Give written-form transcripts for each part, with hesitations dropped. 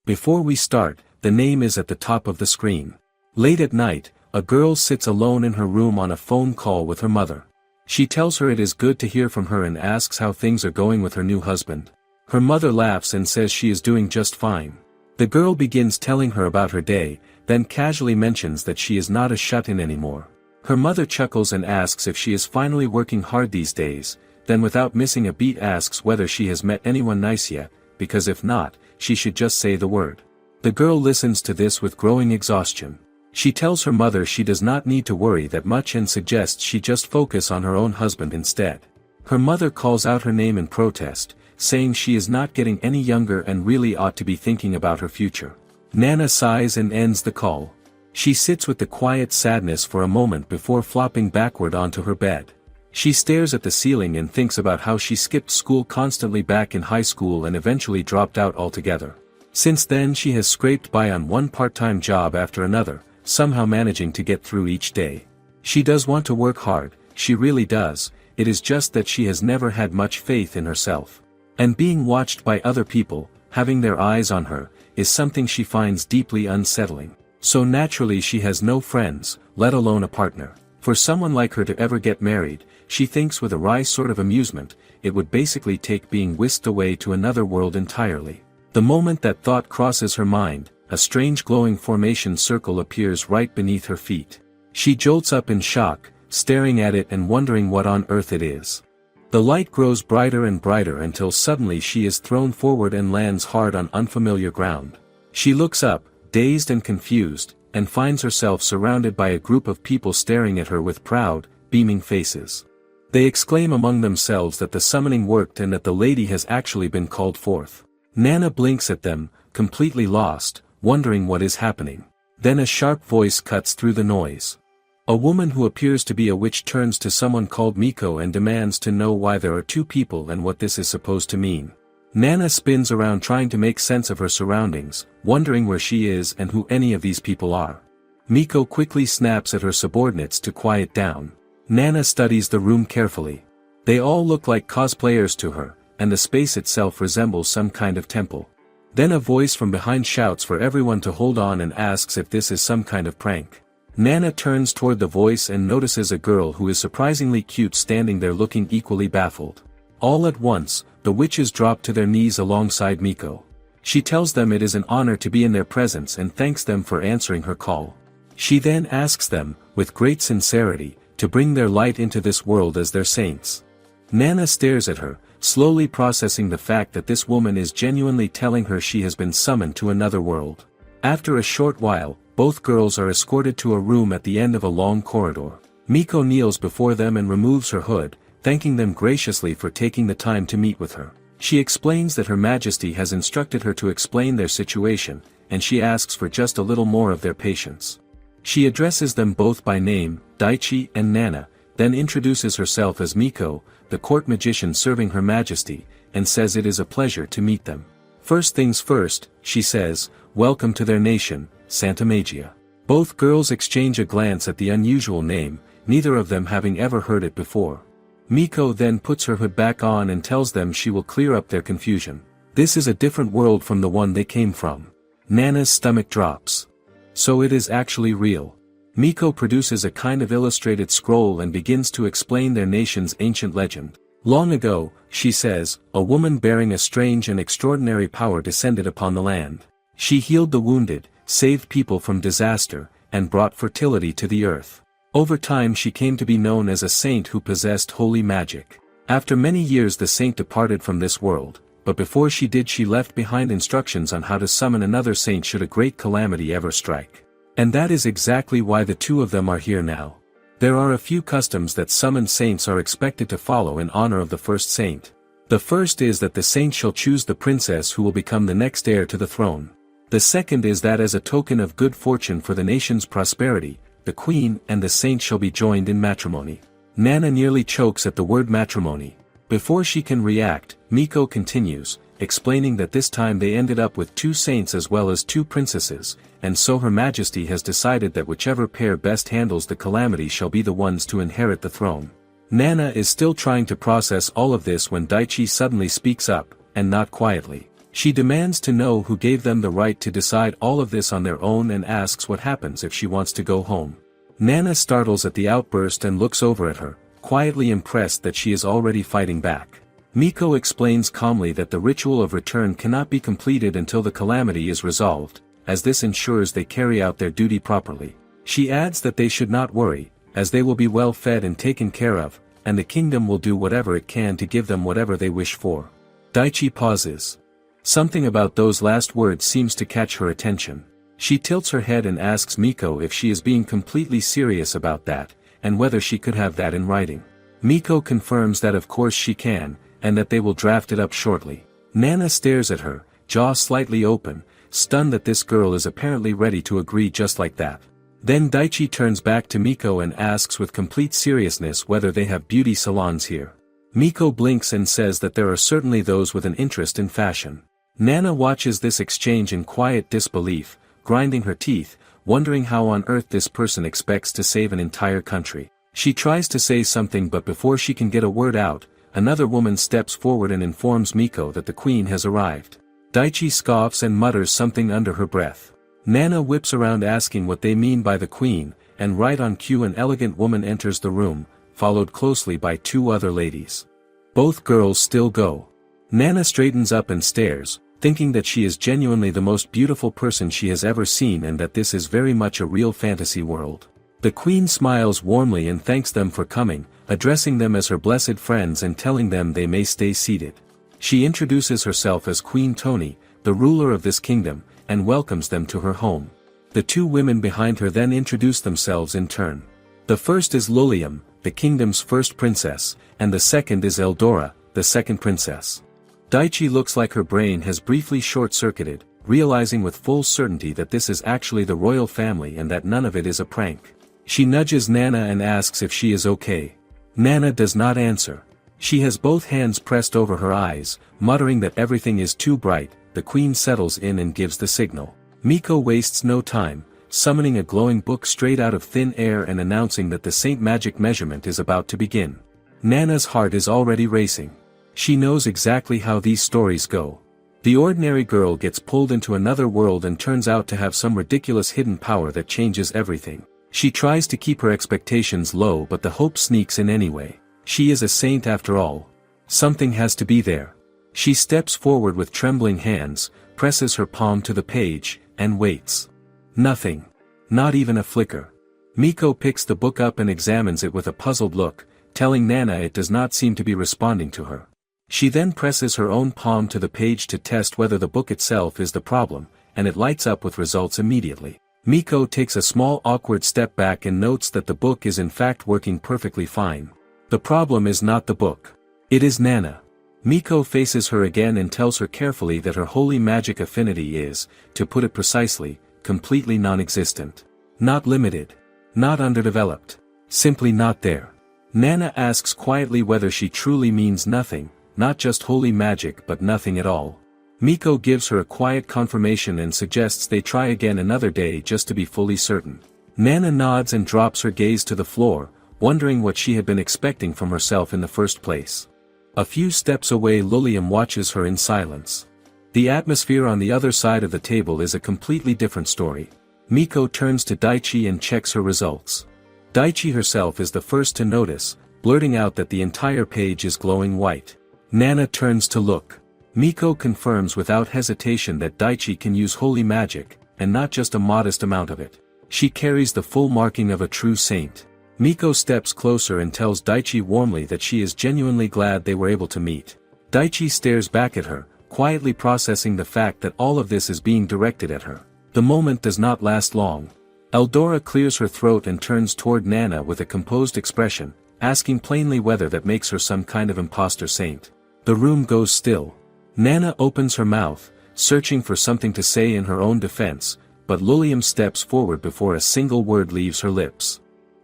Before we start, the name is at the top of the screen. Late at night, a girl sits alone in her room on a phone call with her mother. She tells her it is good to hear from her and asks how things are going with her new husband. Her mother laughs and says she is doing just fine. The girl begins telling her about her day, then casually mentions that she is not a shut-in anymore. Her mother chuckles and asks if she is finally working hard these days, then without missing a beat asks whether she has met anyone nice yet, because if not, she should just say the word. The girl listens to this with growing exhaustion. She tells her mother she does not need to worry that much and suggests she just focus on her own husband instead. Her mother calls out her name in protest, saying she is not getting any younger and really ought to be thinking about her future. Nana sighs and ends the call. She sits with the quiet sadness for a moment before flopping backward onto her bed. She stares at the ceiling and thinks about how she skipped school constantly back in high school and eventually dropped out altogether. Since then she has scraped by on one part-time job after another, somehow managing to get through each day. She does want to work hard, she really does, it is just that she has never had much faith in herself. And being watched by other people, having their eyes on her, is something she finds deeply unsettling. So naturally she has no friends, let alone a partner. For someone like her to ever get married, she thinks with a wry sort of amusement, it would basically take being whisked away to another world entirely. The moment that thought crosses her mind, a strange glowing formation circle appears right beneath her feet. She jolts up in shock, staring at it and wondering what on earth it is. The light grows brighter and brighter until suddenly she is thrown forward and lands hard on unfamiliar ground. She looks up, dazed and confused, and finds herself surrounded by a group of people staring at her with proud, beaming faces. They exclaim among themselves that the summoning worked and that the lady has actually been called forth. Nana blinks at them, completely lost, wondering what is happening. Then a sharp voice cuts through the noise. A woman who appears to be a witch turns to someone called Miko and demands to know why there are two people and what this is supposed to mean. Nana spins around trying to make sense of her surroundings, wondering where she is and who any of these people are. Miko quickly snaps at her subordinates to quiet down. Nana studies the room carefully. They all look like cosplayers to her, and the space itself resembles some kind of temple. Then a voice from behind shouts for everyone to hold on and asks if this is some kind of prank. Nana turns toward the voice and notices a girl who is surprisingly cute standing there looking equally baffled. All at once, the witches drop to their knees alongside Miko. She tells them it is an honor to be in their presence and thanks them for answering her call. She then asks them, with great sincerity, to bring their light into this world as their saints. Nana stares at her, slowly processing the fact that this woman is genuinely telling her she has been summoned to another world. After a short while, both girls are escorted to a room at the end of a long corridor. Miko kneels before them and removes her hood, thanking them graciously for taking the time to meet with her. She explains that Her Majesty has instructed her to explain their situation, and she asks for just a little more of their patience. She addresses them both by name, Daichi and Nana, then introduces herself as Miko, the court magician serving Her Majesty, and says it is a pleasure to meet them. First things first, she says, welcome to their nation, Santa Magia. Both girls exchange a glance at the unusual name, neither of them having ever heard it before. Miko then puts her hood back on and tells them she will clear up their confusion. This is a different world from the one they came from. Nana's stomach drops. So it is actually real. Miko produces a kind of illustrated scroll and begins to explain their nation's ancient legend. Long ago, she says, a woman bearing a strange and extraordinary power descended upon the land. She healed the wounded, saved people from disaster, and brought fertility to the earth. Over time she came to be known as a saint who possessed holy magic. After many years the saint departed from this world, but before she did she left behind instructions on how to summon another saint should a great calamity ever strike. And that is exactly why the two of them are here now. There are a few customs that summoned saints are expected to follow in honor of the first saint. The first is that the saint shall choose the princess who will become the next heir to the throne. The second is that as a token of good fortune for the nation's prosperity, the queen and the saint shall be joined in matrimony. Nana nearly chokes at the word matrimony. Before she can react, Miko continues, explaining that this time they ended up with two saints as well as two princesses, and so Her Majesty has decided that whichever pair best handles the calamity shall be the ones to inherit the throne. Nana is still trying to process all of this when Daichi suddenly speaks up, and not quietly. She demands to know who gave them the right to decide all of this on their own and asks what happens if she wants to go home. Nana startles at the outburst and looks over at her, quietly impressed that she is already fighting back. Miko explains calmly that the ritual of return cannot be completed until the calamity is resolved, as this ensures they carry out their duty properly. She adds that they should not worry, as they will be well fed and taken care of, and the kingdom will do whatever it can to give them whatever they wish for. Daichi pauses. Something about those last words seems to catch her attention. She tilts her head and asks Miko if she is being completely serious about that, and whether she could have that in writing. Miko confirms that of course she can, and that they will draft it up shortly. Nana stares at her, jaw slightly open, stunned that this girl is apparently ready to agree just like that. Then Daichi turns back to Miko and asks with complete seriousness whether they have beauty salons here. Miko blinks and says that there are certainly those with an interest in fashion. Nana watches this exchange in quiet disbelief, grinding her teeth, wondering how on earth this person expects to save an entire country. She tries to say something, but before she can get a word out, another woman steps forward and informs Miko that the queen has arrived. Daichi scoffs and mutters something under her breath. Nana whips around asking what they mean by the queen, and right on cue an elegant woman enters the room, followed closely by two other ladies. Both girls still go. Nana straightens up and stares, thinking that she is genuinely the most beautiful person she has ever seen and that this is very much a real fantasy world. The queen smiles warmly and thanks them for coming, addressing them as her blessed friends and telling them they may stay seated. She introduces herself as Queen Toni, the ruler of this kingdom, and welcomes them to her home. The two women behind her then introduce themselves in turn. The first is Lilium, the kingdom's first princess, and the second is Eldora, the second princess. Daichi looks like her brain has briefly short-circuited, realizing with full certainty that this is actually the royal family and that none of it is a prank. She nudges Nana and asks if she is okay. Nana does not answer. She has both hands pressed over her eyes, muttering that everything is too bright. The queen settles in and gives the signal. Miko wastes no time, summoning a glowing book straight out of thin air and announcing that the Saint Magic measurement is about to begin. Nana's heart is already racing. She knows exactly how these stories go. The ordinary girl gets pulled into another world and turns out to have some ridiculous hidden power that changes everything. She tries to keep her expectations low, but the hope sneaks in anyway. She is a saint after all. Something has to be there. She steps forward with trembling hands, presses her palm to the page, and waits. Nothing. Not even a flicker. Miko picks the book up and examines it with a puzzled look, telling Nana it does not seem to be responding to her. She then presses her own palm to the page to test whether the book itself is the problem, and it lights up with results immediately. Miko takes a small awkward step back and notes that the book is in fact working perfectly fine. The problem is not the book. It is Nana. Miko faces her again and tells her carefully that her holy magic affinity is, to put it precisely, completely non-existent. Not limited. Not underdeveloped. Simply not there. Nana asks quietly whether she truly means nothing, not just holy magic but nothing at all. Miko gives her a quiet confirmation and suggests they try again another day just to be fully certain. Nana nods and drops her gaze to the floor, wondering what she had been expecting from herself in the first place. A few steps away Lilium watches her in silence. The atmosphere on the other side of the table is a completely different story. Miko turns to Daichi and checks her results. Daichi herself is the first to notice, blurting out that the entire page is glowing white. Nana turns to look. Miko confirms without hesitation that Daichi can use holy magic, and not just a modest amount of it. She carries the full marking of a true saint. Miko steps closer and tells Daichi warmly that she is genuinely glad they were able to meet. Daichi stares back at her, quietly processing the fact that all of this is being directed at her. The moment does not last long. Eldora clears her throat and turns toward Nana with a composed expression, asking plainly whether that makes her some kind of imposter saint. The room goes still. Nana opens her mouth, searching for something to say in her own defense, but Lilium steps forward before a single word leaves her lips.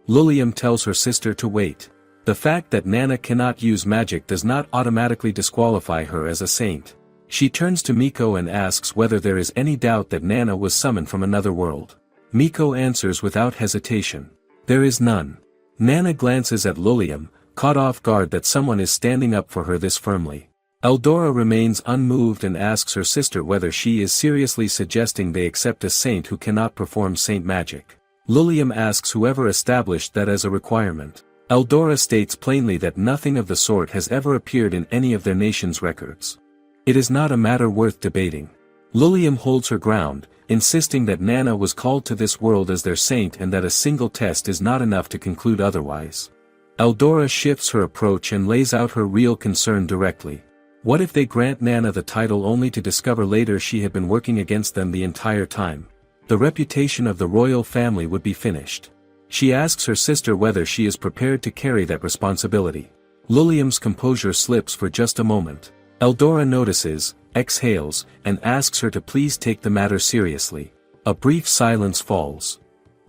Lilium tells her sister to wait. The fact that Nana cannot use magic does not automatically disqualify her as a saint. She turns to Miko and asks whether there is any doubt that Nana was summoned from another world. Miko answers without hesitation. There is none. Nana glances at Lilium, caught off guard that someone is standing up for her this firmly. Eldora remains unmoved and asks her sister whether she is seriously suggesting they accept a saint who cannot perform saint magic. Lilium asks whoever established that as a requirement. Eldora states plainly that nothing of the sort has ever appeared in any of their nation's records. It is not a matter worth debating. Lilium holds her ground, insisting that Nana was called to this world as their saint and that a single test is not enough to conclude otherwise. Eldora shifts her approach and lays out her real concern directly. What if they grant Nana the title only to discover later she had been working against them the entire time? The reputation of the royal family would be finished. She asks her sister whether she is prepared to carry that responsibility. Lilium's composure slips for just a moment. Eldora notices, exhales, and asks her to please take the matter seriously. A brief silence falls.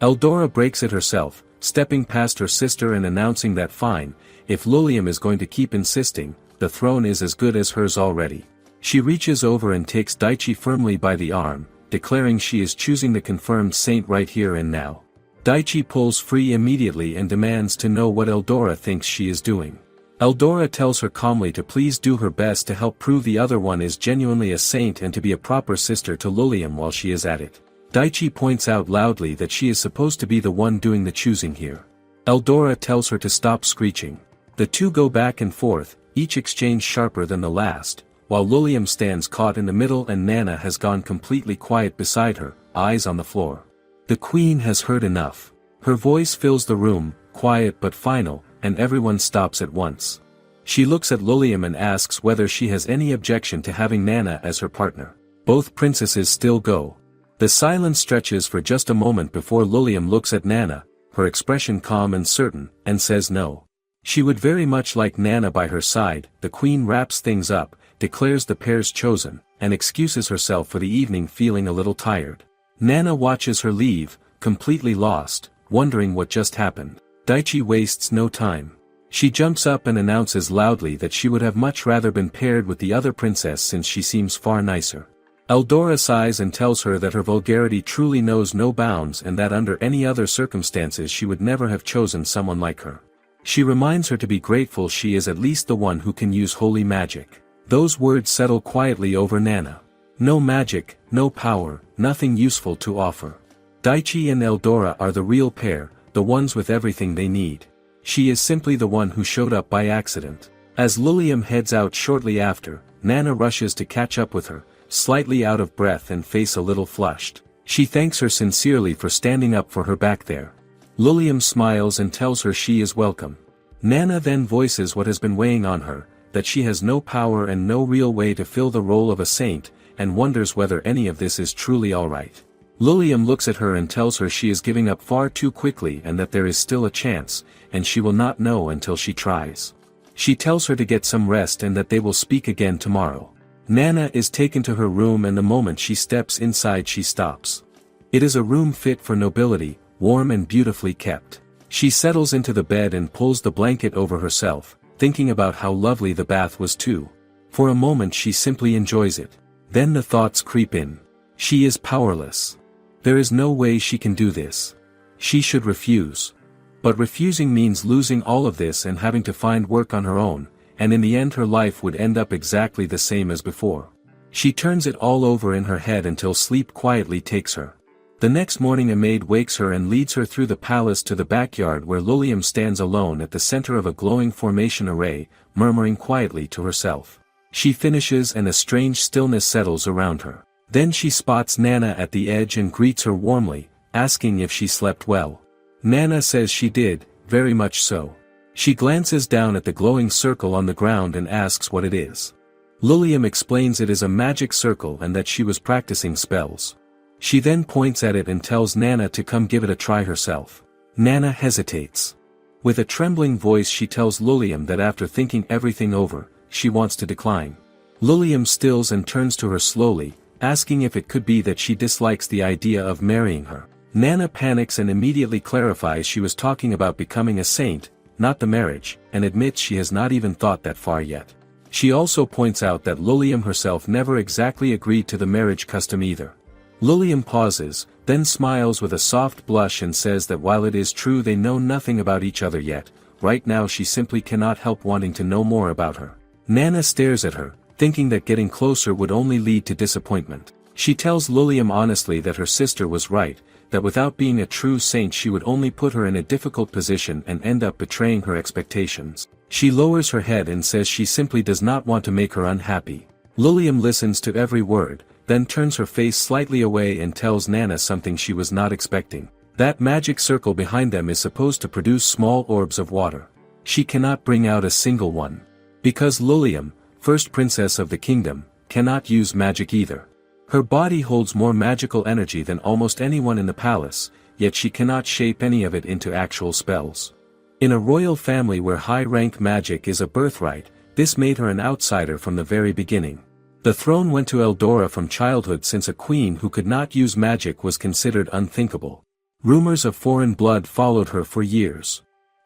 Eldora breaks it herself, stepping past her sister and announcing that fine, if Lilium is going to keep insisting, the throne is as good as hers already. She reaches over and takes Daichi firmly by the arm, declaring she is choosing the confirmed saint right here and now. Daichi pulls free immediately and demands to know what Eldora thinks she is doing. Eldora tells her calmly to please do her best to help prove the other one is genuinely a saint and to be a proper sister to Lilium while she is at it. Daichi points out loudly that she is supposed to be the one doing the choosing here. Eldora tells her to stop screeching. The two go back and forth, each exchange sharper than the last, while Lilium stands caught in the middle and Nana has gone completely quiet beside her, eyes on the floor. The queen has heard enough. Her voice fills the room, quiet but final, and everyone stops at once. She looks at Lilium and asks whether she has any objection to having Nana as her partner. Both princesses still go. The silence stretches for just a moment before Lilium looks at Nana, her expression calm and certain, and says no. She would very much like Nana by her side. The queen wraps things up, declares the pairs chosen, and excuses herself for the evening feeling a little tired. Nana watches her leave, completely lost, wondering what just happened. Daichi wastes no time. She jumps up and announces loudly that she would have much rather been paired with the other princess since she seems far nicer. Eldora sighs and tells her that her vulgarity truly knows no bounds and that under any other circumstances she would never have chosen someone like her. She reminds her to be grateful she is at least the one who can use holy magic. Those words settle quietly over Nana. No magic, no power, nothing useful to offer. Daichi and Eldora are the real pair, the ones with everything they need. She is simply the one who showed up by accident. As Lilium heads out shortly after, Nana rushes to catch up with her, slightly out of breath and face a little flushed. She thanks her sincerely for standing up for her back there. Lilium smiles and tells her she is welcome. Nana then voices what has been weighing on her, that she has no power and no real way to fill the role of a saint, and wonders whether any of this is truly alright. Lilium looks at her and tells her she is giving up far too quickly and that there is still a chance, and she will not know until she tries. She tells her to get some rest and that they will speak again tomorrow. Nana is taken to her room and the moment she steps inside she stops. It is a room fit for nobility, warm and beautifully kept. She settles into the bed and pulls the blanket over herself, thinking about how lovely the bath was too. For a moment she simply enjoys it. Then the thoughts creep in. She is powerless. There is no way she can do this. She should refuse. But refusing means losing all of this and having to find work on her own, and in the end her life would end up exactly the same as before. She turns it all over in her head until sleep quietly takes her. The next morning a maid wakes her and leads her through the palace to the backyard where Lilium stands alone at the center of a glowing formation array, murmuring quietly to herself. She finishes and a strange stillness settles around her. Then she spots Nana at the edge and greets her warmly, asking if she slept well. Nana says she did, very much so. She glances down at the glowing circle on the ground and asks what it is. Lilium explains it is a magic circle and that she was practicing spells. She then points at it and tells Nana to come give it a try herself. Nana hesitates. With a trembling voice she tells Lilium that after thinking everything over, she wants to decline. Lilium stills and turns to her slowly, asking if it could be that she dislikes the idea of marrying her. Nana panics and immediately clarifies she was talking about becoming a saint, not the marriage, and admits she has not even thought that far yet. She also points out that Lilium herself never exactly agreed to the marriage custom either. Lilium pauses, then smiles with a soft blush and says that while it is true they know nothing about each other yet, right now she simply cannot help wanting to know more about her. Nana stares at her, thinking that getting closer would only lead to disappointment. She tells Lilium honestly that her sister was right, that without being a true saint she would only put her in a difficult position and end up betraying her expectations. She lowers her head and says she simply does not want to make her unhappy. Lilium listens to every word, then turns her face slightly away and tells Nana something she was not expecting. That magic circle behind them is supposed to produce small orbs of water. She cannot bring out a single one. Because Lilium, first princess of the kingdom, cannot use magic either. Her body holds more magical energy than almost anyone in the palace, yet she cannot shape any of it into actual spells. In a royal family where high-rank magic is a birthright, this made her an outsider from the very beginning. The throne went to Eldora from childhood since a queen who could not use magic was considered unthinkable. Rumors of foreign blood followed her for years.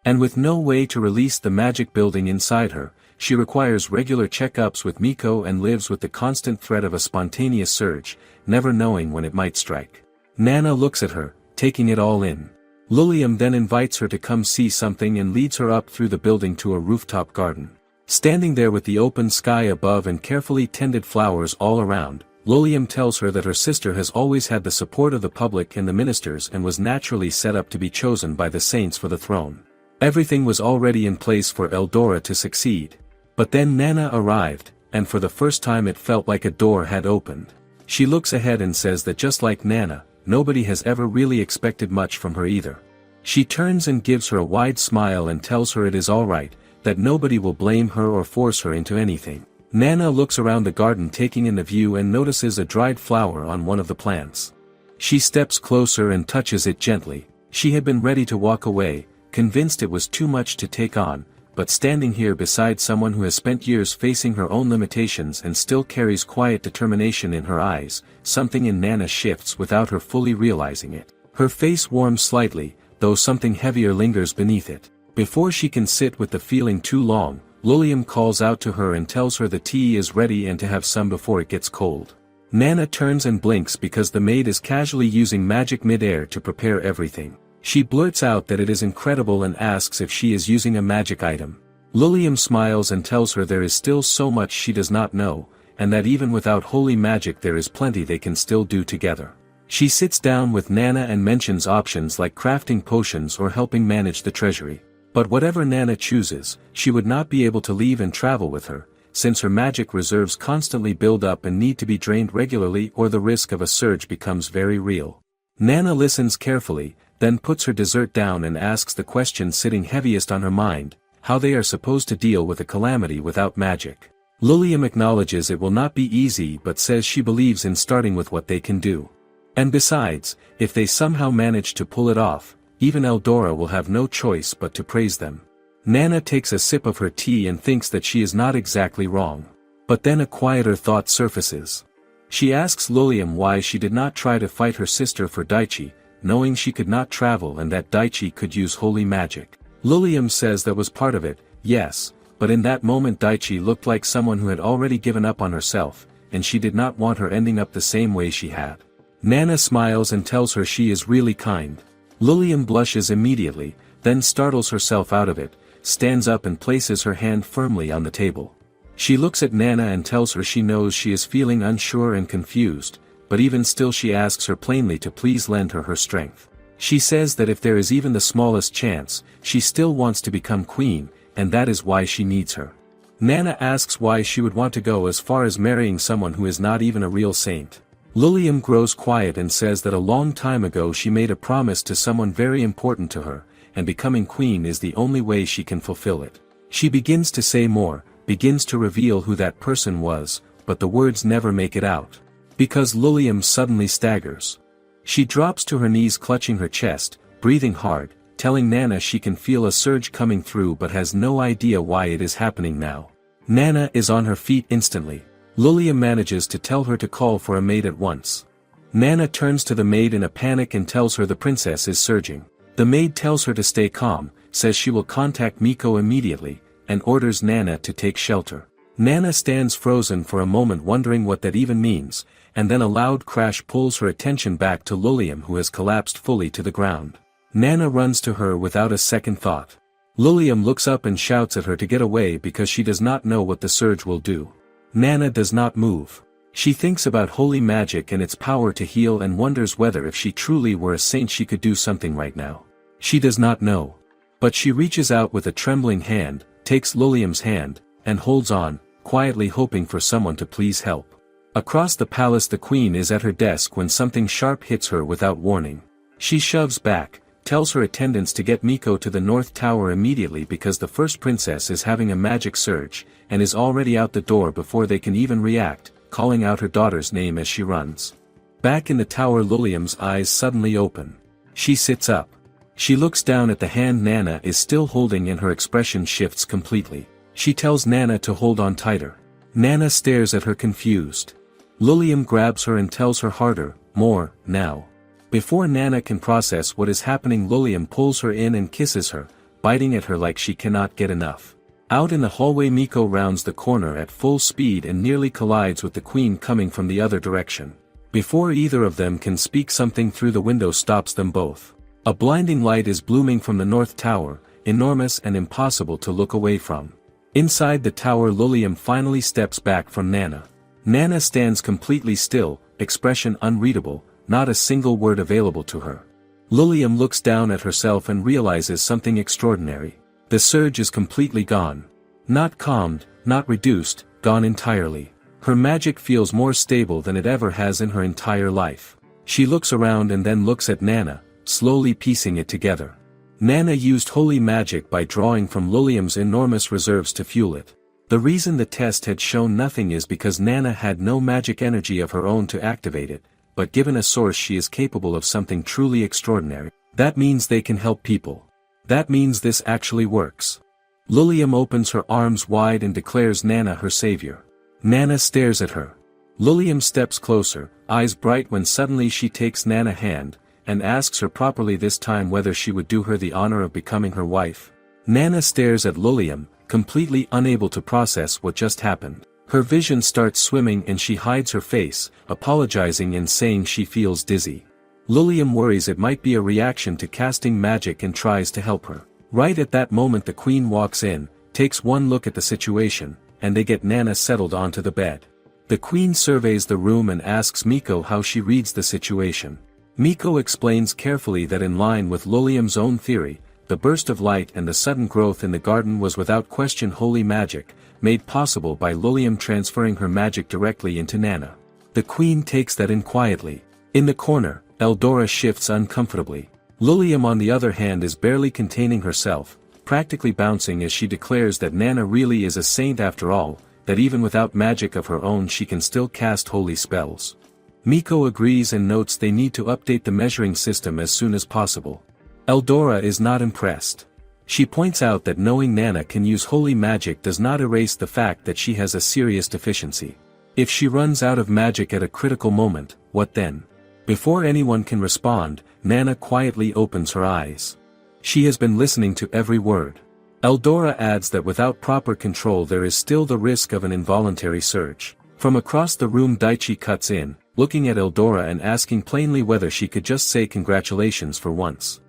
And with no way to release the magic building inside her, she requires regular checkups with Miko and lives with the constant threat of a spontaneous surge, never knowing when it might strike. Nana looks at her, taking it all in. Lilium then invites her to come see something and leads her up through the building to a rooftop garden. Standing there with the open sky above and carefully tended flowers all around, Lilium tells her that her sister has always had the support of the public and the ministers and was naturally set up to be chosen by the saints for the throne. Everything was already in place for Eldora to succeed. But then Nana arrived, and for the first time it felt like a door had opened. She looks ahead and says that just like Nana, nobody has ever really expected much from her either. She turns and gives her a wide smile and tells her it is alright, that nobody will blame her or force her into anything. Nana looks around the garden taking in the view and notices a dried flower on one of the plants. She steps closer and touches it gently. She had been ready to walk away, convinced it was too much to take on, but standing here beside someone who has spent years facing her own limitations and still carries quiet determination in her eyes, something in Nana shifts without her fully realizing it. Her face warms slightly, though something heavier lingers beneath it. Before she can sit with the feeling too long, Lilium calls out to her and tells her the tea is ready and to have some before it gets cold. Nana turns and blinks because the maid is casually using magic mid-air to prepare everything. She blurts out that it is incredible and asks if she is using a magic item. Lilium smiles and tells her there is still so much she does not know, and that even without holy magic there is plenty they can still do together. She sits down with Nana and mentions options like crafting potions or helping manage the treasury. But whatever Nana chooses, she would not be able to leave and travel with her, since her magic reserves constantly build up and need to be drained regularly or the risk of a surge becomes very real. Nana listens carefully, then puts her dessert down and asks the question sitting heaviest on her mind, how they are supposed to deal with a calamity without magic. Lilium acknowledges it will not be easy but says she believes in starting with what they can do. And besides, if they somehow manage to pull it off, even Eldora will have no choice but to praise them. Nana takes a sip of her tea and thinks that she is not exactly wrong. But then a quieter thought surfaces. She asks Lilium why she did not try to fight her sister for Daichi, knowing she could not travel and that Daichi could use holy magic. Lilium says that was part of it, yes, but in that moment Daichi looked like someone who had already given up on herself, and she did not want her ending up the same way she had. Nana smiles and tells her she is really kind. Lilium blushes immediately, then startles herself out of it, stands up and places her hand firmly on the table. She looks at Nana and tells her she knows she is feeling unsure and confused, but even still she asks her plainly to please lend her her strength. She says that if there is even the smallest chance, she still wants to become queen, and that is why she needs her. Nana asks why she would want to go as far as marrying someone who is not even a real saint. Lilium grows quiet and says that a long time ago she made a promise to someone very important to her, and becoming queen is the only way she can fulfill it. She begins to say more, begins to reveal who that person was, but the words never make it out. Because Lilium suddenly staggers. She drops to her knees clutching her chest, breathing hard, telling Nana she can feel a surge coming through but has no idea why it is happening now. Nana is on her feet instantly. Lilium manages to tell her to call for a maid at once. Nana turns to the maid in a panic and tells her the princess is surging. The maid tells her to stay calm, says she will contact Miko immediately, and orders Nana to take shelter. Nana stands frozen for a moment wondering what that even means, and then a loud crash pulls her attention back to Lilium who has collapsed fully to the ground. Nana runs to her without a second thought. Lilium looks up and shouts at her to get away because she does not know what the surge will do. Nana does not move. She thinks about holy magic and its power to heal and wonders whether if she truly were a saint she could do something right now. She does not know. But she reaches out with a trembling hand, takes Lilium's hand, and holds on, quietly hoping for someone to please help. Across the palace the queen is at her desk when something sharp hits her without warning. She shoves back, tells her attendants to get Miko to the North Tower immediately because the first princess is having a magic surge, and is already out the door before they can even react, calling out her daughter's name as she runs. Back in the tower Lilium's eyes suddenly open. She sits up. She looks down at the hand Nana is still holding and her expression shifts completely. She tells Nana to hold on tighter. Nana stares at her confused. Lilium grabs her and tells her harder, more, now. Before Nana can process what is happening Lilium pulls her in and kisses her, biting at her like she cannot get enough. Out in the hallway Miko rounds the corner at full speed and nearly collides with the queen coming from the other direction. Before either of them can speak something through the window stops them both. A blinding light is blooming from the North Tower, enormous and impossible to look away from. Inside the tower Lilium finally steps back from Nana. Nana stands completely still, expression unreadable, not a single word available to her. Lilium looks down at herself and realizes something extraordinary. The surge is completely gone. Not calmed, not reduced, gone entirely. Her magic feels more stable than it ever has in her entire life. She looks around and then looks at Nana, slowly piecing it together. Nana used holy magic by drawing from Lilium's enormous reserves to fuel it. The reason the test had shown nothing is because Nana had no magic energy of her own to activate it, but given a source she is capable of something truly extraordinary. That means they can help people. That means this actually works. Lilium opens her arms wide and declares Nana her savior. Nana stares at her. Lilium steps closer, eyes bright when suddenly she takes Nana's hand, and asks her properly this time whether she would do her the honor of becoming her wife. Nana stares at Lilium, completely unable to process what just happened. Her vision starts swimming and she hides her face, apologizing and saying she feels dizzy. Lilium worries it might be a reaction to casting magic and tries to help her. Right at that moment the queen walks in, takes one look at the situation, and they get Nana settled onto the bed. The queen surveys the room and asks Miko how she reads the situation. Miko explains carefully that in line with Lilium's own theory, the burst of light and the sudden growth in the garden was without question holy magic, made possible by Lilium transferring her magic directly into Nana. The queen takes that in quietly. In the corner, Eldora shifts uncomfortably. Lilium on the other hand is barely containing herself, practically bouncing as she declares that Nana really is a saint after all, that even without magic of her own she can still cast holy spells. Miko agrees and notes they need to update the measuring system as soon as possible. Eldora is not impressed. She points out that knowing Nana can use holy magic does not erase the fact that she has a serious deficiency. If she runs out of magic at a critical moment, what then? Before anyone can respond, Nana quietly opens her eyes. She has been listening to every word. Eldora adds that without proper control there is still the risk of an involuntary surge. From across the room Daichi cuts in, looking at Eldora and asking plainly whether she could just say congratulations for once.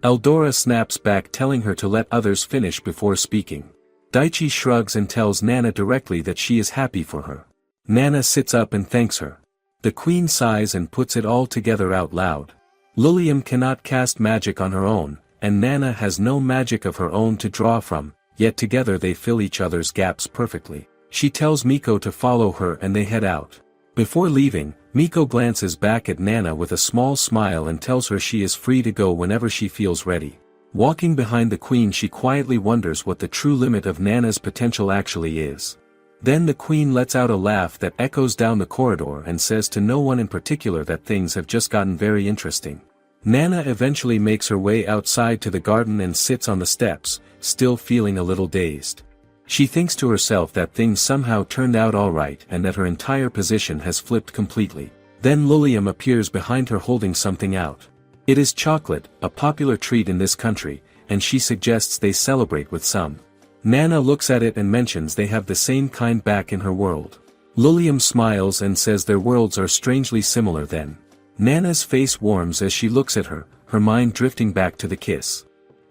Eldora snaps back telling her to let others finish before speaking. Daichi shrugs and tells Nana directly that she is happy for her. Nana sits up and thanks her. The queen sighs and puts it all together out loud. Lilium cannot cast magic on her own, and Nana has no magic of her own to draw from, yet together they fill each other's gaps perfectly. She tells Miko to follow her and they head out. Before leaving, Miko glances back at Nana with a small smile and tells her she is free to go whenever she feels ready. Walking behind the queen she quietly wonders what the true limit of Nana's potential actually is. Then the queen lets out a laugh that echoes down the corridor and says to no one in particular that things have just gotten very interesting. Nana eventually makes her way outside to the garden and sits on the steps, still feeling a little dazed. She thinks to herself that things somehow turned out alright and that her entire position has flipped completely. Then Lilium appears behind her holding something out. It is chocolate, a popular treat in this country, and she suggests they celebrate with some. Nana looks at it and mentions they have the same kind back in her world. Lilium smiles and says their worlds are strangely similar then. Nana's face warms as she looks at her, her mind drifting back to the kiss.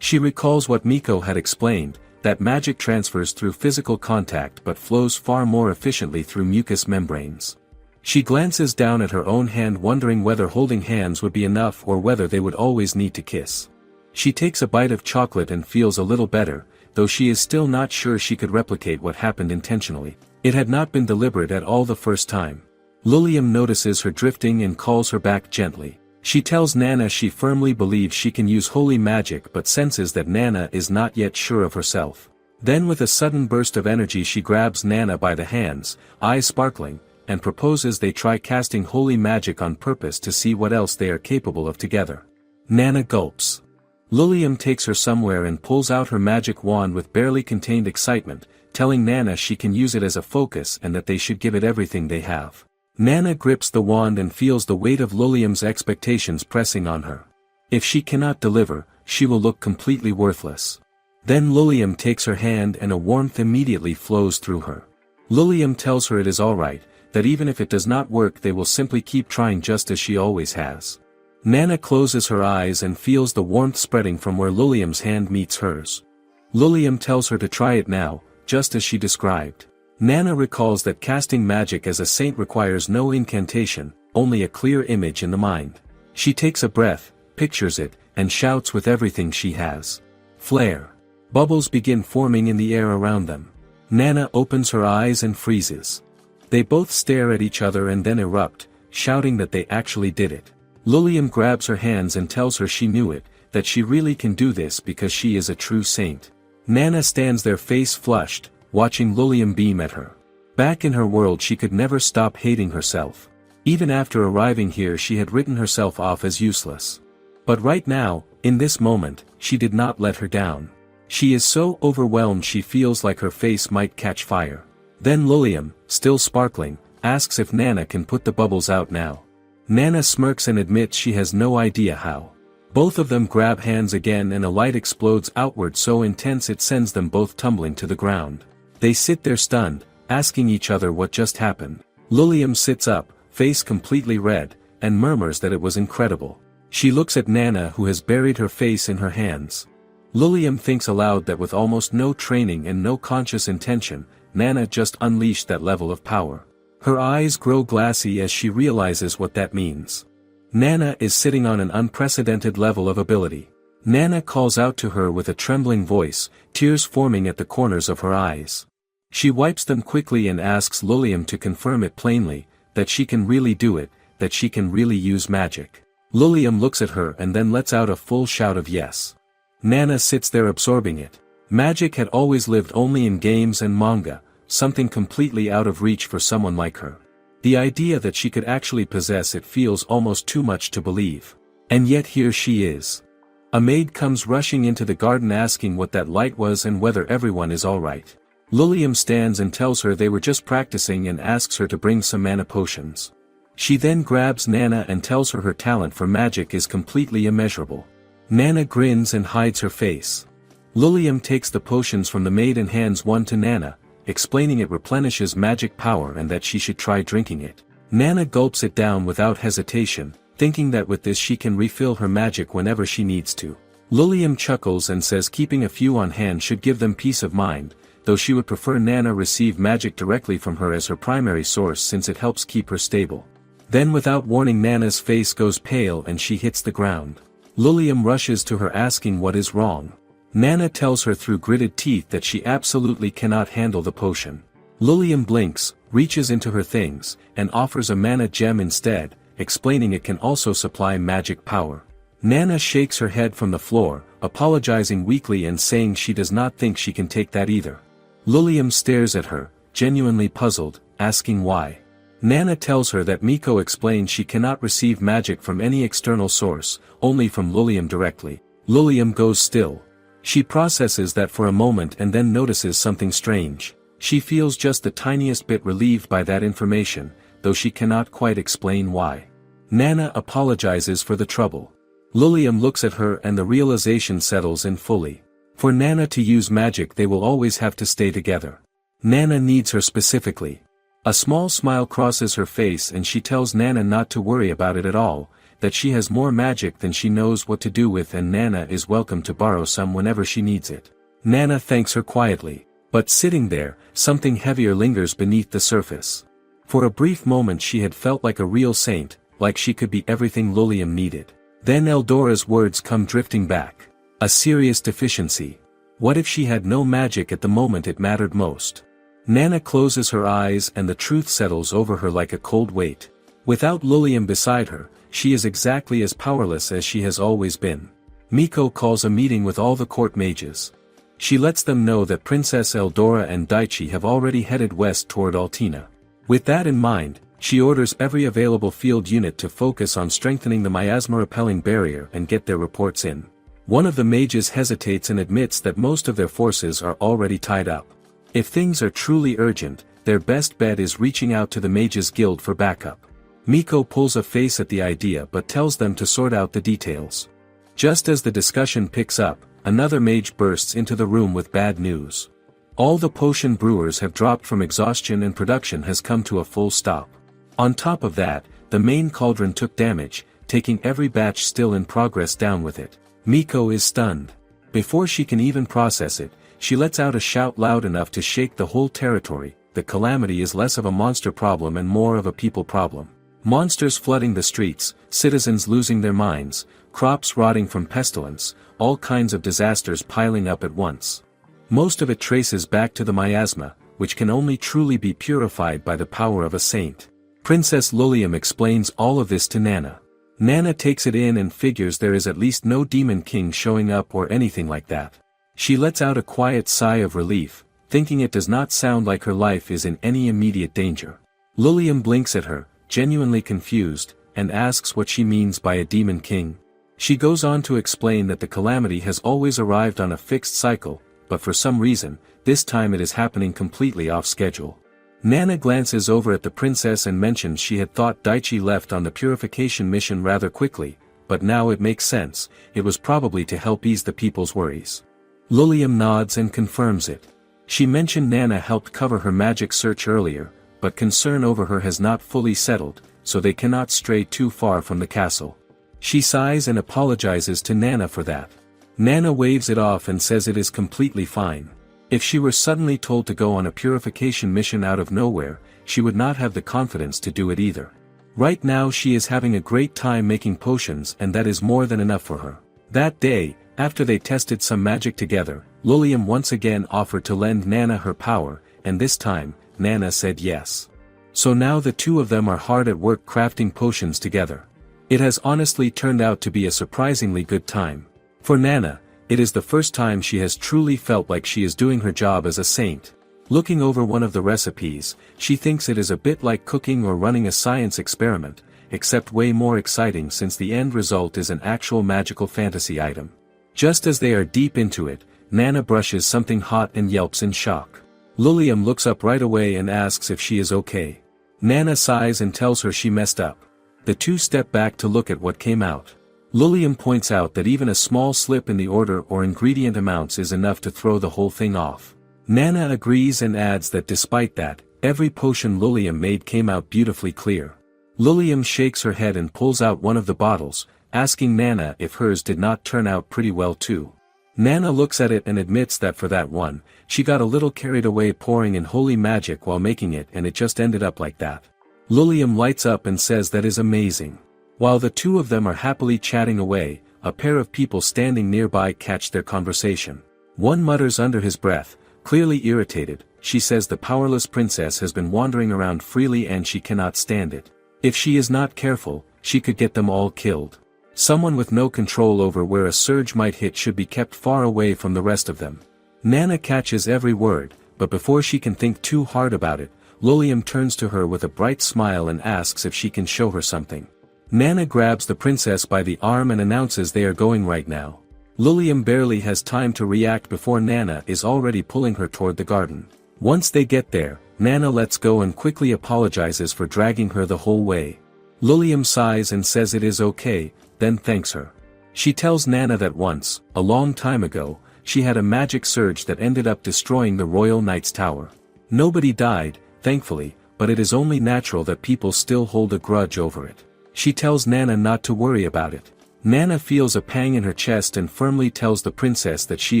She recalls what Miko had explained, that magic transfers through physical contact but flows far more efficiently through mucous membranes. She glances down at her own hand, wondering whether holding hands would be enough or whether they would always need to kiss. She takes a bite of chocolate and feels a little better, though she is still not sure she could replicate what happened intentionally. It had not been deliberate at all the first time. Lilium notices her drifting and calls her back gently. She tells Nana she firmly believes she can use holy magic but senses that Nana is not yet sure of herself. Then with a sudden burst of energy she grabs Nana by the hands, eyes sparkling, and proposes they try casting holy magic on purpose to see what else they are capable of together. Nana gulps. Lilium takes her somewhere and pulls out her magic wand with barely contained excitement, telling Nana she can use it as a focus and that they should give it everything they have. Nana grips the wand and feels the weight of Lilium's expectations pressing on her. If she cannot deliver, she will look completely worthless. Then Lilium takes her hand and a warmth immediately flows through her. Lilium tells her it is alright, that even if it does not work they will simply keep trying just as she always has. Nana closes her eyes and feels the warmth spreading from where Lilium's hand meets hers. Lilium tells her to try it now, just as she described. Nana recalls that casting magic as a saint requires no incantation, only a clear image in the mind. She takes a breath, pictures it, and shouts with everything she has. Flare. Bubbles begin forming in the air around them. Nana opens her eyes and freezes. They both stare at each other and then erupt, shouting that they actually did it. Lilium grabs her hands and tells her she knew it, that she really can do this because she is a true saint. Nana stands there face flushed, watching Lilium beam at her. Back in her world she could never stop hating herself. Even after arriving here she had written herself off as useless. But right now, in this moment, she did not let her down. She is so overwhelmed she feels like her face might catch fire. Then Lilium, still sparkling, asks if Nana can put the bubbles out now. Nana smirks and admits she has no idea how. Both of them grab hands again and a light explodes outward so intense it sends them both tumbling to the ground. They sit there stunned, asking each other what just happened. Lilium sits up, face completely red, and murmurs that it was incredible. She looks at Nana who has buried her face in her hands. Lilium thinks aloud that with almost no training and no conscious intention, Nana just unleashed that level of power. Her eyes grow glassy as she realizes what that means. Nana is sitting on an unprecedented level of ability. Nana calls out to her with a trembling voice, tears forming at the corners of her eyes. She wipes them quickly and asks Lilium to confirm it plainly, that she can really do it, that she can really use magic. Lilium looks at her and then lets out a full shout of yes. Nana sits there absorbing it. Magic had always lived only in games and manga, something completely out of reach for someone like her. The idea that she could actually possess it feels almost too much to believe. And yet here she is. A maid comes rushing into the garden asking what that light was and whether everyone is alright. Lilium stands and tells her they were just practicing and asks her to bring some mana potions. She then grabs Nana and tells her her talent for magic is completely immeasurable. Nana grins and hides her face. Lilium takes the potions from the maid and hands one to Nana, explaining it replenishes magic power and that she should try drinking it. Nana gulps it down without hesitation, thinking that with this she can refill her magic whenever she needs to. Lilium chuckles and says keeping a few on hand should give them peace of mind, though she would prefer Nana receive magic directly from her as her primary source since it helps keep her stable. Then without warning Nana's face goes pale and she hits the ground. Lilium rushes to her asking what is wrong. Nana tells her through gritted teeth that she absolutely cannot handle the potion. Lilium blinks, reaches into her things, and offers a mana gem instead, explaining it can also supply magic power. Nana shakes her head from the floor, apologizing weakly and saying she does not think she can take that either. Lilium stares at her, genuinely puzzled, asking why. Nana tells her that Miko explained she cannot receive magic from any external source, only from Lilium directly. Lilium goes still. She processes that for a moment and then notices something strange. She feels just the tiniest bit relieved by that information, though she cannot quite explain why. Nana apologizes for the trouble. Lilium looks at her and the realization settles in fully. For Nana to use magic they will always have to stay together. Nana needs her specifically. A small smile crosses her face and she tells Nana not to worry about it at all, that she has more magic than she knows what to do with, and Nana is welcome to borrow some whenever she needs it. Nana thanks her quietly, but sitting there, something heavier lingers beneath the surface. For a brief moment she had felt like a real saint, like she could be everything Lilium needed. Then Eldora's words come drifting back. A serious deficiency. What if she had no magic at the moment it mattered most? Nana closes her eyes and the truth settles over her like a cold weight. Without Lilium beside her, she is exactly as powerless as she has always been. Miko calls a meeting with all the court mages. She lets them know that Princess Eldora and Daichi have already headed west toward Altina. With that in mind, she orders every available field unit to focus on strengthening the miasma-repelling barrier and get their reports in. One of the mages hesitates and admits that most of their forces are already tied up. If things are truly urgent, their best bet is reaching out to the Mages Guild for backup. Miko pulls a face at the idea but tells them to sort out the details. Just as the discussion picks up, another mage bursts into the room with bad news. All the potion brewers have dropped from exhaustion and production has come to a full stop. On top of that, the main cauldron took damage, taking every batch still in progress down with it. Miko is stunned. Before she can even process it, she lets out a shout loud enough to shake the whole territory. The calamity is less of a monster problem and more of a people problem. Monsters flooding the streets, citizens losing their minds, crops rotting from pestilence, all kinds of disasters piling up at once. Most of it traces back to the miasma, which can only truly be purified by the power of a saint. Princess Lilium explains all of this to Nana. Nana takes it in and figures there is at least no demon king showing up or anything like that. She lets out a quiet sigh of relief, thinking it does not sound like her life is in any immediate danger. Lilium blinks at her, genuinely confused, and asks what she means by a demon king. She goes on to explain that the calamity has always arrived on a fixed cycle, but for some reason, this time it is happening completely off schedule. Nana glances over at the princess and mentions she had thought Daichi left on the purification mission rather quickly, but now it makes sense, it was probably to help ease the people's worries. Lilium nods and confirms it. She mentioned Nana helped cover her magic search earlier, but concern over her has not fully settled, so they cannot stray too far from the castle. She sighs and apologizes to Nana for that. Nana waves it off and says it is completely fine. If she were suddenly told to go on a purification mission out of nowhere, she would not have the confidence to do it either. Right now she is having a great time making potions and that is more than enough for her. That day, after they tested some magic together, Lilium once again offered to lend Nana her power, and this time, Nana said yes. So now the two of them are hard at work crafting potions together. It has honestly turned out to be a surprisingly good time. For Nana, it is the first time she has truly felt like she is doing her job as a saint. Looking over one of the recipes, she thinks it is a bit like cooking or running a science experiment, except way more exciting since the end result is an actual magical fantasy item. Just as they are deep into it, Nana brushes something hot and yelps in shock. Lilium looks up right away and asks if she is okay. Nana sighs and tells her she messed up. The two step back to look at what came out. Lilium points out that even a small slip in the order or ingredient amounts is enough to throw the whole thing off. Nana agrees and adds that despite that, every potion Lilium made came out beautifully clear. Lilium shakes her head and pulls out one of the bottles, asking Nana if hers did not turn out pretty well too. Nana looks at it and admits that for that one, she got a little carried away pouring in holy magic while making it and it just ended up like that. Lilium lights up and says that is amazing. While the two of them are happily chatting away, a pair of people standing nearby catch their conversation. One mutters under his breath, clearly irritated, she says the powerless princess has been wandering around freely and she cannot stand it. If she is not careful, she could get them all killed. Someone with no control over where a surge might hit should be kept far away from the rest of them. Nana catches every word, but before she can think too hard about it, Lilium turns to her with a bright smile and asks if she can show her something. Nana grabs the princess by the arm and announces they are going right now. Lilium barely has time to react before Nana is already pulling her toward the garden. Once they get there, Nana lets go and quickly apologizes for dragging her the whole way. Lilium sighs and says it is okay, then thanks her. She tells Nana that once, a long time ago, she had a magic surge that ended up destroying the Royal Knight's tower. Nobody died, thankfully, but it is only natural that people still hold a grudge over it. She tells Nana not to worry about it. Nana feels a pang in her chest and firmly tells the princess that she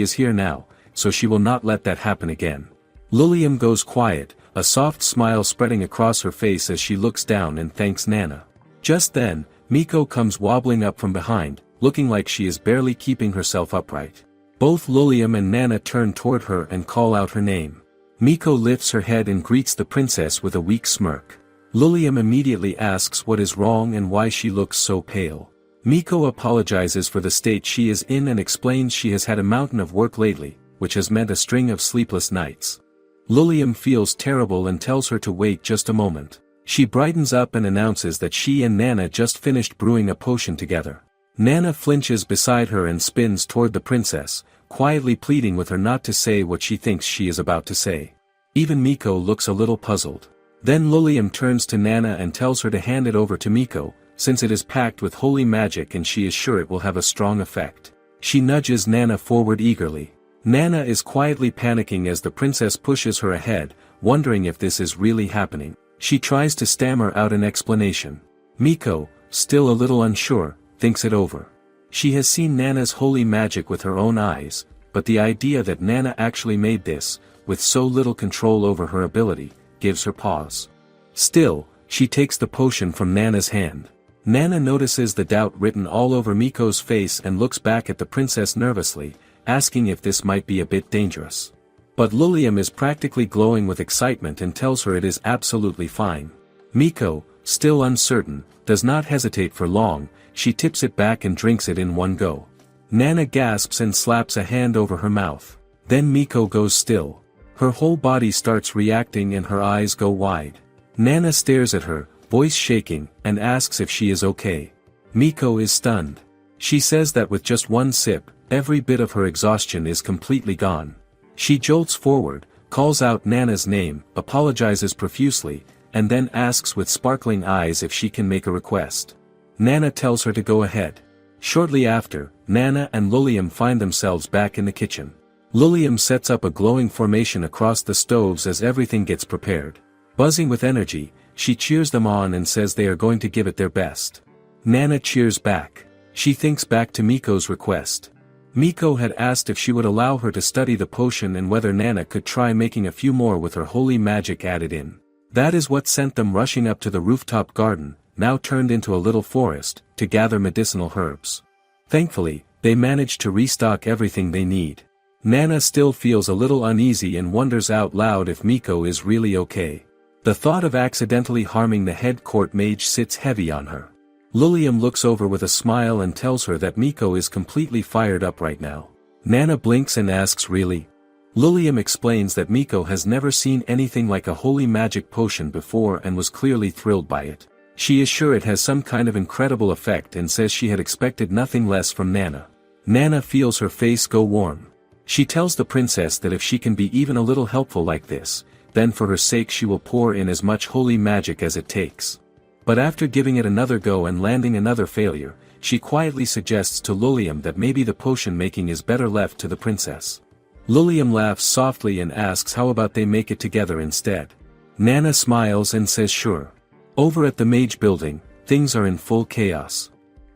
is here now, so she will not let that happen again. Lilium goes quiet, a soft smile spreading across her face as she looks down and thanks Nana. Just then, Miko comes wobbling up from behind, looking like she is barely keeping herself upright. Both Lilium and Nana turn toward her and call out her name. Miko lifts her head and greets the princess with a weak smirk. Lilium immediately asks what is wrong and why she looks so pale. Miko apologizes for the state she is in and explains she has had a mountain of work lately, which has meant a string of sleepless nights. Lilium feels terrible and tells her to wait just a moment. She brightens up and announces that she and Nana just finished brewing a potion together. Nana flinches beside her and spins toward the princess, quietly pleading with her not to say what she thinks she is about to say. Even Miko looks a little puzzled. Then Lilium turns to Nana and tells her to hand it over to Miko, since it is packed with holy magic and she is sure it will have a strong effect. She nudges Nana forward eagerly. Nana is quietly panicking as the princess pushes her ahead, wondering if this is really happening. She tries to stammer out an explanation. Miko, still a little unsure, thinks it over. She has seen Nana's holy magic with her own eyes, but the idea that Nana actually made this, with so little control over her ability, gives her pause. Still, she takes the potion from Nana's hand. Nana notices the doubt written all over Miko's face and looks back at the princess nervously, asking if this might be a bit dangerous. But Lilium is practically glowing with excitement and tells her it is absolutely fine. Miko, still uncertain, does not hesitate for long, she tips it back and drinks it in one go. Nana gasps and slaps a hand over her mouth. Then Miko goes still. Her whole body starts reacting and her eyes go wide. Nana stares at her, voice shaking, and asks if she is okay. Miko is stunned. She says that with just one sip, every bit of her exhaustion is completely gone. She jolts forward, calls out Nana's name, apologizes profusely, and then asks with sparkling eyes if she can make a request. Nana tells her to go ahead. Shortly after, Nana and Lilium find themselves back in the kitchen. Lilium sets up a glowing formation across the stoves as everything gets prepared. Buzzing with energy, she cheers them on and says they are going to give it their best. Nana cheers back. She thinks back to Miko's request. Miko had asked if she would allow her to study the potion and whether Nana could try making a few more with her holy magic added in. That is what sent them rushing up to the rooftop garden, now turned into a little forest, to gather medicinal herbs. Thankfully, they managed to restock everything they need. Nana still feels a little uneasy and wonders out loud if Miko is really okay. The thought of accidentally harming the head court mage sits heavy on her. Lilium looks over with a smile and tells her that Miko is completely fired up right now. Nana blinks and asks really? Lilium explains that Miko has never seen anything like a holy magic potion before and was clearly thrilled by it. She is sure it has some kind of incredible effect and says she had expected nothing less from Nana. Nana feels her face go warm. She tells the princess that if she can be even a little helpful like this, then for her sake she will pour in as much holy magic as it takes. But after giving it another go and landing another failure, she quietly suggests to Lilium that maybe the potion making is better left to the princess. Lilium laughs softly and asks how about they make it together instead. Nana smiles and says sure. Over at the mage building, things are in full chaos.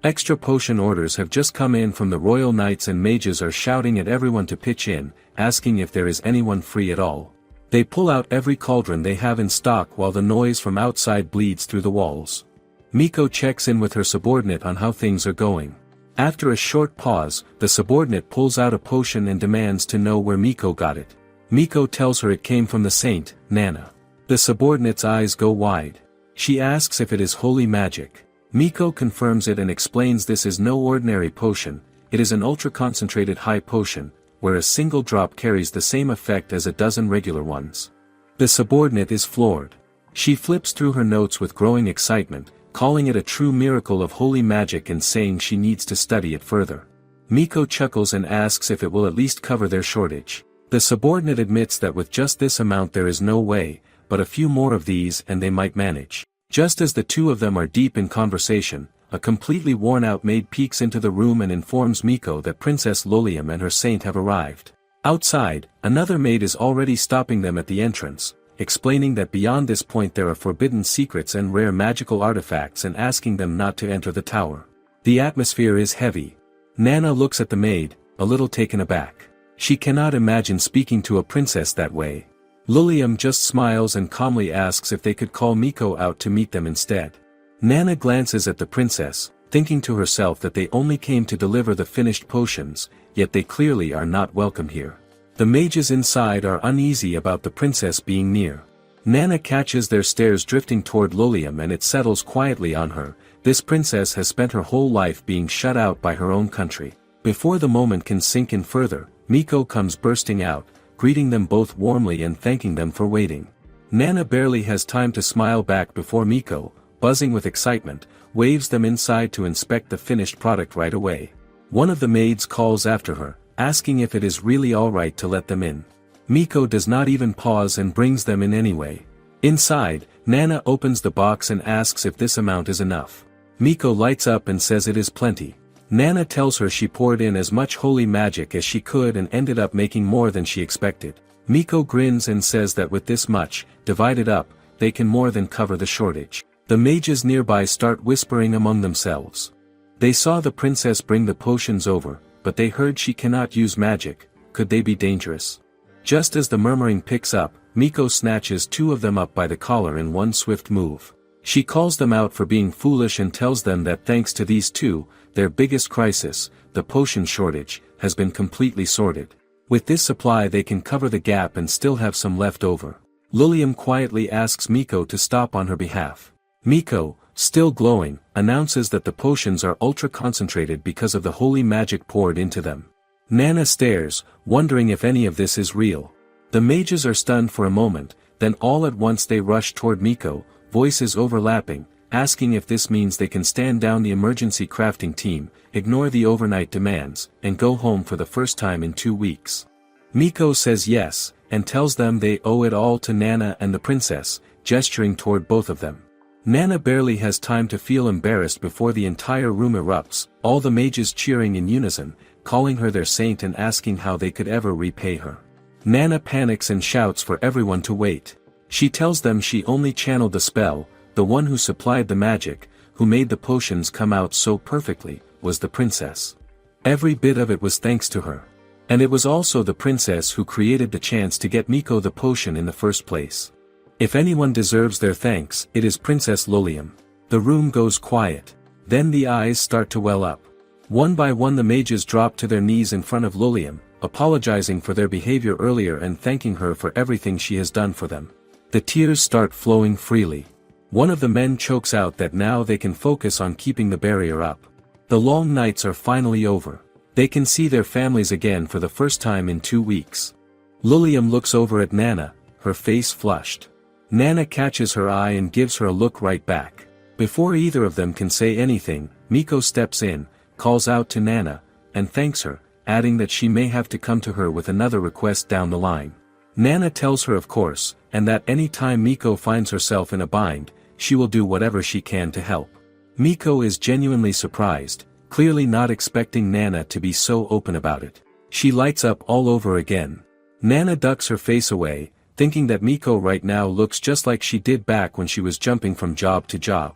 Extra potion orders have just come in from the royal knights and mages are shouting at everyone to pitch in, asking if there is anyone free at all. They pull out every cauldron they have in stock while the noise from outside bleeds through the walls. Miko checks in with her subordinate on how things are going. After a short pause, the subordinate pulls out a potion and demands to know where Miko got it. Miko tells her it came from the saint, Nana. The subordinate's eyes go wide. She asks if it is holy magic. Miko confirms it and explains this is no ordinary potion, it is an ultra-concentrated high potion, where a single drop carries the same effect as a dozen regular ones. The subordinate is floored. She flips through her notes with growing excitement, calling it a true miracle of holy magic and saying she needs to study it further. Miko chuckles and asks if it will at least cover their shortage. The subordinate admits that with just this amount there is no way, but a few more of these and they might manage. Just as the two of them are deep in conversation, a completely worn-out maid peeks into the room and informs Miko that Princess Lilium and her saint have arrived. Outside, another maid is already stopping them at the entrance, explaining that beyond this point there are forbidden secrets and rare magical artifacts and asking them not to enter the tower. The atmosphere is heavy. Nana looks at the maid, a little taken aback. She cannot imagine speaking to a princess that way. Lilium just smiles and calmly asks if they could call Miko out to meet them instead. Nana glances at the princess, thinking to herself that they only came to deliver the finished potions, yet they clearly are not welcome here. The mages inside are uneasy about the princess being near. Nana catches their stares drifting toward Lilium and it settles quietly on her. This princess has spent her whole life being shut out by her own country. Before the moment can sink in further, Miko comes bursting out, greeting them both warmly and thanking them for waiting. Nana barely has time to smile back before Miko, buzzing with excitement, waves them inside to inspect the finished product right away. One of the maids calls after her, asking if it is really alright to let them in. Miko does not even pause and brings them in anyway. Inside, Nana opens the box and asks if this amount is enough. Miko lights up and says it is plenty. Nana tells her she poured in as much holy magic as she could and ended up making more than she expected. Miko grins and says that with this much, divided up, they can more than cover the shortage. The mages nearby start whispering among themselves. They saw the princess bring the potions over, but they heard she cannot use magic. Could they be dangerous? Just as the murmuring picks up, Miko snatches two of them up by the collar in one swift move. She calls them out for being foolish and tells them that thanks to these two, their biggest crisis, the potion shortage, has been completely sorted. With this supply they can cover the gap and still have some left over. Lilium quietly asks Miko to stop on her behalf. Miko, still glowing, announces that the potions are ultra-concentrated because of the holy magic poured into them. Nana stares, wondering if any of this is real. The mages are stunned for a moment, then all at once they rush toward Miko, voices overlapping, asking if this means they can stand down the emergency crafting team, ignore the overnight demands, and go home for the first time in 2 weeks. Miko says yes, and tells them they owe it all to Nana and the princess, gesturing toward both of them. Nana barely has time to feel embarrassed before the entire room erupts, all the mages cheering in unison, calling her their saint and asking how they could ever repay her. Nana panics and shouts for everyone to wait. She tells them she only channeled the spell, the one who supplied the magic, who made the potions come out so perfectly, was the princess. Every bit of it was thanks to her. And it was also the princess who created the chance to get Miko the potion in the first place. If anyone deserves their thanks, it is Princess Lilium. The room goes quiet. Then the eyes start to well up. One by one the mages drop to their knees in front of Lilium, apologizing for their behavior earlier and thanking her for everything she has done for them. The tears start flowing freely. One of the men chokes out that now they can focus on keeping the barrier up. The long nights are finally over. They can see their families again for the first time in 2 weeks. Lilium looks over at Nana, her face flushed. Nana catches her eye and gives her a look right back. Before either of them can say anything, Miko steps in, calls out to Nana, and thanks her, adding that she may have to come to her with another request down the line. Nana tells her of course, and that any time Miko finds herself in a bind, she will do whatever she can to help. Miko is genuinely surprised, clearly not expecting Nana to be so open about it. She lights up all over again. Nana ducks her face away, thinking that Miko right now looks just like she did back when she was jumping from job to job.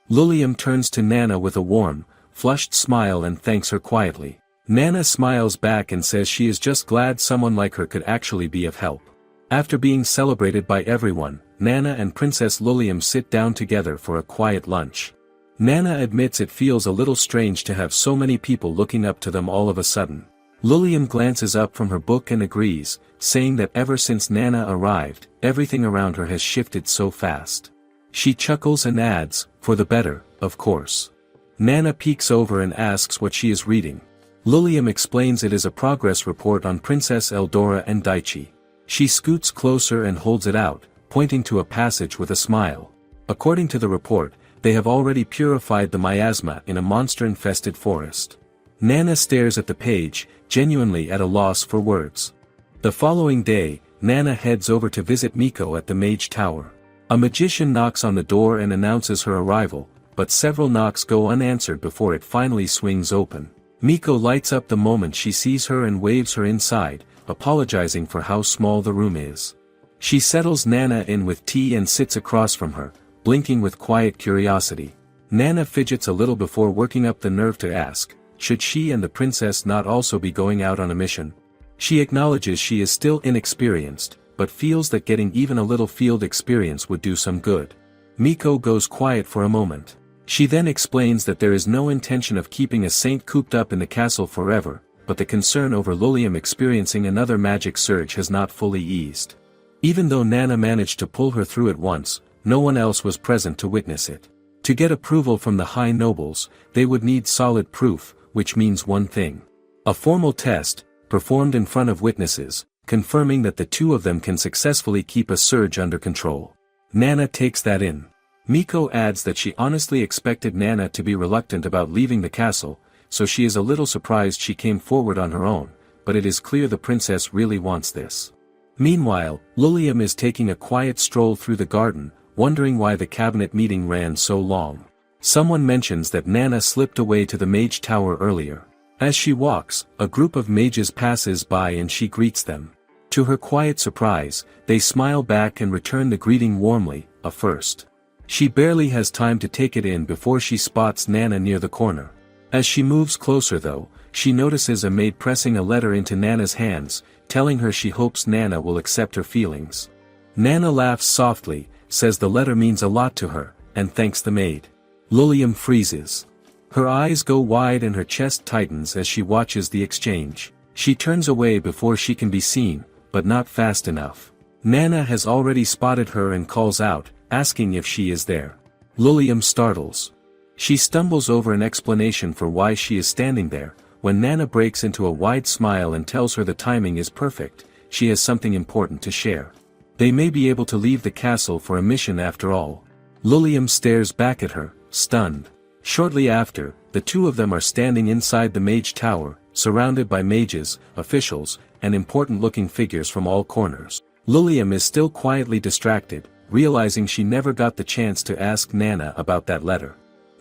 Lilium turns to Nana with a warm, flushed smile and thanks her quietly. Nana smiles back and says she is just glad someone like her could actually be of help. After being celebrated by everyone, Nana and Princess Lilium sit down together for a quiet lunch. Nana admits it feels a little strange to have so many people looking up to them all of a sudden. Lilium glances up from her book and agrees, saying that ever since Nana arrived, everything around her has shifted so fast. She chuckles and adds, for the better, of course. Nana peeks over and asks what she is reading. Lilium explains it is a progress report on Princess Eldora and Daichi. She scoots closer and holds it out, pointing to a passage with a smile. According to the report, they have already purified the miasma in a monster-infested forest. Nana stares at the page, genuinely at a loss for words. The following day, Nana heads over to visit Miko at the Mage Tower. A magician knocks on the door and announces her arrival, but several knocks go unanswered before it finally swings open. Miko lights up the moment she sees her and waves her inside, apologizing for how small the room is. She settles Nana in with tea and sits across from her, blinking with quiet curiosity. Nana fidgets a little before working up the nerve to ask, should she and the princess not also be going out on a mission? She acknowledges she is still inexperienced, but feels that getting even a little field experience would do some good. Miko goes quiet for a moment. She then explains that there is no intention of keeping a saint cooped up in the castle forever, but the concern over Lilium experiencing another magic surge has not fully eased. Even though Nana managed to pull her through it once, no one else was present to witness it. To get approval from the high nobles, they would need solid proof, which means one thing. A formal test, performed in front of witnesses, confirming that the two of them can successfully keep a surge under control. Nana takes that in. Miko adds that she honestly expected Nana to be reluctant about leaving the castle, so she is a little surprised she came forward on her own, but it is clear the princess really wants this. Meanwhile, Lilium is taking a quiet stroll through the garden, wondering why the cabinet meeting ran so long. Someone mentions that Nana slipped away to the mage tower earlier. As she walks, a group of mages passes by and she greets them. To her quiet surprise, they smile back and return the greeting warmly, a first. She barely has time to take it in before she spots Nana near the corner. As she moves closer though, she notices a maid pressing a letter into Nana's hands, telling her she hopes Nana will accept her feelings. Nana laughs softly, says the letter means a lot to her, and thanks the maid. Lilium freezes. Her eyes go wide and her chest tightens as she watches the exchange. She turns away before she can be seen, but not fast enough. Nana has already spotted her and calls out, asking if she is there. Lilium startles. She stumbles over an explanation for why she is standing there, when Nana breaks into a wide smile and tells her the timing is perfect, she has something important to share. They may be able to leave the castle for a mission after all. Lilium stares back at her, stunned. Shortly after, the two of them are standing inside the mage tower, surrounded by mages, officials, and important-looking figures from all corners. Lilium is still quietly distracted, realizing she never got the chance to ask Nana about that letter.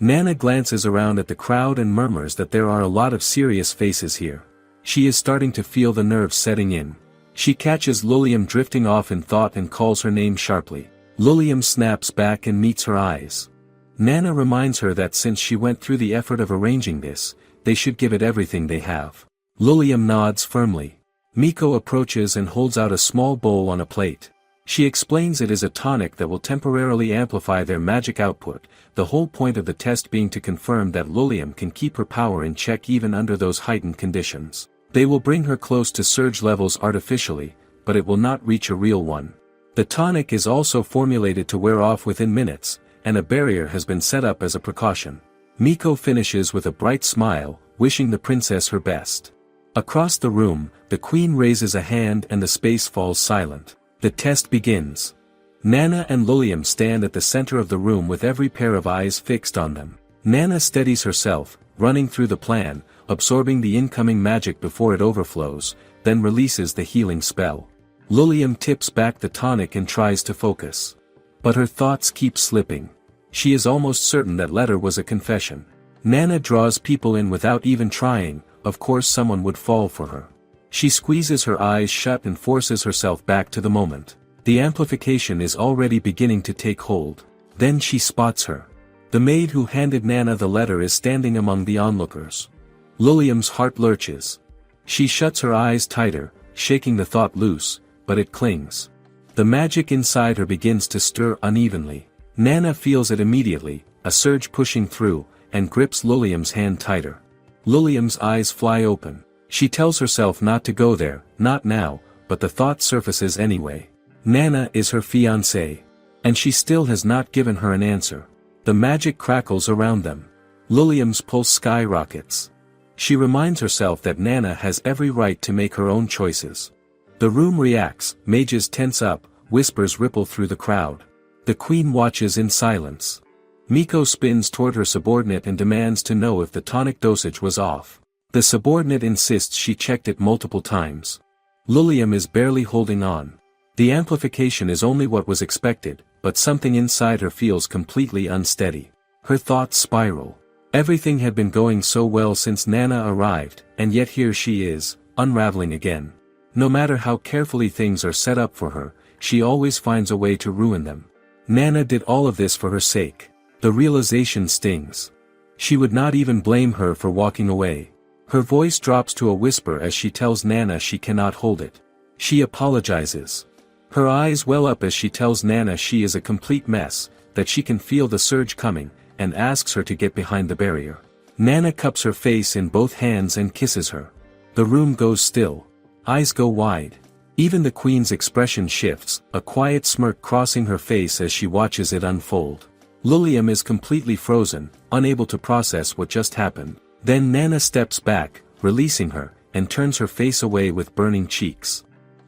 Nana glances around at the crowd and murmurs that there are a lot of serious faces here. She is starting to feel the nerves setting in. She catches Lilium drifting off in thought and calls her name sharply. Lilium snaps back and meets her eyes. Nana reminds her that since she went through the effort of arranging this, they should give it everything they have. Lilium nods firmly. Miko approaches and holds out a small bowl on a plate. She explains it is a tonic that will temporarily amplify their magic output, the whole point of the test being to confirm that Lilium can keep her power in check even under those heightened conditions. They will bring her close to surge levels artificially, but it will not reach a real one. The tonic is also formulated to wear off within minutes, and a barrier has been set up as a precaution. Miko finishes with a bright smile, wishing the princess her best. Across the room, the queen raises a hand and the space falls silent. The test begins. Nana and Lilium stand at the center of the room with every pair of eyes fixed on them. Nana steadies herself, running through the plan, absorbing the incoming magic before it overflows, then releases the healing spell. Lilium tips back the tonic and tries to focus. But her thoughts keep slipping. She is almost certain that letter was a confession. Nana draws people in without even trying, of course someone would fall for her. She squeezes her eyes shut and forces herself back to the moment. The amplification is already beginning to take hold. Then she spots her. The maid who handed Nana the letter is standing among the onlookers. Lilium's heart lurches. She shuts her eyes tighter, shaking the thought loose, but it clings. The magic inside her begins to stir unevenly. Nana feels it immediately, a surge pushing through, and grips Lilium's hand tighter. Lilium's eyes fly open. She tells herself not to go there, not now, but the thought surfaces anyway. Nana is her fiancée. And she still has not given her an answer. The magic crackles around them. Lilium's pulse skyrockets. She reminds herself that Nana has every right to make her own choices. The room reacts, mages tense up, whispers ripple through the crowd. The queen watches in silence. Miko spins toward her subordinate and demands to know if the tonic dosage was off. The subordinate insists she checked it multiple times. Lilium is barely holding on. The amplification is only what was expected, but something inside her feels completely unsteady. Her thoughts spiral. Everything had been going so well since Nana arrived, and yet here she is, unraveling again. No matter how carefully things are set up for her, she always finds a way to ruin them. Nana did all of this for her sake. The realization stings. She would not even blame her for walking away. Her voice drops to a whisper as she tells Nana she cannot hold it. She apologizes. Her eyes well up as she tells Nana she is a complete mess, that she can feel the surge coming, and asks her to get behind the barrier. Nana cups her face in both hands and kisses her. The room goes still. Eyes go wide. Even the queen's expression shifts, a quiet smirk crossing her face as she watches it unfold. Lilium is completely frozen, unable to process what just happened. Then Nana steps back, releasing her, and turns her face away with burning cheeks.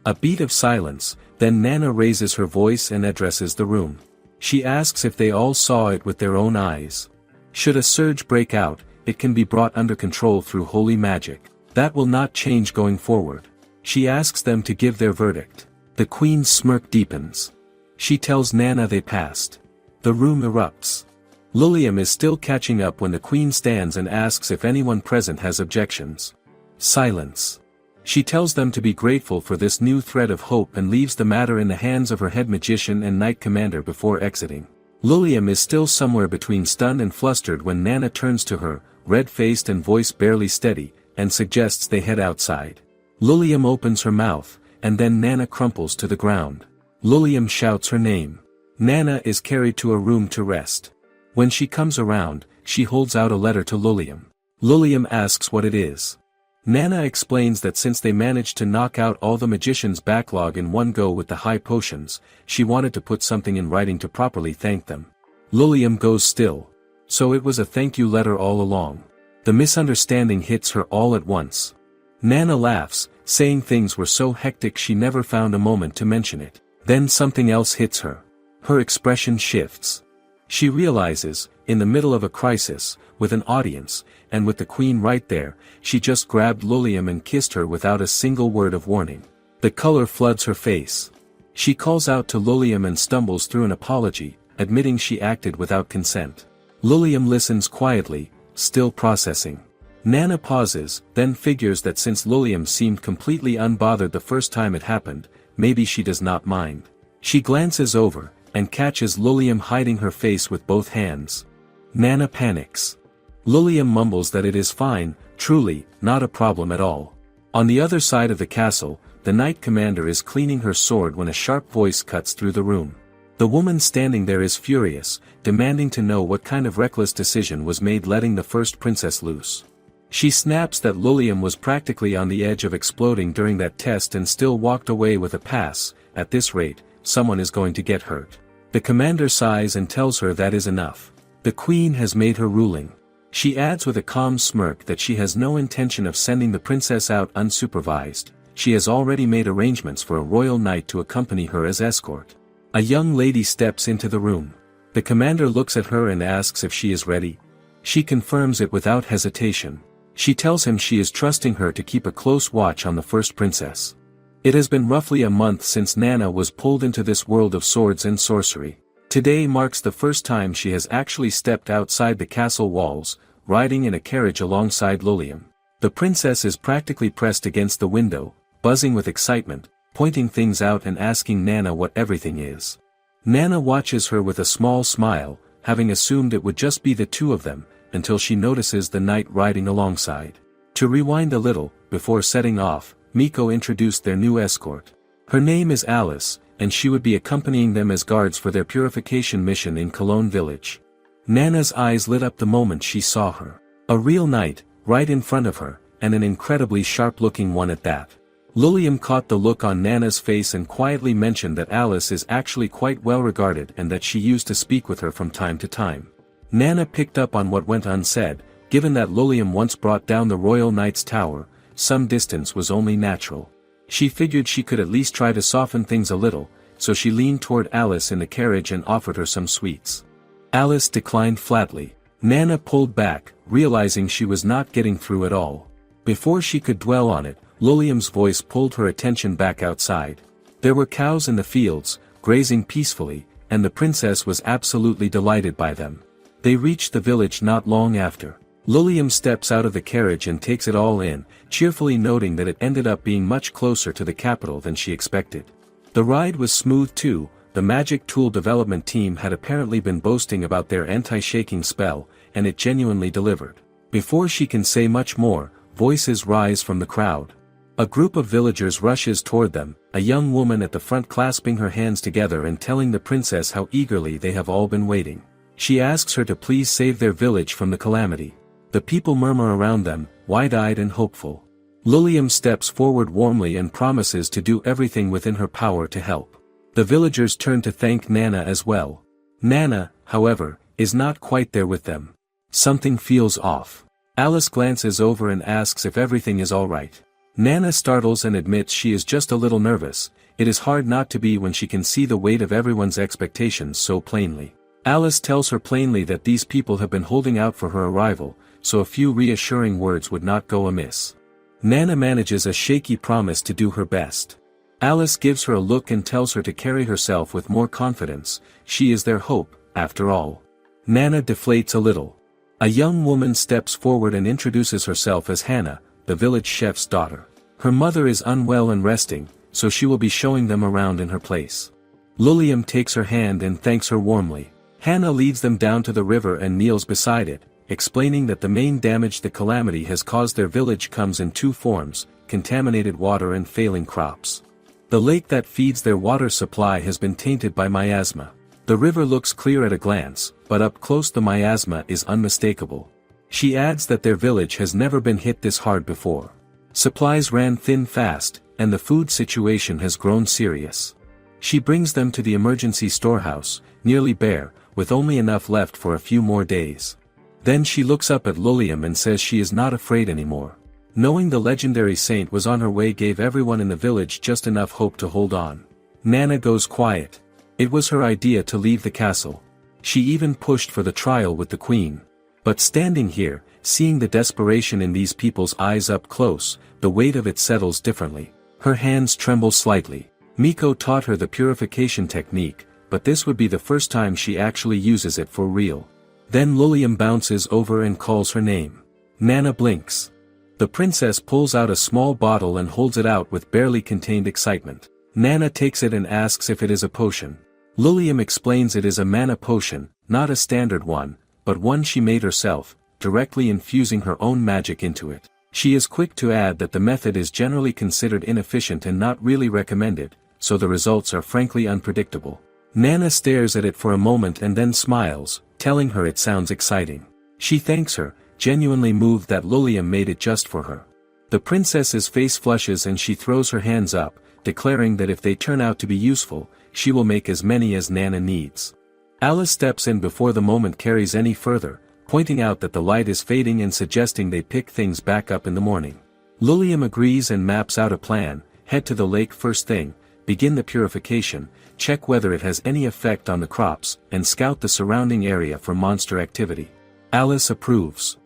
A beat of silence, then Nana raises her voice and addresses the room. She asks if they all saw it with their own eyes. Should a surge break out, it can be brought under control through holy magic. That will not change going forward. She asks them to give their verdict. The queen's smirk deepens. She tells Nana they passed. The room erupts. Lilium is still catching up when the queen stands and asks if anyone present has objections. Silence. She tells them to be grateful for this new thread of hope and leaves the matter in the hands of her head magician and knight commander before exiting. Lilium is still somewhere between stunned and flustered when Nana turns to her, red-faced and voice barely steady, and suggests they head outside. Lilium opens her mouth, and then Nana crumples to the ground. Lilium shouts her name. Nana is carried to a room to rest. When she comes around, she holds out a letter to Lilium. Lilium asks what it is. Nana explains that since they managed to knock out all the magician's backlog in one go with the high potions, she wanted to put something in writing to properly thank them. Lilium goes still. So it was a thank you letter all along. The misunderstanding hits her all at once. Nana laughs, saying things were so hectic she never found a moment to mention it. Then something else hits her. Her expression shifts. She realizes, in the middle of a crisis, with an audience, and with the queen right there, she just grabbed Lilium and kissed her without a single word of warning. The color floods her face. She calls out to Lilium and stumbles through an apology, admitting she acted without consent. Lilium listens quietly, still processing. Nana pauses, then figures that since Lilium seemed completely unbothered the first time it happened, maybe she does not mind. She glances over, and catches Lilium hiding her face with both hands. Nana panics. Lilium mumbles that it is fine, truly, not a problem at all. On the other side of the castle, the knight commander is cleaning her sword when a sharp voice cuts through the room. The woman standing there is furious, demanding to know what kind of reckless decision was made letting the first princess loose. She snaps that Lilium was practically on the edge of exploding during that test and still walked away with a pass. At this rate, someone is going to get hurt. The commander sighs and tells her that is enough. The queen has made her ruling. She adds with a calm smirk that she has no intention of sending the princess out unsupervised. She has already made arrangements for a royal knight to accompany her as escort. A young lady steps into the room. The commander looks at her and asks if she is ready. She confirms it without hesitation. She tells him she is trusting her to keep a close watch on the first princess. It has been roughly a month since Nana was pulled into this world of swords and sorcery. Today marks the first time she has actually stepped outside the castle walls, riding in a carriage alongside Lilium. The princess is practically pressed against the window, buzzing with excitement, pointing things out and asking Nana what everything is. Nana watches her with a small smile, having assumed it would just be the two of them, until she notices the knight riding alongside. To rewind a little, before setting off, Miko introduced their new escort. Her name is Alice, and she would be accompanying them as guards for their purification mission in Cologne village. Nana's eyes lit up the moment she saw her. A real knight, right in front of her, and an incredibly sharp-looking one at that. Lilium caught the look on Nana's face and quietly mentioned that Alice is actually quite well regarded and that she used to speak with her from time to time. Nana picked up on what went unsaid, given that Lilium once brought down the royal knight's tower. Some distance was only natural. She figured she could at least try to soften things a little, so she leaned toward Alice in the carriage and offered her some sweets. Alice declined flatly. Nana pulled back, realizing she was not getting through at all. Before she could dwell on it, Lilium's voice pulled her attention back outside. There were cows in the fields, grazing peacefully, and the princess was absolutely delighted by them. They reached the village not long after. Lilium steps out of the carriage and takes it all in, cheerfully noting that it ended up being much closer to the capital than she expected. The ride was smooth too. The magic tool development team had apparently been boasting about their anti-shaking spell, and it genuinely delivered. Before she can say much more, voices rise from the crowd. A group of villagers rushes toward them, a young woman at the front clasping her hands together and telling the princess how eagerly they have all been waiting. She asks her to please save their village from the calamity. The people murmur around them, wide-eyed and hopeful. Lilium steps forward warmly and promises to do everything within her power to help. The villagers turn to thank Nana as well. Nana, however, is not quite there with them. Something feels off. Alice glances over and asks if everything is alright. Nana startles and admits she is just a little nervous. It is hard not to be when she can see the weight of everyone's expectations so plainly. Alice tells her plainly that these people have been holding out for her arrival, so a few reassuring words would not go amiss. Nana manages a shaky promise to do her best. Alice gives her a look and tells her to carry herself with more confidence. She is their hope, after all. Nana deflates a little. A young woman steps forward and introduces herself as Hannah, the village chef's daughter. Her mother is unwell and resting, so she will be showing them around in her place. Lilium takes her hand and thanks her warmly. Hannah leads them down to the river and kneels beside it, explaining that the main damage the calamity has caused their village comes in two forms: contaminated water and failing crops. The lake that feeds their water supply has been tainted by miasma. The river looks clear at a glance, but up close the miasma is unmistakable. She adds that their village has never been hit this hard before. Supplies ran thin fast, and the food situation has grown serious. She brings them to the emergency storehouse, nearly bare, with only enough left for a few more days. Then she looks up at Lilium and says she is not afraid anymore. Knowing the legendary saint was on her way gave everyone in the village just enough hope to hold on. Nana goes quiet. It was her idea to leave the castle. She even pushed for the trial with the queen. But standing here, seeing the desperation in these people's eyes up close, the weight of it settles differently. Her hands tremble slightly. Miko taught her the purification technique, but this would be the first time she actually uses it for real. Then Lilium bounces over and calls her name. Nana blinks. The princess pulls out a small bottle and holds it out with barely contained excitement. Nana takes it and asks if it is a potion. Lilium explains it is a mana potion, not a standard one, but one she made herself, directly infusing her own magic into it. She is quick to add that the method is generally considered inefficient and not really recommended, so the results are frankly unpredictable. Nana stares at it for a moment and then smiles, telling her it sounds exciting. She thanks her, genuinely moved that Lilium made it just for her. The princess's face flushes and she throws her hands up, declaring that if they turn out to be useful, she will make as many as Nana needs. Alice steps in before the moment carries any further, pointing out that the light is fading and suggesting they pick things back up in the morning. Lilium agrees and maps out a plan: head to the lake first thing, begin the purification, check whether it has any effect on the crops, and scout the surrounding area for monster activity. Alice approves.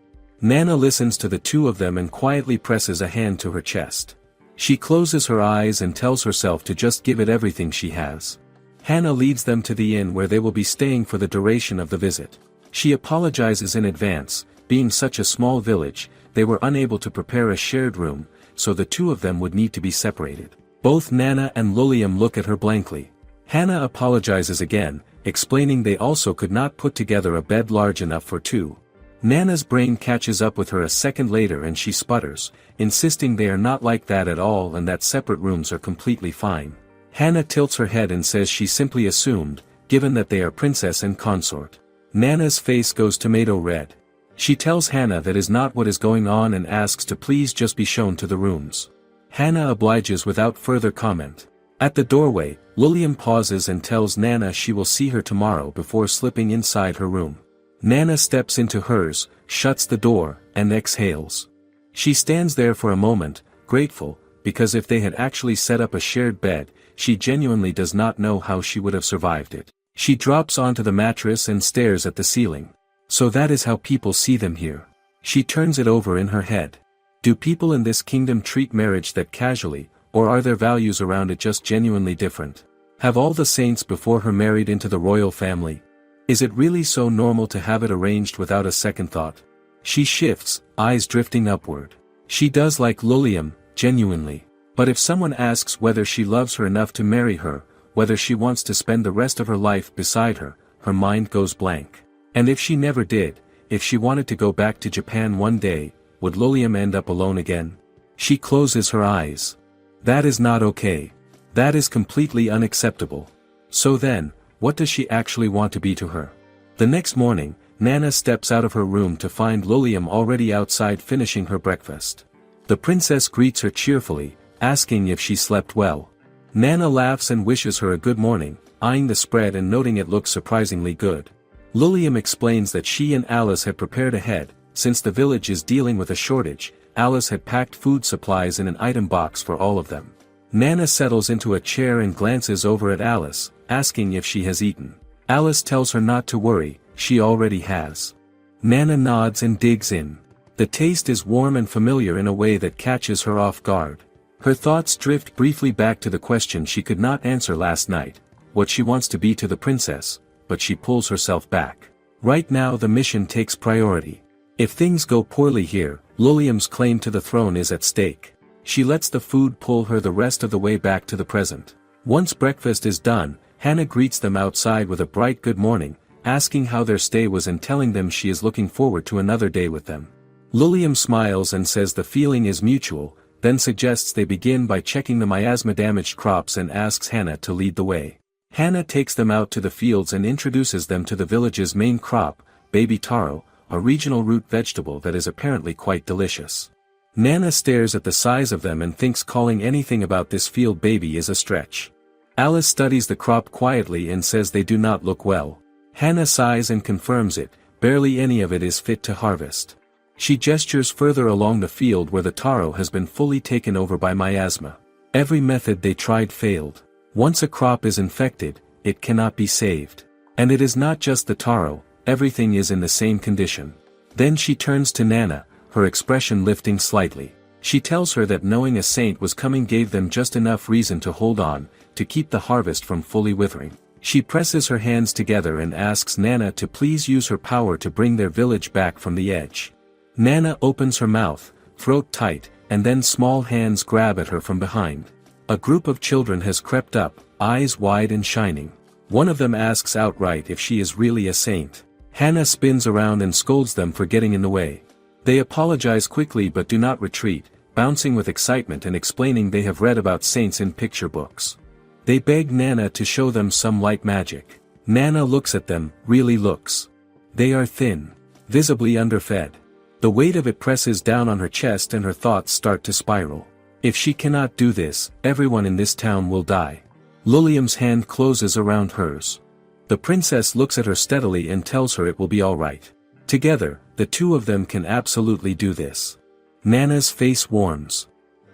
Nana listens to the two of them and quietly presses a hand to her chest. She closes her eyes and tells herself to just give it everything she has. Hannah leads them to the inn where they will be staying for the duration of the visit. She apologizes in advance. Being such a small village, they were unable to prepare a shared room, so the two of them would need to be separated. Both Nana and Lilium look at her blankly. Hannah apologizes again, explaining they also could not put together a bed large enough for two. Nana's brain catches up with her a second later and she sputters, insisting they are not like that at all and that separate rooms are completely fine. Hannah tilts her head and says she simply assumed, given that they are princess and consort. Nana's face goes tomato red. She tells Hannah that is not what is going on and asks to please just be shown to the rooms. Hannah obliges without further comment. At the doorway, Lilium pauses and tells Nana she will see her tomorrow before slipping inside her room. Nana steps into hers, shuts the door, and exhales. She stands there for a moment, grateful, because if they had actually set up a shared bed, she genuinely does not know how she would have survived it. She drops onto the mattress and stares at the ceiling. So that is how people see them here. She turns it over in her head. Do people in this kingdom treat marriage that casually, or are their values around it just genuinely different? Have all the saints before her married into the royal family? Is it really so normal to have it arranged without a second thought? She shifts, eyes drifting upward. She does like Lilium, genuinely. But if someone asks whether she loves her enough to marry her, whether she wants to spend the rest of her life beside her, her mind goes blank. And if she never did, if she wanted to go back to Japan one day, would Lilium end up alone again? She closes her eyes. That is not okay. That is completely unacceptable. So then, what does she actually want to be to her? The next morning, Nana steps out of her room to find Lilium already outside finishing her breakfast. The princess greets her cheerfully, asking if she slept well. Nana laughs and wishes her a good morning, eyeing the spread and noting it looks surprisingly good. Lilium explains that she and Alice had prepared ahead, since the village is dealing with a shortage. Alice had packed food supplies in an item box for all of them. Nana settles into a chair and glances over at Alice, asking if she has eaten. Alice tells her not to worry, she already has. Nana nods and digs in. The taste is warm and familiar in a way that catches her off guard. Her thoughts drift briefly back to the question she could not answer last night, what she wants to be to the princess, but she pulls herself back. Right now the mission takes priority. If things go poorly here, Lilium's claim to the throne is at stake. She lets the food pull her the rest of the way back to the present. Once breakfast is done, Hannah greets them outside with a bright good morning, asking how their stay was and telling them she is looking forward to another day with them. Lilium smiles and says the feeling is mutual, then suggests they begin by checking the miasma-damaged crops and asks Hannah to lead the way. Hannah takes them out to the fields and introduces them to the village's main crop, baby taro, a regional root vegetable that is apparently quite delicious. Nana stares at the size of them and thinks calling anything about this field baby is a stretch. Alice studies the crop quietly and says they do not look well. Hannah sighs and confirms it, barely any of it is fit to harvest. She gestures further along the field where the taro has been fully taken over by miasma. Every method they tried failed. Once a crop is infected, it cannot be saved. And it is not just the taro, everything is in the same condition. Then she turns to Nana, her expression lifting slightly. She tells her that knowing a saint was coming gave them just enough reason to hold on, to keep the harvest from fully withering. She presses her hands together and asks Nana to please use her power to bring their village back from the edge. Nana opens her mouth, throat tight, and then small hands grab at her from behind. A group of children has crept up, eyes wide and shining. One of them asks outright if she is really a saint. Hannah spins around and scolds them for getting in the way. They apologize quickly but do not retreat, bouncing with excitement and explaining they have read about saints in picture books. They beg Nana to show them some light magic. Nana looks at them, really looks. They are thin, visibly underfed. The weight of it presses down on her chest and her thoughts start to spiral. If she cannot do this, everyone in this town will die. Lilium's hand closes around hers. The princess looks at her steadily and tells her it will be alright. Together, the two of them can absolutely do this. Nana's face warms.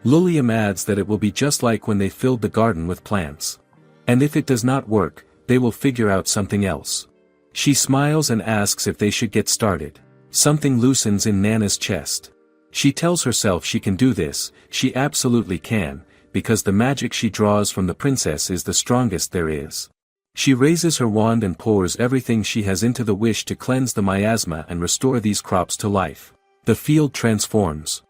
Lilium adds that it will be just like when they filled the garden with plants. And if it does not work, they will figure out something else. She smiles and asks if they should get started. Something loosens in Nana's chest. She tells herself she can do this, she absolutely can, because the magic she draws from the princess is the strongest there is. She raises her wand and pours everything she has into the wish to cleanse the miasma and restore these crops to life. The field transforms.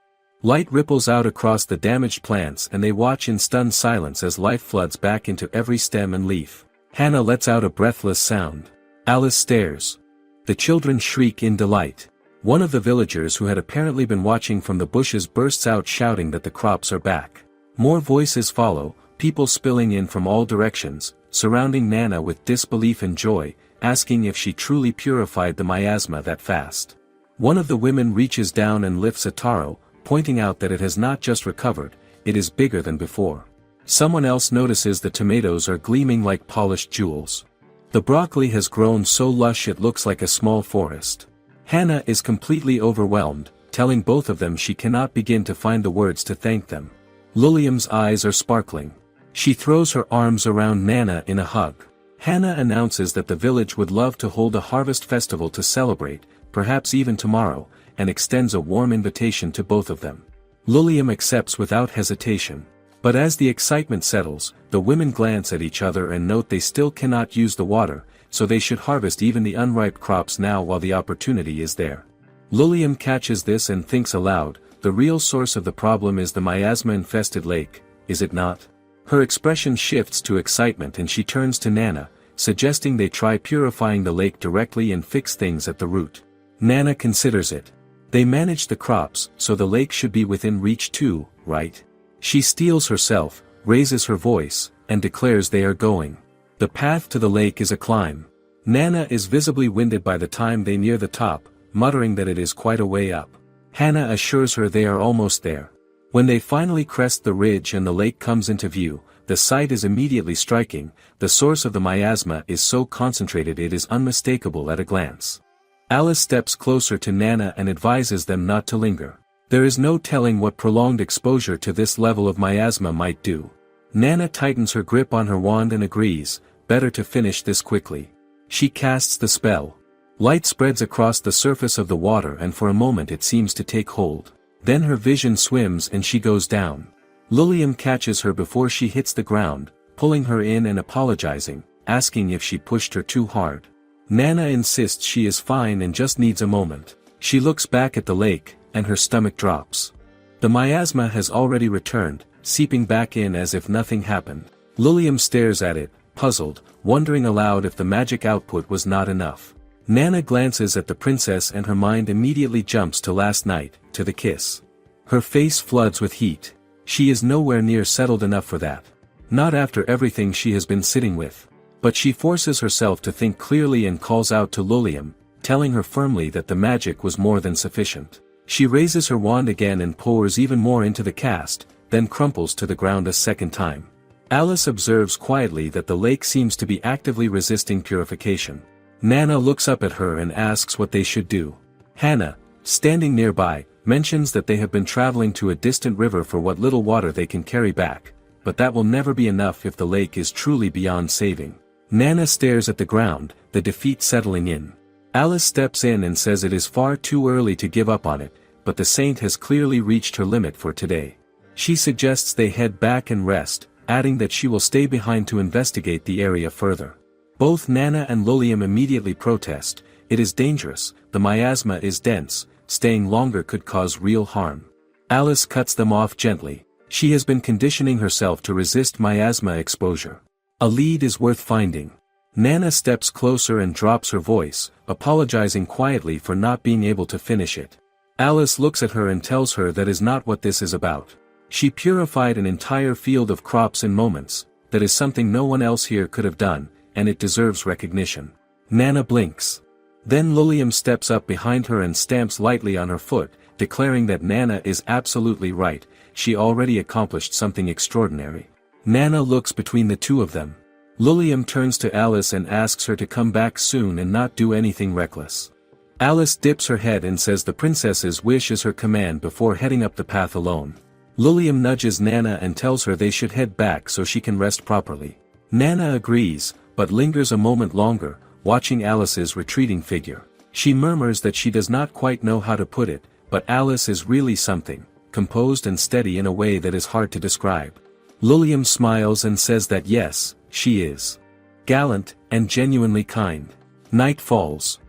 Light ripples out across the damaged plants and they watch in stunned silence as life floods back into every stem and leaf. Hannah lets out a breathless sound. Alice stares. The children shriek in delight. One of the villagers who had apparently been watching from the bushes bursts out shouting that the crops are back. More voices follow, people spilling in from all directions, surrounding Nana with disbelief and joy, asking if she truly purified the miasma that fast. One of the women reaches down and lifts a taro, pointing out that it has not just recovered, it is bigger than before. Someone else notices the tomatoes are gleaming like polished jewels. The broccoli has grown so lush it looks like a small forest. Hannah is completely overwhelmed, telling both of them she cannot begin to find the words to thank them. Lilium's eyes are sparkling. She throws her arms around Nana in a hug. Hannah announces that the village would love to hold a harvest festival to celebrate, perhaps even tomorrow, and extends a warm invitation to both of them. Lilium accepts without hesitation. But as the excitement settles, the women glance at each other and note they still cannot use the water, so they should harvest even the unripe crops now while the opportunity is there. Lilium catches this and thinks aloud, the real source of the problem is the miasma-infested lake, is it not? Her expression shifts to excitement and she turns to Nana, suggesting they try purifying the lake directly and fix things at the root. Nana considers it. They manage the crops, so the lake should be within reach too, right? She steels herself, raises her voice, and declares they are going. The path to the lake is a climb. Nana is visibly winded by the time they near the top, muttering that it is quite a way up. Hannah assures her they are almost there. When they finally crest the ridge and the lake comes into view, the sight is immediately striking. The source of the miasma is so concentrated it is unmistakable at a glance. Alice steps closer to Nana and advises them not to linger. There is no telling what prolonged exposure to this level of miasma might do. Nana tightens her grip on her wand and agrees, better to finish this quickly. She casts the spell. Light spreads across the surface of the water and for a moment it seems to take hold. Then her vision swims and she goes down. Lilium catches her before she hits the ground, pulling her in and apologizing, asking if she pushed her too hard. Nana insists she is fine and just needs a moment. She looks back at the lake, and her stomach drops. The miasma has already returned, seeping back in as if nothing happened. Lilium stares at it, puzzled, wondering aloud if the magic output was not enough. Nana glances at the princess and her mind immediately jumps to last night, to the kiss. Her face floods with heat. She is nowhere near settled enough for that. Not after everything she has been sitting with. But she forces herself to think clearly and calls out to Lilium, telling her firmly that the magic was more than sufficient. She raises her wand again and pours even more into the cast, then crumples to the ground a second time. Alice observes quietly that the lake seems to be actively resisting purification. Nana looks up at her and asks what they should do. Hannah, standing nearby, mentions that they have been traveling to a distant river for what little water they can carry back, but that will never be enough if the lake is truly beyond saving. Nana stares at the ground, the defeat settling in. Alice steps in and says it is far too early to give up on it, but the saint has clearly reached her limit for today. She suggests they head back and rest, adding that she will stay behind to investigate the area further. Both Nana and Lilium immediately protest. It is dangerous, the miasma is dense, staying longer could cause real harm. Alice cuts them off gently. She has been conditioning herself to resist miasma exposure. A lead is worth finding. Nana steps closer and drops her voice, apologizing quietly for not being able to finish it. Alice looks at her and tells her that is not what this is about. She purified an entire field of crops in moments, that is something no one else here could have done, and it deserves recognition. Nana blinks. Then Lilium steps up behind her and stamps lightly on her foot, declaring that Nana is absolutely right, she already accomplished something extraordinary. Nana looks between the two of them. Lilium turns to Alice and asks her to come back soon and not do anything reckless. Alice dips her head and says the princess's wish is her command before heading up the path alone. Lilium nudges Nana and tells her they should head back so she can rest properly. Nana agrees, but lingers a moment longer, watching Alice's retreating figure. She murmurs that she does not quite know how to put it, but Alice is really something, composed and steady in a way that is hard to describe. Lilium smiles and says that yes, she is. Gallant, and genuinely kind. Night falls.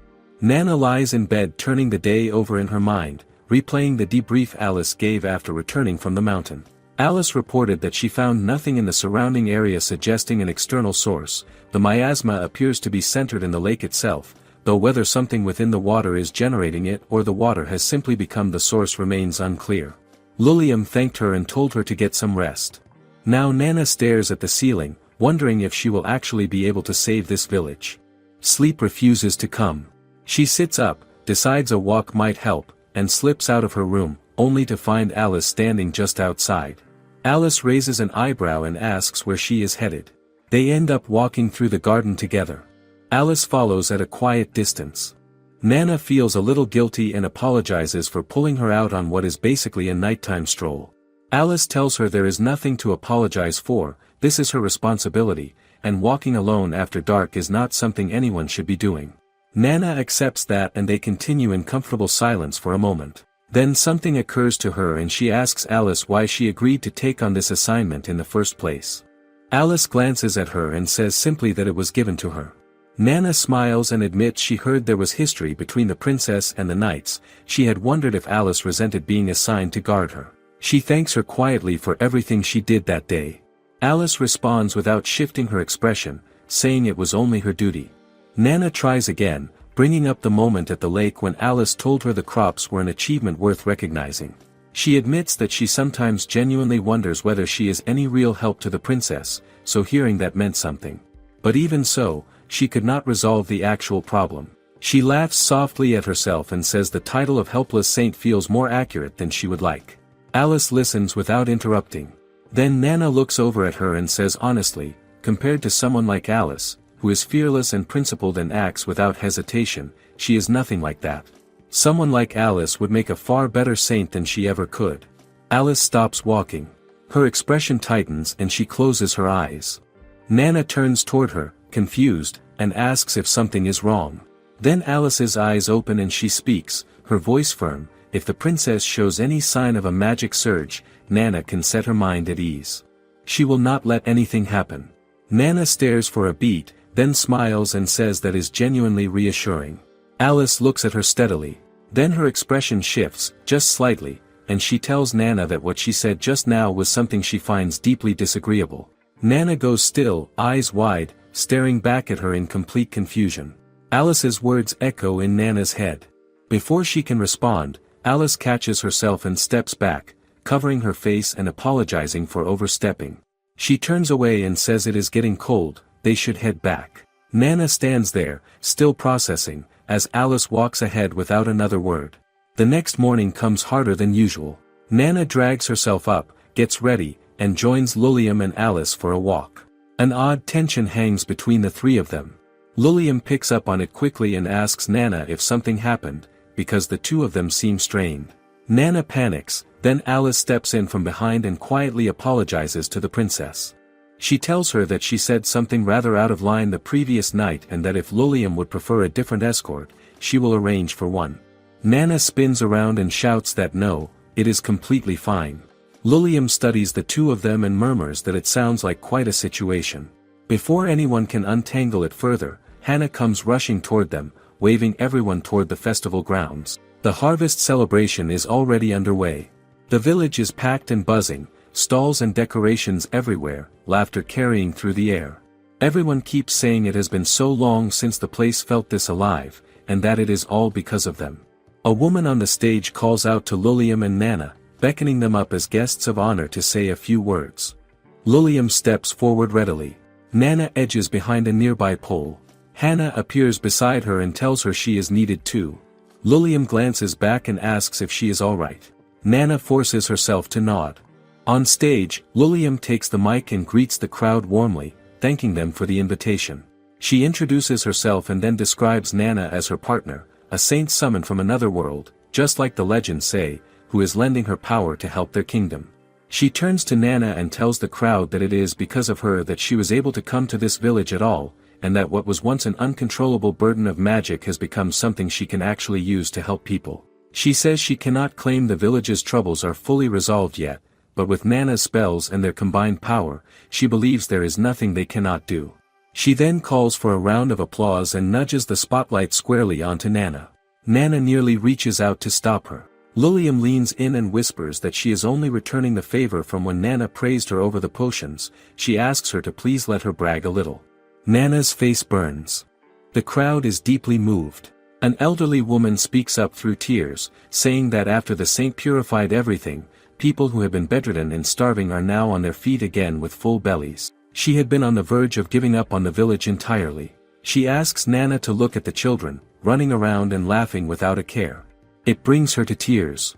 Nana lies in bed turning the day over in her mind, replaying the debrief Alice gave after returning from the mountain. Alice reported that she found nothing in the surrounding area suggesting an external source. The miasma appears to be centered in the lake itself, though whether something within the water is generating it or the water has simply become the source remains unclear. Lilium thanked her and told her to get some rest. Now Nana stares at the ceiling, wondering if she will actually be able to save this village. Sleep refuses to come. She sits up, decides a walk might help, and slips out of her room, only to find Alice standing just outside. Alice raises an eyebrow and asks where she is headed. They end up walking through the garden together. Alice follows at a quiet distance. Nana feels a little guilty and apologizes for pulling her out on what is basically a nighttime stroll. Alice tells her there is nothing to apologize for, this is her responsibility, and walking alone after dark is not something anyone should be doing. Nana accepts that and they continue in comfortable silence for a moment. Then something occurs to her and she asks Alice why she agreed to take on this assignment in the first place. Alice glances at her and says simply that it was given to her. Nana smiles and admits she heard there was history between the princess and the knights. She had wondered if Alice resented being assigned to guard her. She thanks her quietly for everything she did that day. Alice responds without shifting her expression, saying it was only her duty. Nana tries again, bringing up the moment at the lake when Alice told her the crops were an achievement worth recognizing. She admits that she sometimes genuinely wonders whether she is any real help to the princess, so hearing that meant something. But even so, she could not resolve the actual problem. She laughs softly at herself and says the title of helpless saint feels more accurate than she would like. Alice listens without interrupting. Then Nana looks over at her and says honestly, compared to someone like Alice, who is fearless and principled and acts without hesitation, she is nothing like that. Someone like Alice would make a far better saint than she ever could. Alice stops walking. Her expression tightens and she closes her eyes. Nana turns toward her, confused, and asks if something is wrong. Then Alice's eyes open and she speaks, her voice firm. If the princess shows any sign of a magic surge, Nana can set her mind at ease. She will not let anything happen. Nana stares for a beat, then smiles and says that is genuinely reassuring. Alice looks at her steadily. Then her expression shifts, just slightly, and she tells Nana that what she said just now was something she finds deeply disagreeable. Nana goes still, eyes wide, staring back at her in complete confusion. Alice's words echo in Nana's head. Before she can respond, Alice catches herself and steps back, covering her face and apologizing for overstepping. She turns away and says it is getting cold, they should head back. Nana stands there, still processing, as Alice walks ahead without another word. The next morning comes harder than usual. Nana drags herself up, gets ready, and joins Lilium and Alice for a walk. An odd tension hangs between the three of them. Lilium picks up on it quickly and asks Nana if something happened, because the two of them seem strained. Nana panics, then Alice steps in from behind and quietly apologizes to the princess. She tells her that she said something rather out of line the previous night and that if Lilium would prefer a different escort, she will arrange for one. Nana spins around and shouts that no, it is completely fine. Lilium studies the two of them and murmurs that it sounds like quite a situation. Before anyone can untangle it further, Hannah comes rushing toward them, waving everyone toward the festival grounds. The harvest celebration is already underway. The village is packed and buzzing, stalls and decorations everywhere, laughter carrying through the air. Everyone keeps saying it has been so long since the place felt this alive, and that it is all because of them. A woman on the stage calls out to Lilium and Nana, beckoning them up as guests of honor to say a few words. Lilium steps forward readily. Nana edges behind a nearby pole. Hannah appears beside her and tells her she is needed too. Lilium glances back and asks if she is alright. Nana forces herself to nod. On stage, Lilium takes the mic and greets the crowd warmly, thanking them for the invitation. She introduces herself and then describes Nana as her partner, a saint summoned from another world, just like the legends say, who is lending her power to help their kingdom. She turns to Nana and tells the crowd that it is because of her that she was able to come to this village at all, and that what was once an uncontrollable burden of magic has become something she can actually use to help people. She says she cannot claim the village's troubles are fully resolved yet, but with Nana's spells and their combined power, she believes there is nothing they cannot do. She then calls for a round of applause and nudges the spotlight squarely onto Nana. Nana nearly reaches out to stop her. Lilium leans in and whispers that she is only returning the favor from when Nana praised her over the potions. She asks her to please let her brag a little. Nana's face burns. The crowd is deeply moved. An elderly woman speaks up through tears, saying that after the saint purified everything, people who had been bedridden and starving are now on their feet again with full bellies. She had been on the verge of giving up on the village entirely. She asks Nana to look at the children, running around and laughing without a care. It brings her to tears.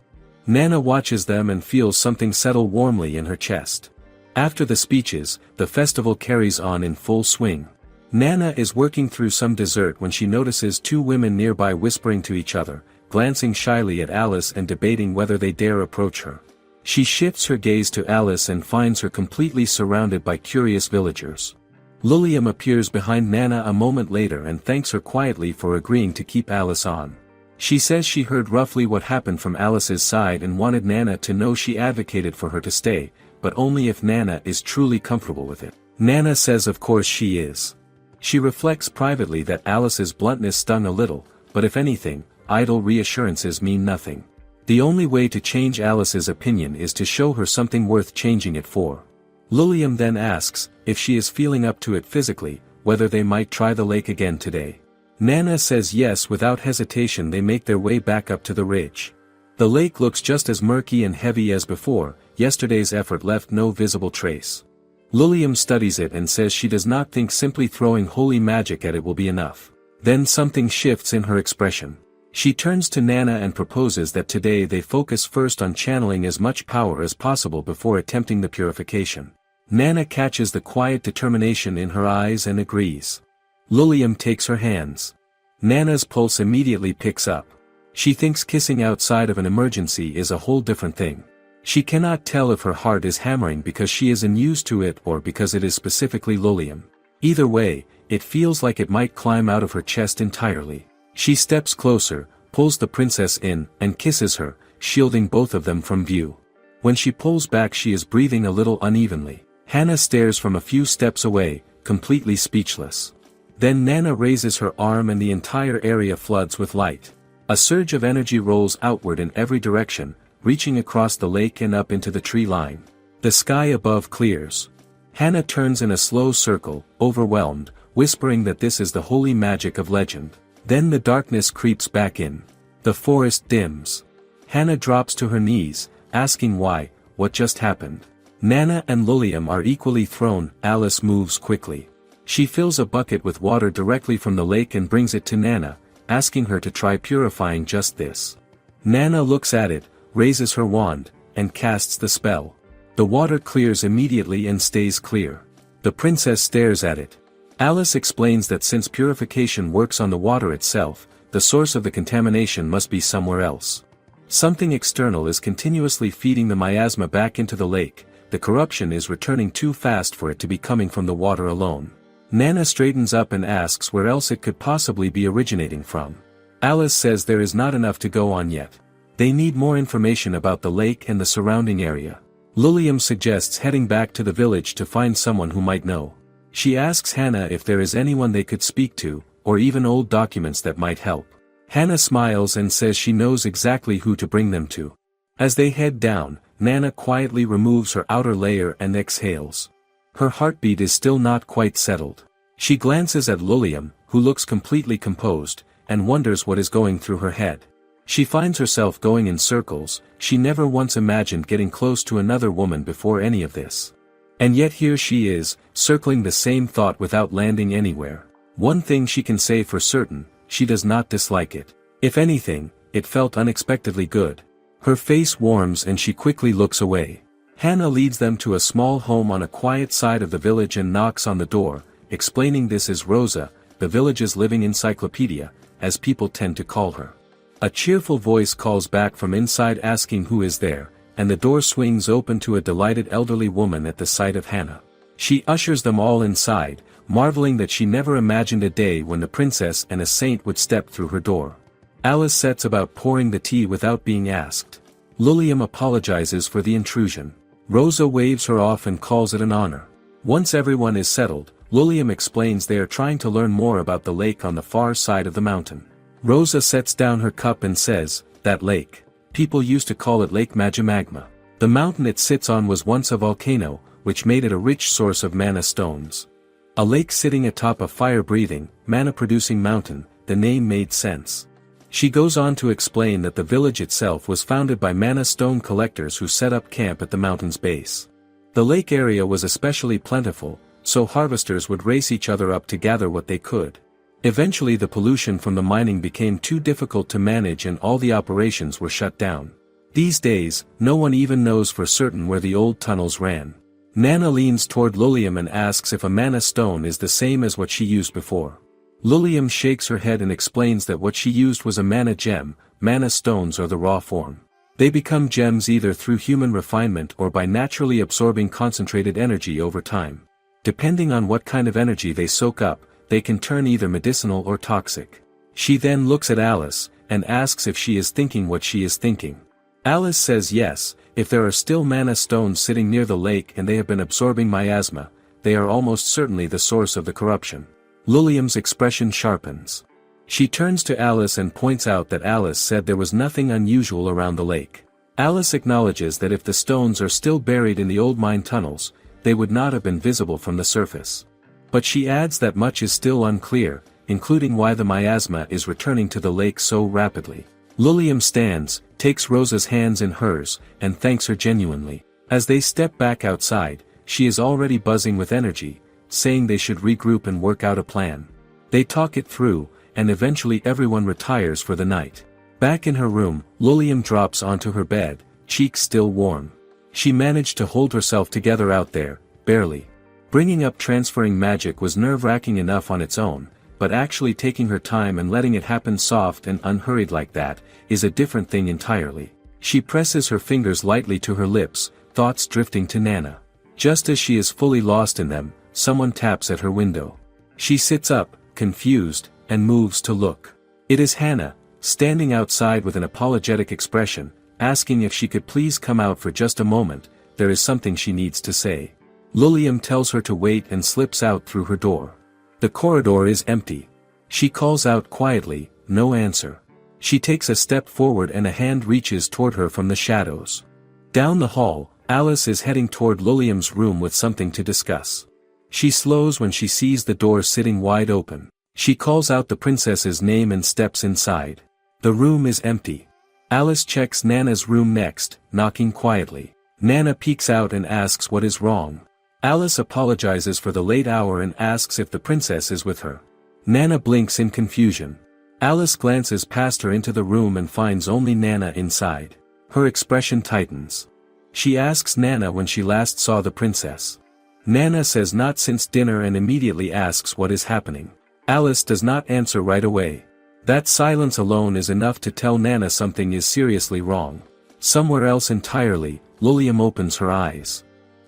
Nana watches them and feels something settle warmly in her chest. After the speeches, the festival carries on in full swing. Nana is working through some dessert when she notices two women nearby whispering to each other, glancing shyly at Alice and debating whether they dare approach her. She shifts her gaze to Alice and finds her completely surrounded by curious villagers. Lilium appears behind Nana a moment later and thanks her quietly for agreeing to keep Alice on. She says she heard roughly what happened from Alice's side and wanted Nana to know she advocated for her to stay, but only if Nana is truly comfortable with it. Nana says of course she is. She reflects privately that Alice's bluntness stung a little, but if anything, idle reassurances mean nothing. The only way to change Alice's opinion is to show her something worth changing it for. Lilium then asks, if she is feeling up to it physically, whether they might try the lake again today. Nana says yes. Without hesitation they make their way back up to the ridge. The lake looks just as murky and heavy as before, yesterday's effort left no visible trace. Lilium studies it and says she does not think simply throwing holy magic at it will be enough. Then something shifts in her expression. She turns to Nana and proposes that today they focus first on channeling as much power as possible before attempting the purification. Nana catches the quiet determination in her eyes and agrees. Lilium takes her hands. Nana's pulse immediately picks up. She thinks kissing outside of an emergency is a whole different thing. She cannot tell if her heart is hammering because she is unused to it or because it is specifically Lilium. Either way, it feels like it might climb out of her chest entirely. She steps closer, pulls the princess in, and kisses her, shielding both of them from view. When she pulls back she is breathing a little unevenly. Hannah stares from a few steps away, completely speechless. Then Nana raises her arm and the entire area floods with light. A surge of energy rolls outward in every direction, reaching across the lake and up into the tree line. The sky above clears. Hannah turns in a slow circle, overwhelmed, whispering that this is the holy magic of legend. Then the darkness creeps back in. The forest dims. Hannah drops to her knees, asking why, what just happened. Nana and Lilium are equally thrown. Alice moves quickly. She fills a bucket with water directly from the lake and brings it to Nana, asking her to try purifying just this. Nana looks at it, raises her wand, and casts the spell. The water clears immediately and stays clear. The princess stares at it. Alice explains that since purification works on the water itself, the source of the contamination must be somewhere else. Something external is continuously feeding the miasma back into the lake. The corruption is returning too fast for it to be coming from the water alone. Nana straightens up and asks where else it could possibly be originating from. Alice says there is not enough to go on yet. They need more information about the lake and the surrounding area. Lilium suggests heading back to the village to find someone who might know. She asks Hannah if there is anyone they could speak to, or even old documents that might help. Hannah smiles and says she knows exactly who to bring them to. As they head down, Nana quietly removes her outer layer and exhales. Her heartbeat is still not quite settled. She glances at Lilium, who looks completely composed, and wonders what is going through her head. She finds herself going in circles. She never once imagined getting close to another woman before any of this. And yet here she is, circling the same thought without landing anywhere. One thing she can say for certain, she does not dislike it. If anything, it felt unexpectedly good. Her face warms and she quickly looks away. Hannah leads them to a small home on a quiet side of the village and knocks on the door, explaining this is Rosa, the village's living encyclopedia, as people tend to call her. A cheerful voice calls back from inside asking who is there, and the door swings open to a delighted elderly woman at the sight of Hannah. She ushers them all inside, marveling that she never imagined a day when the princess and a saint would step through her door. Alice sets about pouring the tea without being asked. Lilium apologizes for the intrusion. Rosa waves her off and calls it an honor. Once everyone is settled, Lilium explains they are trying to learn more about the lake on the far side of the mountain. Rosa sets down her cup and says, "That lake. People used to call it Lake Magma. The mountain it sits on was once a volcano, which made it a rich source of mana stones. A lake sitting atop a fire-breathing, mana-producing mountain, the name made sense." She goes on to explain that the village itself was founded by mana stone collectors who set up camp at the mountain's base. The lake area was especially plentiful, so harvesters would race each other up to gather what they could. Eventually the pollution from the mining became too difficult to manage and all the operations were shut down. These days, no one even knows for certain where the old tunnels ran. Nana leans toward Lilium and asks if a mana stone is the same as what she used before. Lilium shakes her head and explains that what she used was a mana gem. Mana stones are the raw form. They become gems either through human refinement or by naturally absorbing concentrated energy over time. Depending on what kind of energy they soak up, they can turn either medicinal or toxic. She then looks at Alice, and asks if she is thinking what she is thinking. Alice says yes, if there are still mana stones sitting near the lake and they have been absorbing miasma, they are almost certainly the source of the corruption. Lilium's expression sharpens. She turns to Alice and points out that Alice said there was nothing unusual around the lake. Alice acknowledges that if the stones are still buried in the old mine tunnels, they would not have been visible from the surface. But she adds that much is still unclear, including why the miasma is returning to the lake so rapidly. Lilium stands, takes Rosa's hands in hers, and thanks her genuinely. As they step back outside, she is already buzzing with energy, saying they should regroup and work out a plan. They talk it through, and eventually everyone retires for the night. Back in her room, Lilium drops onto her bed, cheeks still warm. She managed to hold herself together out there, barely. Bringing up transferring magic was nerve-wracking enough on its own, but actually taking her time and letting it happen soft and unhurried like that, is a different thing entirely. She presses her fingers lightly to her lips, thoughts drifting to Nana. Just as she is fully lost in them, someone taps at her window. She sits up, confused, and moves to look. It is Hannah, standing outside with an apologetic expression, asking if she could please come out for just a moment, there is something she needs to say. Lilium tells her to wait and slips out through her door. The corridor is empty. She calls out quietly, no answer. She takes a step forward and a hand reaches toward her from the shadows. Down the hall, Alice is heading toward Lilium's room with something to discuss. She slows when she sees the door sitting wide open. She calls out the princess's name and steps inside. The room is empty. Alice checks Nana's room next, knocking quietly. Nana peeks out and asks what is wrong. Alice apologizes for the late hour and asks if the princess is with her. Nana blinks in confusion. Alice glances past her into the room and finds only Nana inside. Her expression tightens. She asks Nana when she last saw the princess. Nana says not since dinner and immediately asks what is happening. Alice does not answer right away. That silence alone is enough to tell Nana something is seriously wrong. Somewhere else entirely, Lilium opens her eyes.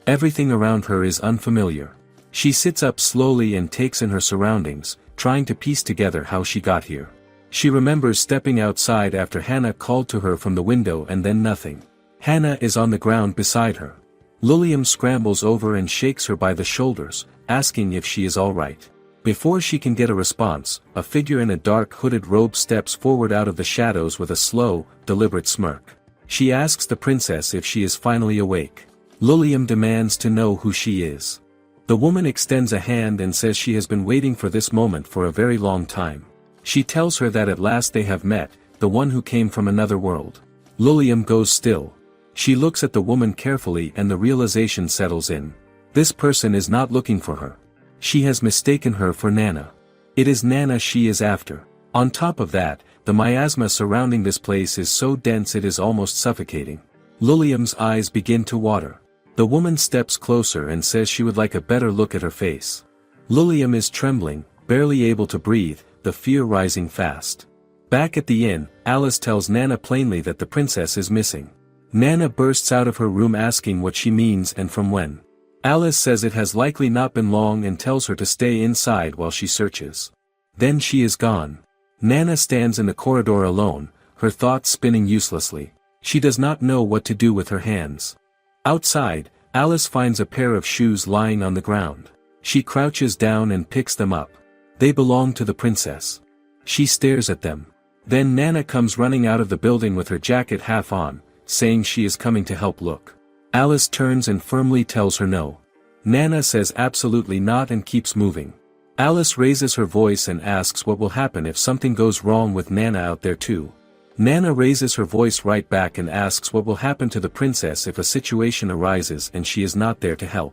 Everything around her is unfamiliar. She sits up slowly and takes in her surroundings, trying to piece together how she got here. She remembers stepping outside after Hannah called to her from the window and then nothing. Hannah is on the ground beside her. Lilium scrambles over and shakes her by the shoulders, asking if she is all right. Before she can get a response, a figure in a dark hooded robe steps forward out of the shadows with a slow, deliberate smirk. She asks the princess if she is finally awake. Lilium demands to know who she is. The woman extends a hand and says she has been waiting for this moment for a very long time. She tells her that at last they have met, the one who came from another world. Lilium goes still. She looks at the woman carefully and the realization settles in. This person is not looking for her. She has mistaken her for Nana. It is Nana she is after. On top of that, the miasma surrounding this place is so dense it is almost suffocating. Lilium's eyes begin to water. The woman steps closer and says she would like a better look at her face. Lilium is trembling, barely able to breathe, the fear rising fast. Back at the inn, Alice tells Nana plainly that the princess is missing. Nana bursts out of her room asking what she means and from when. Alice says it has likely not been long and tells her to stay inside while she searches. Then she is gone. Nana stands in the corridor alone, her thoughts spinning uselessly. She does not know what to do with her hands. Outside, Alice finds a pair of shoes lying on the ground. She crouches down and picks them up. They belong to the princess. She stares at them. Then Nana comes running out of the building with her jacket half on, saying she is coming to help look. Alice turns and firmly tells her no. Nana says absolutely not and keeps moving. Alice raises her voice and asks what will happen if something goes wrong with Nana out there too. Nana raises her voice right back and asks what will happen to the princess if a situation arises and she is not there to help.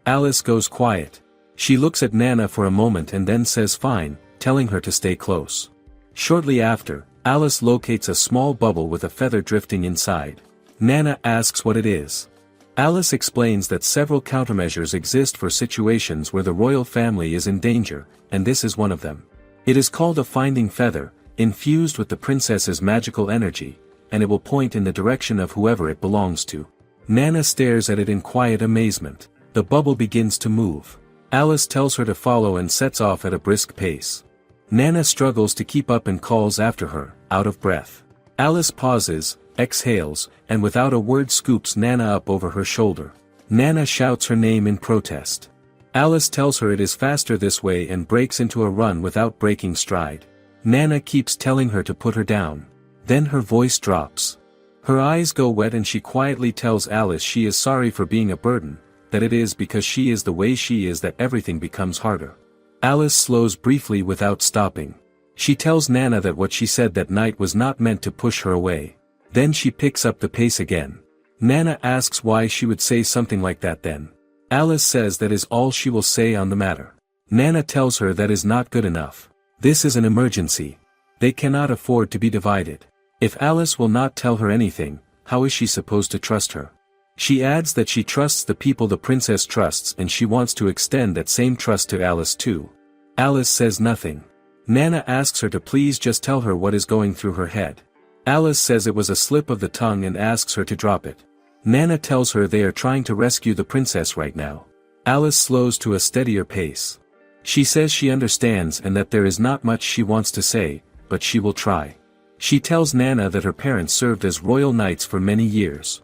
Alice goes quiet. She looks at Nana for a moment and then says fine, telling her to stay close. Shortly after, Alice locates a small bubble with a feather drifting inside. Nana asks what it is. Alice explains that several countermeasures exist for situations where the royal family is in danger, and this is one of them. It is called a finding feather, infused with the princess's magical energy, and it will point in the direction of whoever it belongs to. Nana stares at it in quiet amazement. The bubble begins to move. Alice tells her to follow and sets off at a brisk pace. Nana struggles to keep up and calls after her, out of breath. Alice pauses, exhales, and without a word scoops Nana up over her shoulder. Nana shouts her name in protest. Alice tells her it is faster this way and breaks into a run without breaking stride. Nana keeps telling her to put her down. Then her voice drops. Her eyes go wet and she quietly tells Alice she is sorry for being a burden, that it is because she is the way she is that everything becomes harder. Alice slows briefly without stopping. She tells Nana that what she said that night was not meant to push her away. Then she picks up the pace again. Nana asks why she would say something like that then. Alice says that is all she will say on the matter. Nana tells her that is not good enough. This is an emergency. They cannot afford to be divided. If Alice will not tell her anything, how is she supposed to trust her? She adds that she trusts the people the princess trusts and she wants to extend that same trust to Alice too. Alice says nothing. Nana asks her to please just tell her what is going through her head. Alice says it was a slip of the tongue and asks her to drop it. Nana tells her they are trying to rescue the princess right now. Alice slows to a steadier pace. She says she understands and that there is not much she wants to say, but she will try. She tells Nana that her parents served as royal knights for many years.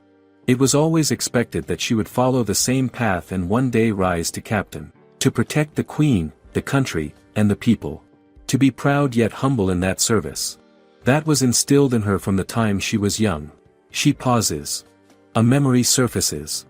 It was always expected that she would follow the same path and one day rise to captain. To protect the queen, the country, and the people. To be proud yet humble in that service. That was instilled in her from the time she was young. She pauses. A memory surfaces.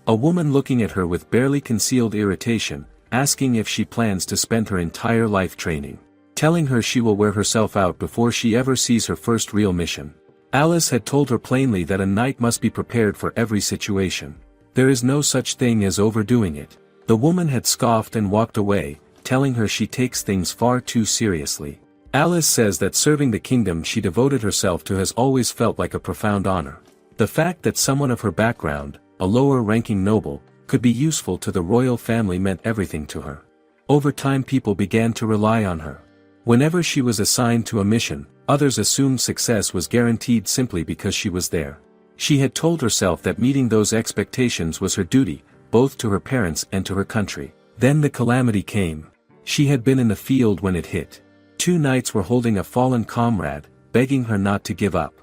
A woman looking at her with barely concealed irritation, asking if she plans to spend her entire life training. Telling her she will wear herself out before she ever sees her first real mission. Alice had told her plainly that a knight must be prepared for every situation. There is no such thing as overdoing it. The woman had scoffed and walked away, telling her she takes things far too seriously. Alice says that serving the kingdom she devoted herself to has always felt like a profound honor. The fact that someone of her background, a lower-ranking noble, could be useful to the royal family meant everything to her. Over time people began to rely on her. Whenever she was assigned to a mission, others assumed success was guaranteed simply because she was there. She had told herself that meeting those expectations was her duty, both to her parents and to her country. Then the calamity came. She had been in the field when it hit. 2 knights were holding a fallen comrade, begging her not to give up.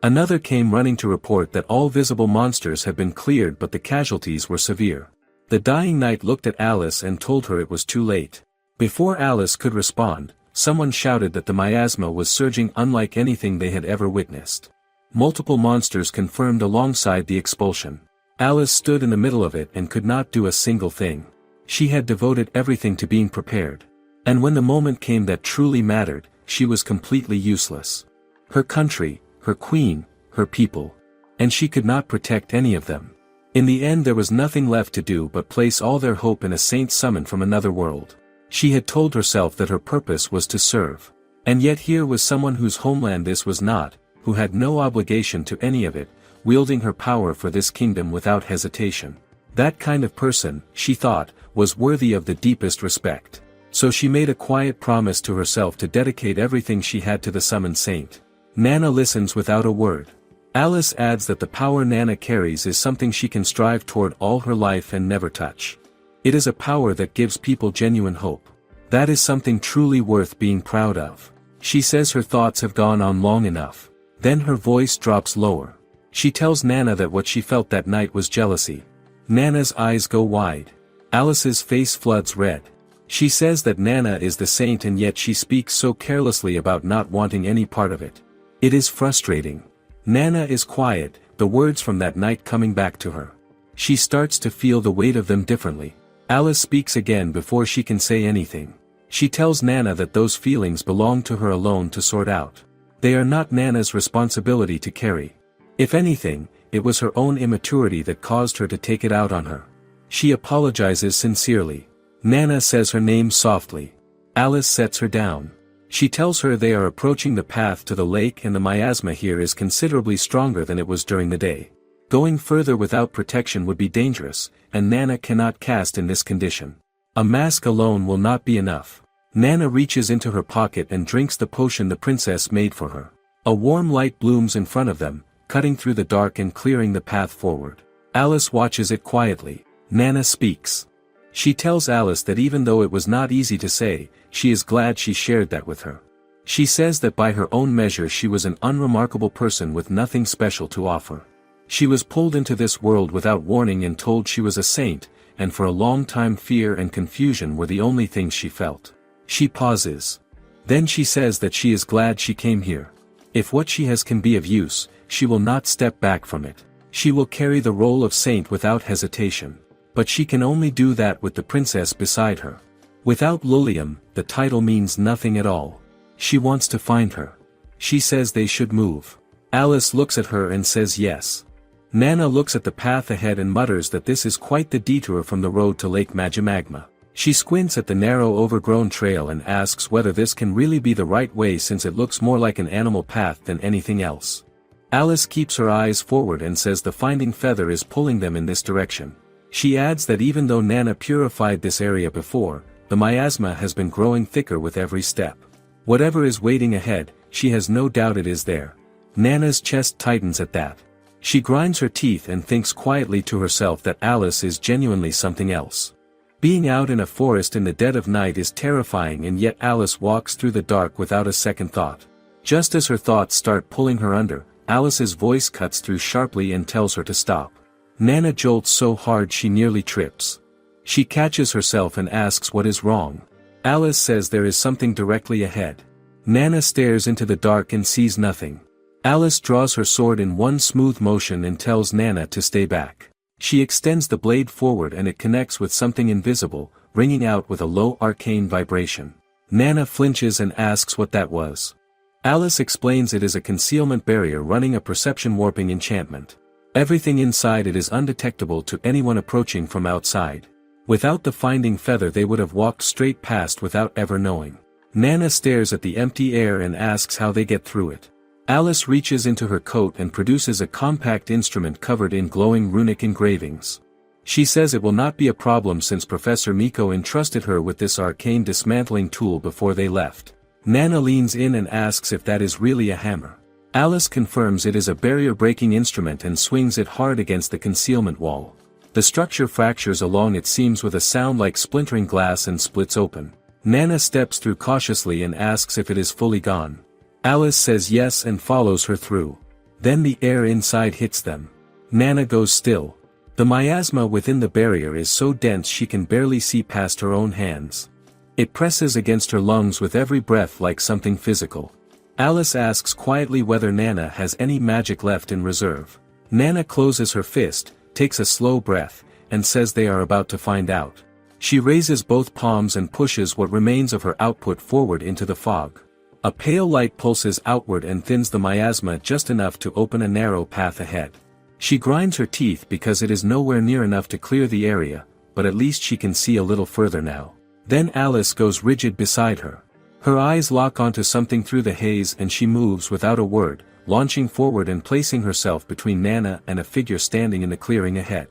Another came running to report that all visible monsters had been cleared but the casualties were severe. The dying knight looked at Alice and told her it was too late. Before Alice could respond, someone shouted that the miasma was surging unlike anything they had ever witnessed. Multiple monsters confirmed alongside the expulsion. Alice stood in the middle of it and could not do a single thing. She had devoted everything to being prepared. And when the moment came that truly mattered, she was completely useless. Her country, her queen, her people. And she could not protect any of them. In the end there was nothing left to do but place all their hope in a saint summoned from another world. She had told herself that her purpose was to serve. And yet here was someone whose homeland this was not, who had no obligation to any of it, wielding her power for this kingdom without hesitation. That kind of person, she thought, was worthy of the deepest respect. So she made a quiet promise to herself to dedicate everything she had to the summoned saint. Nana listens without a word. Alice adds that the power Nana carries is something she can strive toward all her life and never touch. It is a power that gives people genuine hope. That is something truly worth being proud of. She says her thoughts have gone on long enough. Then her voice drops lower. She tells Nana that what she felt that night was jealousy. Nana's eyes go wide. Alice's face floods red. She says that Nana is the saint and yet she speaks so carelessly about not wanting any part of it. It is frustrating. Nana is quiet, the words from that night coming back to her. She starts to feel the weight of them differently. Alice speaks again before she can say anything. She tells Nana that those feelings belong to her alone to sort out. They are not Nana's responsibility to carry. If anything, it was her own immaturity that caused her to take it out on her. She apologizes sincerely. Nana says her name softly. Alice sets her down. She tells her they are approaching the path to the lake and the miasma here is considerably stronger than it was during the day. Going further without protection would be dangerous, and Nana cannot cast in this condition. A mask alone will not be enough. Nana reaches into her pocket and drinks the potion the princess made for her. A warm light blooms in front of them, cutting through the dark and clearing the path forward. Alice watches it quietly. Nana speaks. She tells Alice that even though it was not easy to say, she is glad she shared that with her. She says that by her own measure she was an unremarkable person with nothing special to offer. She was pulled into this world without warning and told she was a saint, and for a long time fear and confusion were the only things she felt. She pauses. Then she says that she is glad she came here. If what she has can be of use, she will not step back from it. She will carry the role of saint without hesitation. But she can only do that with the princess beside her. Without Lilium, the title means nothing at all. She wants to find her. She says they should move. Alice looks at her and says yes. Nana looks at the path ahead and mutters that this is quite the detour from the road to Lake Magimagma. She squints at the narrow overgrown trail and asks whether this can really be the right way since it looks more like an animal path than anything else. Alice keeps her eyes forward and says the finding feather is pulling them in this direction. She adds that even though Nana purified this area before, the miasma has been growing thicker with every step. Whatever is waiting ahead, she has no doubt it is there. Nana's chest tightens at that. She grinds her teeth and thinks quietly to herself that Alice is genuinely something else. Being out in a forest in the dead of night is terrifying, and yet Alice walks through the dark without a second thought. Just as her thoughts start pulling her under, Alice's voice cuts through sharply and tells her to stop. Nana jolts so hard she nearly trips. She catches herself and asks what is wrong. Alice says there is something directly ahead. Nana stares into the dark and sees nothing. Alice draws her sword in one smooth motion and tells Nana to stay back. She extends the blade forward and it connects with something invisible, ringing out with a low arcane vibration. Nana flinches and asks what that was. Alice explains it is a concealment barrier running a perception warping enchantment. Everything inside it is undetectable to anyone approaching from outside. Without the finding feather they would have walked straight past without ever knowing. Nana stares at the empty air and asks how they get through it. Alice reaches into her coat and produces a compact instrument covered in glowing runic engravings. She says it will not be a problem since Professor Miko entrusted her with this arcane dismantling tool before they left. Nana leans in and asks if that is really a hammer. Alice confirms it is a barrier-breaking instrument and swings it hard against the concealment wall. The structure fractures along its seams with a sound like splintering glass and splits open. Nana steps through cautiously and asks if it is fully gone. Alice says yes and follows her through. Then the air inside hits them. Nana goes still. The miasma within the barrier is so dense she can barely see past her own hands. It presses against her lungs with every breath like something physical. Alice asks quietly whether Nana has any magic left in reserve. Nana closes her fist, takes a slow breath, and says they are about to find out. She raises both palms and pushes what remains of her output forward into the fog. A pale light pulses outward and thins the miasma just enough to open a narrow path ahead. She grinds her teeth because it is nowhere near enough to clear the area, but at least she can see a little further now. Then Alice goes rigid beside her. Her eyes lock onto something through the haze and she moves without a word, launching forward and placing herself between Nana and a figure standing in the clearing ahead.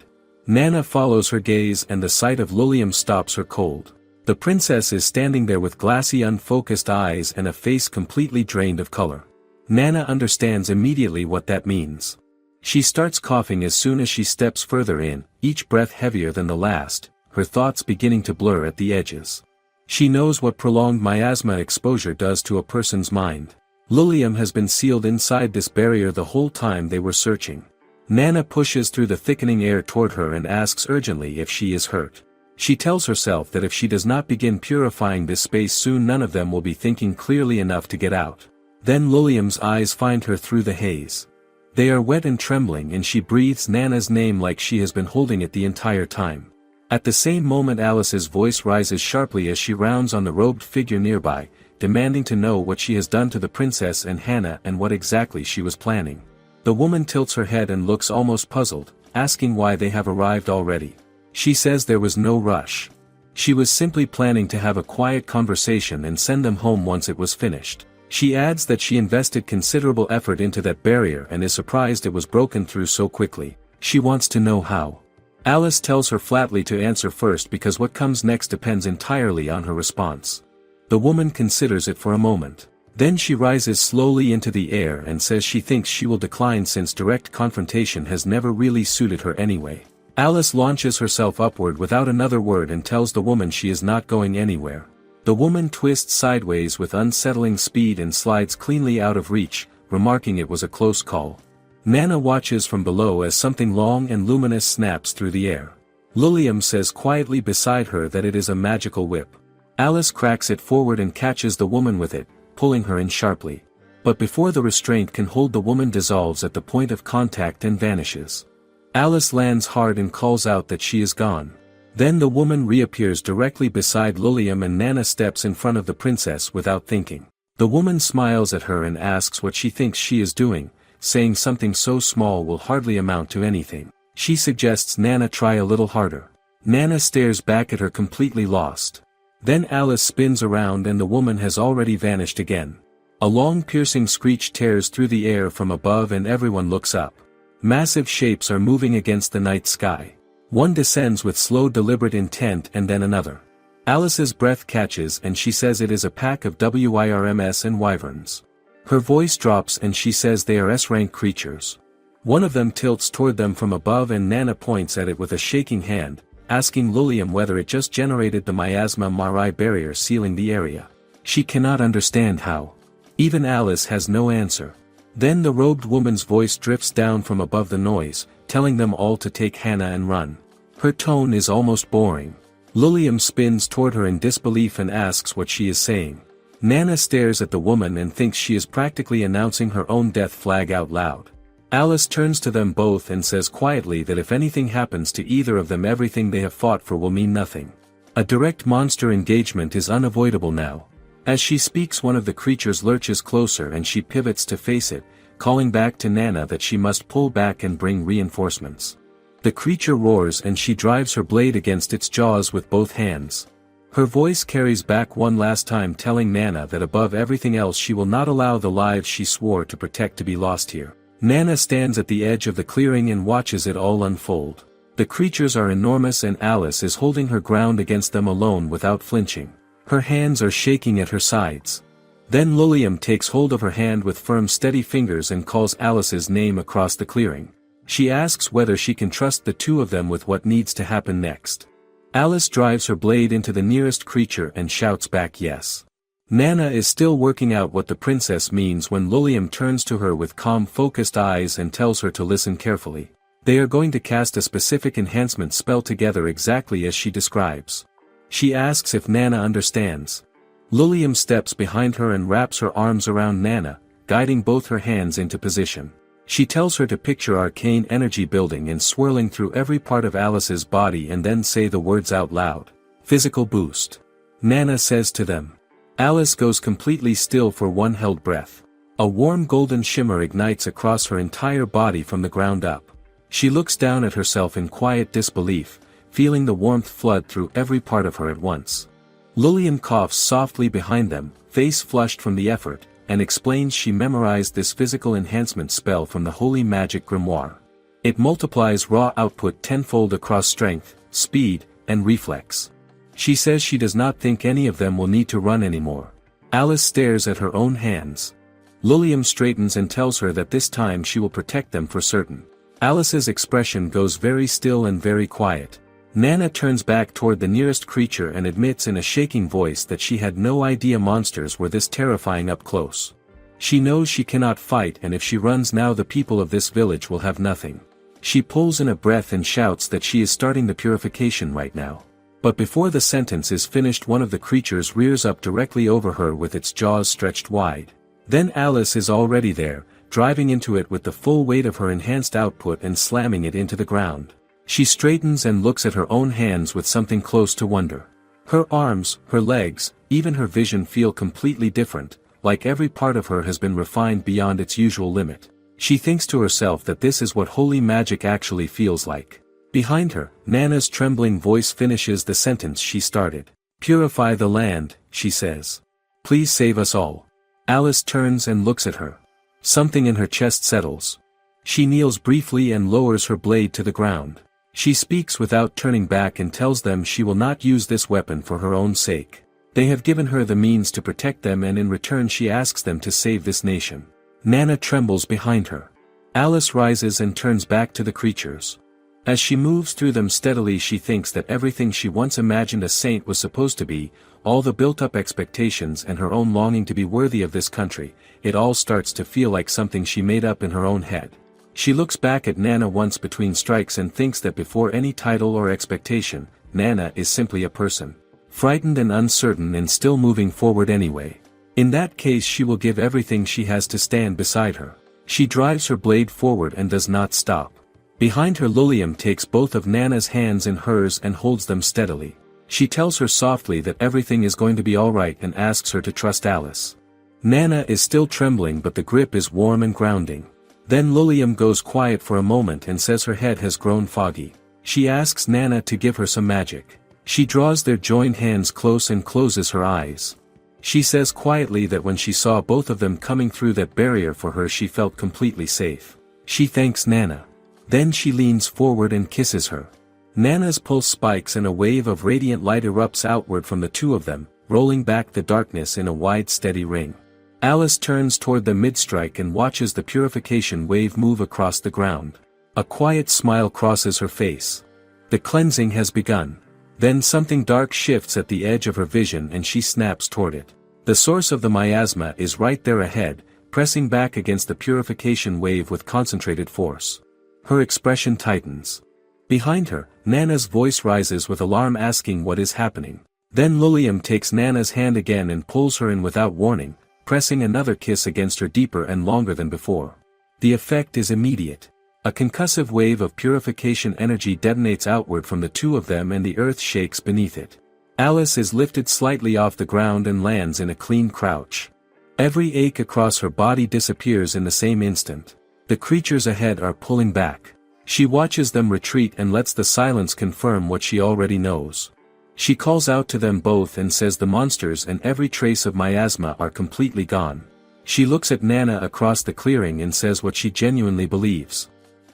Nana follows her gaze and the sight of Lilium stops her cold. The princess is standing there with glassy unfocused eyes and a face completely drained of color. Nana understands immediately what that means. She starts coughing as soon as she steps further in, each breath heavier than the last, her thoughts beginning to blur at the edges. She knows what prolonged miasma exposure does to a person's mind. Lilium has been sealed inside this barrier the whole time they were searching. Nana pushes through the thickening air toward her and asks urgently if she is hurt. She tells herself that if she does not begin purifying this space soon none of them will be thinking clearly enough to get out. Then Lilium's eyes find her through the haze. They are wet and trembling and she breathes Nana's name like she has been holding it the entire time. At the same moment Alice's voice rises sharply as she rounds on the robed figure nearby, demanding to know what she has done to the princess and Hannah and what exactly she was planning. The woman tilts her head and looks almost puzzled, asking why they have arrived already. She says there was no rush. She was simply planning to have a quiet conversation and send them home once it was finished. She adds that she invested considerable effort into that barrier and is surprised it was broken through so quickly. She wants to know how. Alice tells her flatly to answer first because what comes next depends entirely on her response. The woman considers it for a moment. Then she rises slowly into the air and says she thinks she will decline since direct confrontation has never really suited her anyway. Alice launches herself upward without another word and tells the woman she is not going anywhere. The woman twists sideways with unsettling speed and slides cleanly out of reach, remarking it was a close call. Nana watches from below as something long and luminous snaps through the air. Lilium says quietly beside her that it is a magical whip. Alice cracks it forward and catches the woman with it, pulling her in sharply. But before the restraint can hold, the woman dissolves at the point of contact and vanishes. Alice lands hard and calls out that she is gone. Then the woman reappears directly beside Lilium and Nana steps in front of the princess without thinking. The woman smiles at her and asks what she thinks she is doing, saying something so small will hardly amount to anything. She suggests Nana try a little harder. Nana stares back at her completely lost. Then Alice spins around and the woman has already vanished again. A long piercing screech tears through the air from above and everyone looks up. Massive shapes are moving against the night sky. One descends with slow deliberate intent and then another. Alice's breath catches and she says it is a pack of WIRMS and wyverns. Her voice drops and she says they are S-rank creatures. One of them tilts toward them from above and Nana points at it with a shaking hand, asking Lilium whether it just generated the miasma Marai barrier sealing the area. She cannot understand how. Even Alice has no answer. Then the robed woman's voice drifts down from above the noise, telling them all to take Hannah and run. Her tone is almost boring. Lilium spins toward her in disbelief and asks what she is saying. Nana stares at the woman and thinks she is practically announcing her own death flag out loud. Alice turns to them both and says quietly that if anything happens to either of them, everything they have fought for will mean nothing. A direct monster engagement is unavoidable now. As she speaks, one of the creatures lurches closer and she pivots to face it, calling back to Nana that she must pull back and bring reinforcements. The creature roars and she drives her blade against its jaws with both hands. Her voice carries back one last time, telling Nana that above everything else she will not allow the lives she swore to protect to be lost here. Nana stands at the edge of the clearing and watches it all unfold. The creatures are enormous and Alice is holding her ground against them alone without flinching. Her hands are shaking at her sides. Then Lilium takes hold of her hand with firm steady fingers and calls Alice's name across the clearing. She asks whether she can trust the two of them with what needs to happen next. Alice drives her blade into the nearest creature and shouts back yes. Nana is still working out what the princess means when Lilium turns to her with calm focused eyes and tells her to listen carefully. They are going to cast a specific enhancement spell together exactly as she describes. She asks if Nana understands. Lilium steps behind her and wraps her arms around Nana, guiding both her hands into position. She tells her to picture arcane energy building and swirling through every part of Alice's body and then say the words out loud. Physical boost. Nana says to them. Alice goes completely still for one held breath. A warm golden shimmer ignites across her entire body from the ground up. She looks down at herself in quiet disbelief, feeling the warmth flood through every part of her at once. Lilium coughs softly behind them, face flushed from the effort, and explains she memorized this physical enhancement spell from the Holy Magic Grimoire. It multiplies raw output tenfold across strength, speed, and reflex. She says she does not think any of them will need to run anymore. Alice stares at her own hands. Lilium straightens and tells her that this time she will protect them for certain. Alice's expression goes very still and very quiet. Nana turns back toward the nearest creature and admits in a shaking voice that she had no idea monsters were this terrifying up close. She knows she cannot fight, and if she runs now the people of this village will have nothing. She pulls in a breath and shouts that she is starting the purification right now. But before the sentence is finished, one of the creatures rears up directly over her with its jaws stretched wide. Then Alice is already there, driving into it with the full weight of her enhanced output and slamming it into the ground. She straightens and looks at her own hands with something close to wonder. Her arms, her legs, even her vision feel completely different, like every part of her has been refined beyond its usual limit. She thinks to herself that this is what holy magic actually feels like. Behind her, Nana's trembling voice finishes the sentence she started. Purify the land, she says. Please save us all. Alice turns and looks at her. Something in her chest settles. She kneels briefly and lowers her blade to the ground. She speaks without turning back and tells them she will not use this weapon for her own sake. They have given her the means to protect them, and in return she asks them to save this nation. Nana trembles behind her. Alice rises and turns back to the creatures. As she moves through them steadily, she thinks that everything she once imagined a saint was supposed to be, all the built-up expectations and her own longing to be worthy of this country, it all starts to feel like something she made up in her own head. She looks back at Nana once between strikes and thinks that before any title or expectation, Nana is simply a person. frightened and uncertain and still moving forward anyway. In that case she will give everything she has to stand beside her. She drives her blade forward and does not stop. Behind her Lilium takes both of Nana's hands in hers and holds them steadily. She tells her softly that everything is going to be alright and asks her to trust Alice. Nana is still trembling but the grip is warm and grounding. Then Lilium goes quiet for a moment and says her head has grown foggy. She asks Nana to give her some magic. She draws their joined hands close and closes her eyes. She says quietly that when she saw both of them coming through that barrier for her she felt completely safe. She thanks Nana. Then she leans forward and kisses her. Nana's pulse spikes and a wave of radiant light erupts outward from the two of them, rolling back the darkness in a wide steady ring. Alice turns toward the mid-strike and watches the purification wave move across the ground. A quiet smile crosses her face. The cleansing has begun. Then something dark shifts at the edge of her vision and she snaps toward it. The source of the miasma is right there ahead, pressing back against the purification wave with concentrated force. Her expression tightens. Behind her, Nana's voice rises with alarm asking what is happening. Then Lilium takes Nana's hand again and pulls her in without warning, pressing another kiss against her deeper and longer than before. The effect is immediate. A concussive wave of purification energy detonates outward from the two of them and the earth shakes beneath it. Alice is lifted slightly off the ground and lands in a clean crouch. Every ache across her body disappears in the same instant. The creatures ahead are pulling back. She watches them retreat and lets the silence confirm what she already knows. She calls out to them both and says the monsters and every trace of miasma are completely gone. She looks at Nana across the clearing and says what she genuinely believes.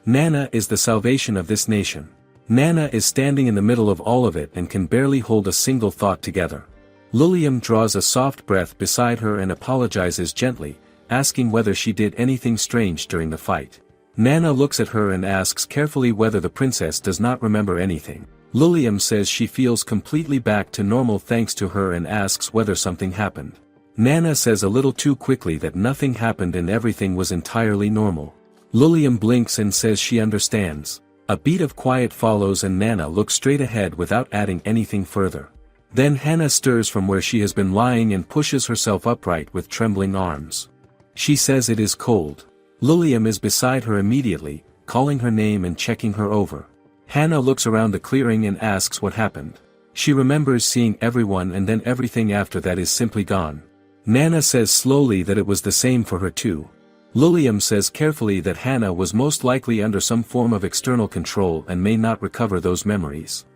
Nana is the salvation of this nation. Nana is standing in the middle of all of it and can barely hold a single thought together. Lilium draws a soft breath beside her and apologizes gently, asking whether she did anything strange during the fight. Nana looks at her and asks carefully whether the princess does not remember anything. Lilium says she feels completely back to normal thanks to her and asks whether something happened. Nana says a little too quickly that nothing happened and everything was entirely normal. Lilium blinks and says she understands. A beat of quiet follows and Nana looks straight ahead without adding anything further. Then Hannah stirs from where she has been lying and pushes herself upright with trembling arms. She says it is cold. Lilium is beside her immediately, calling her name and checking her over. Hannah looks around the clearing and asks what happened. She remembers seeing everyone and then everything after that is simply gone. Nana says slowly that it was the same for her too. Lilium says carefully that Hannah was most likely under some form of external control and may not recover those memories.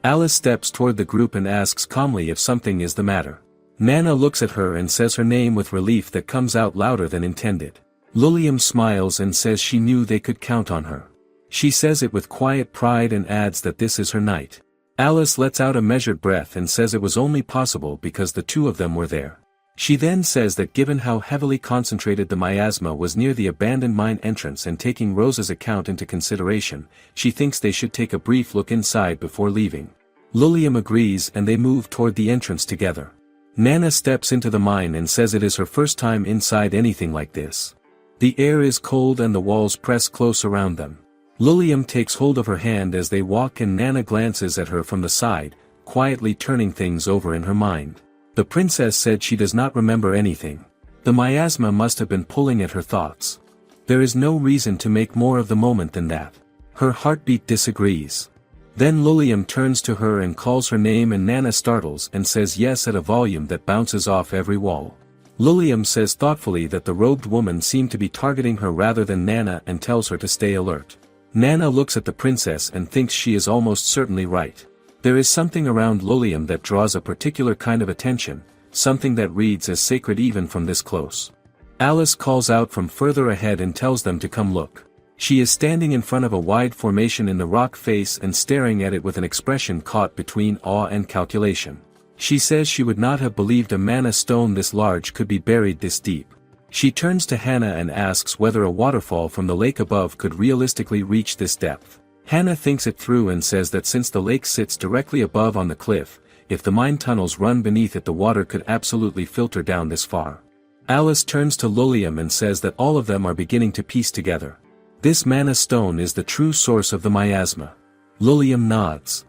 Alice steps toward the group and asks calmly if something is the matter. Nana looks at her and says her name with relief that comes out louder than intended. Lilium smiles and says she knew they could count on her. She says it with quiet pride and adds that this is her night. Alice lets out a measured breath and says it was only possible because the two of them were there. She then says that given how heavily concentrated the miasma was near the abandoned mine entrance and taking Rose's account into consideration, she thinks they should take a brief look inside before leaving. Lilium agrees and they move toward the entrance together. Nana steps into the mine and says it is her first time inside anything like this. The air is cold and the walls press close around them. Lilium takes hold of her hand as they walk and Nana glances at her from the side, quietly turning things over in her mind. The princess said she does not remember anything. The miasma must have been pulling at her thoughts. There is no reason to make more of the moment than that. Her heartbeat disagrees. Then Lilium turns to her and calls her name and Nana startles and says yes at a volume that bounces off every wall. Lilium says thoughtfully that the robed woman seemed to be targeting her rather than Nana and tells her to stay alert. Nana looks at the princess and thinks she is almost certainly right. There is something around Lilium that draws a particular kind of attention, something that reads as sacred even from this close. Alice calls out from further ahead and tells them to come look. She is standing in front of a wide formation in the rock face and staring at it with an expression caught between awe and calculation. She says she would not have believed a mana stone this large could be buried this deep. She turns to Hannah and asks whether a waterfall from the lake above could realistically reach this depth. Hannah thinks it through and says that since the lake sits directly above on the cliff, if the mine tunnels run beneath it the water could absolutely filter down this far. Alice turns to Lilium and says that all of them are beginning to piece together. This mana stone is the true source of the miasma. Lilium nods.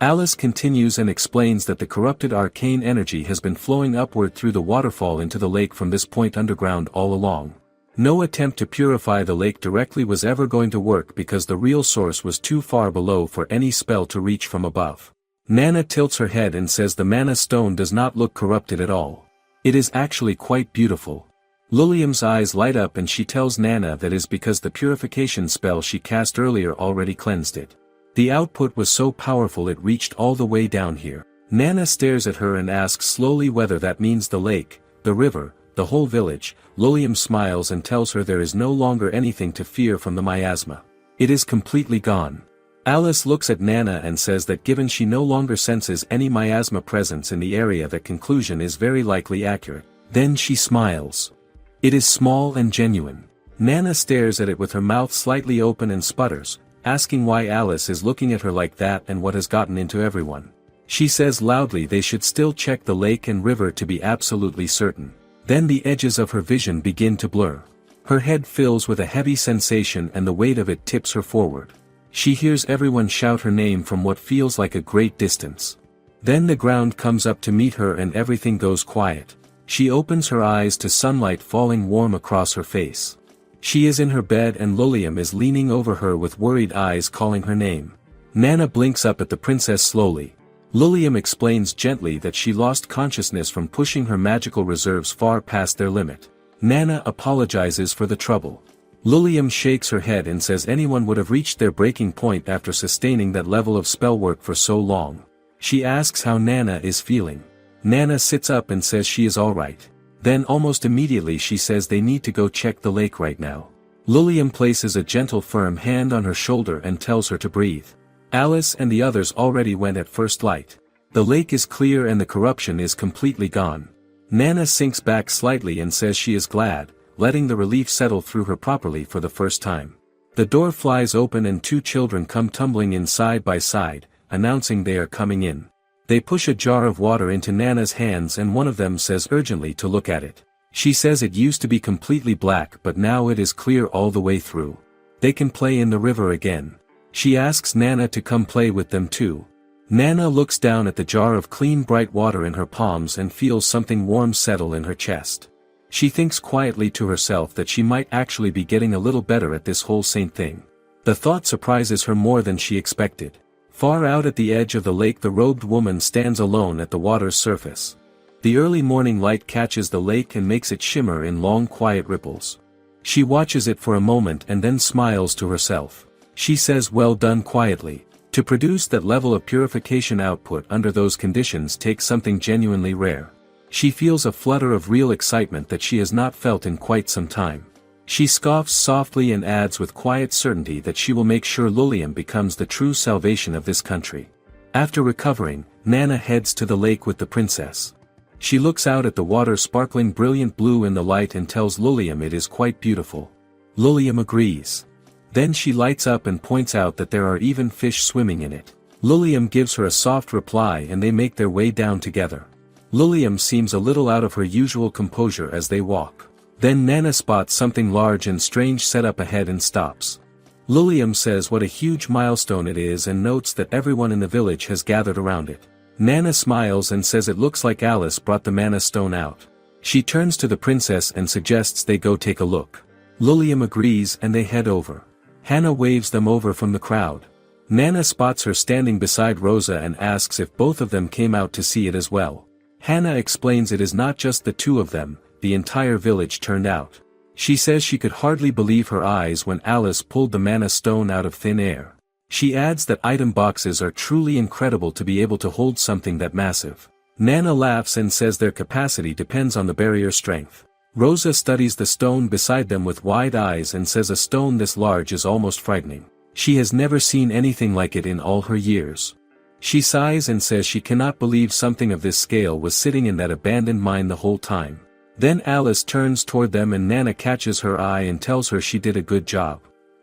Alice continues and explains that the corrupted arcane energy has been flowing upward through the waterfall into the lake from this point underground all along. No attempt to purify the lake directly was ever going to work because the real source was too far below for any spell to reach from above. Nana tilts her head and says the mana stone does not look corrupted at all. It is actually quite beautiful. Lilium's eyes light up and she tells Nana that is because the purification spell she cast earlier already cleansed it. The output was so powerful it reached all the way down here. Nana stares at her and asks slowly whether that means the lake, the river, the whole village. Lilium smiles and tells her there is no longer anything to fear from the miasma. It is completely gone. Alice looks at Nana and says that given she no longer senses any miasma presence in the area, that conclusion is very likely accurate. Then she smiles. It is small and genuine. Nana stares at it with her mouth slightly open and sputters, asking why Alice is looking at her like that and what has gotten into everyone. She says loudly they should still check the lake and river to be absolutely certain. Then the edges of her vision begin to blur. Her head fills with a heavy sensation and the weight of it tips her forward. She hears everyone shout her name from what feels like a great distance. Then the ground comes up to meet her and everything goes quiet. She opens her eyes to sunlight falling warm across her face. She is in her bed and Lilium is leaning over her with worried eyes calling her name. Nana blinks up at the princess slowly. Lilium explains gently that she lost consciousness from pushing her magical reserves far past their limit. Nana apologizes for the trouble. Lilium shakes her head and says anyone would have reached their breaking point after sustaining that level of spell work for so long. She asks how Nana is feeling. Nana sits up and says she is alright. Then almost immediately she says they need to go check the lake right now. Lilium places a gentle firm hand on her shoulder and tells her to breathe. Alice and the others already went at first light. The lake is clear and the corruption is completely gone. Nana sinks back slightly and says she is glad, letting the relief settle through her properly for the first time. The door flies open and two children come tumbling in side by side, announcing they are coming in. They push a jar of water into Nana's hands and one of them says urgently to look at it. She says it used to be completely black but now it is clear all the way through. They can play in the river again. She asks Nana to come play with them too. Nana looks down at the jar of clean bright water in her palms and feels something warm settle in her chest. She thinks quietly to herself that she might actually be getting a little better at this whole saint thing. The thought surprises her more than she expected. Far out at the edge of the lake the robed woman stands alone at the water's surface. The early morning light catches the lake and makes it shimmer in long quiet ripples. She watches it for a moment and then smiles to herself. She says well done quietly. To produce that level of purification output under those conditions takes something genuinely rare. She feels a flutter of real excitement that she has not felt in quite some time. She scoffs softly and adds with quiet certainty that she will make sure Lilium becomes the true salvation of this country. After recovering, Nana heads to the lake with the princess. She looks out at the water sparkling brilliant blue in the light and tells Lilium it is quite beautiful. Lilium agrees. Then she lights up and points out that there are even fish swimming in it. Lilium gives her a soft reply and they make their way down together. Lilium seems a little out of her usual composure as they walk. Then Nana spots something large and strange set up ahead and stops. Lilium says what a huge milestone it is and notes that everyone in the village has gathered around it. Nana smiles and says it looks like Alice brought the mana stone out. She turns to the princess and suggests they go take a look. Lilium agrees and they head over. Hannah waves them over from the crowd. Nana spots her standing beside Rosa and asks if both of them came out to see it as well. Hannah explains it is not just the two of them. The entire village turned out. She says she could hardly believe her eyes when Alice pulled the mana stone out of thin air. She adds that item boxes are truly incredible to be able to hold something that massive. Nana laughs and says their capacity depends on the barrier strength. Rosa studies the stone beside them with wide eyes and says a stone this large is almost frightening. She has never seen anything like it in all her years. She sighs and says she cannot believe something of this scale was sitting in that abandoned mine the whole time. Then Alice turns toward them and Nana catches her eye and tells her she did a good job.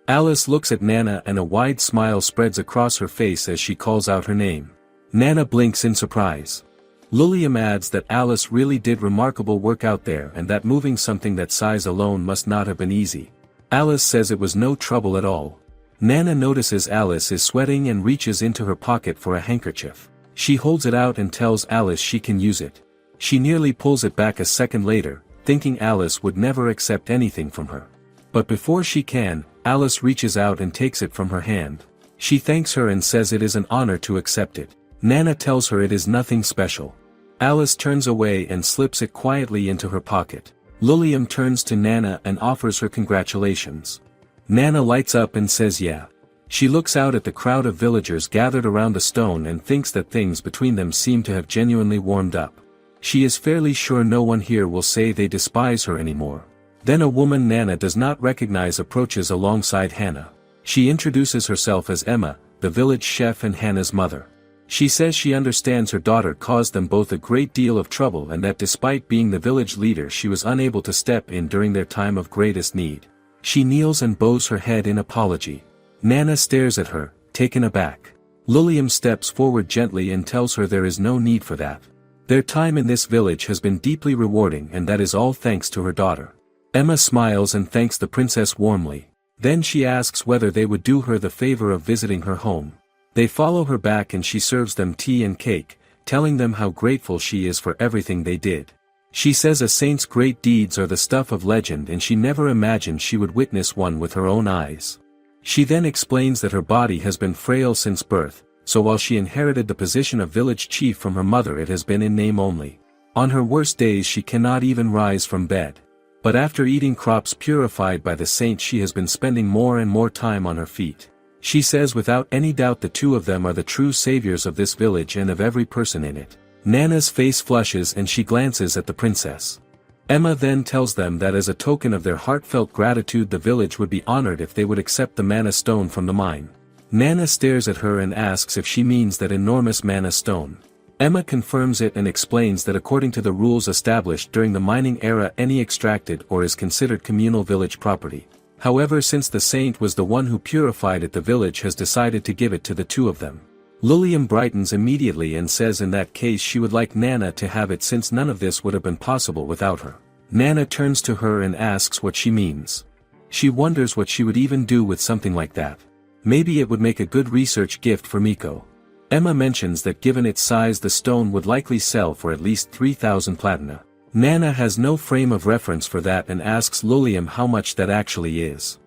Alice looks at Nana and a wide smile spreads across her face as she calls out her name. Nana blinks in surprise. Lilium adds that Alice really did remarkable work out there and that moving something that size alone must not have been easy. Alice says it was no trouble at all. Nana notices Alice is sweating and reaches into her pocket for a handkerchief. She holds it out and tells Alice she can use it. She nearly pulls it back a second later, thinking Alice would never accept anything from her. But before she can, Alice reaches out and takes it from her hand. She thanks her and says it is an honor to accept it. Nana tells her it is nothing special. Alice turns away and slips it quietly into her pocket. Lilium turns to Nana and offers her congratulations. Nana lights up and says yeah. She looks out at the crowd of villagers gathered around the stone and thinks that things between them seem to have genuinely warmed up. She is fairly sure no one here will say they despise her anymore. Then a woman Nana does not recognize approaches alongside Hannah. She introduces herself as Emma, the village chef and Hannah's mother. She says she understands her daughter caused them both a great deal of trouble and that despite being the village leader she was unable to step in during their time of greatest need. She kneels and bows her head in apology. Nana stares at her, taken aback. Lilium steps forward gently and tells her there is no need for that. Their time in this village has been deeply rewarding and that is all thanks to her daughter. Emma smiles and thanks the princess warmly. Then she asks whether they would do her the favor of visiting her home. They follow her back and she serves them tea and cake, telling them how grateful she is for everything they did. She says a saint's great deeds are the stuff of legend and she never imagined she would witness one with her own eyes. She then explains that her body has been frail since birth, so while she inherited the position of village chief from her mother it has been in name only. On her worst days she cannot even rise from bed. But after eating crops purified by the saint she has been spending more and more time on her feet. She says without any doubt the two of them are the true saviors of this village and of every person in it. Nana's face flushes and she glances at the princess. Emma then tells them that as a token of their heartfelt gratitude the village would be honored if they would accept the mana stone from the mine. Nana stares at her and asks if she means that enormous mana stone. Emma confirms it and explains that according to the rules established during the mining era any extracted ore is considered communal village property. However, since the saint was the one who purified it the village has decided to give it to the two of them. Lilium brightens immediately and says in that case she would like Nana to have it since none of this would have been possible without her. Nana turns to her and asks what she means. She wonders what she would even do with something like that. Maybe it would make a good research gift for Miko. Emma mentions that given its size the stone would likely sell for at least 3,000 platina. Nana has no frame of reference for that and asks Lilium how much that actually is.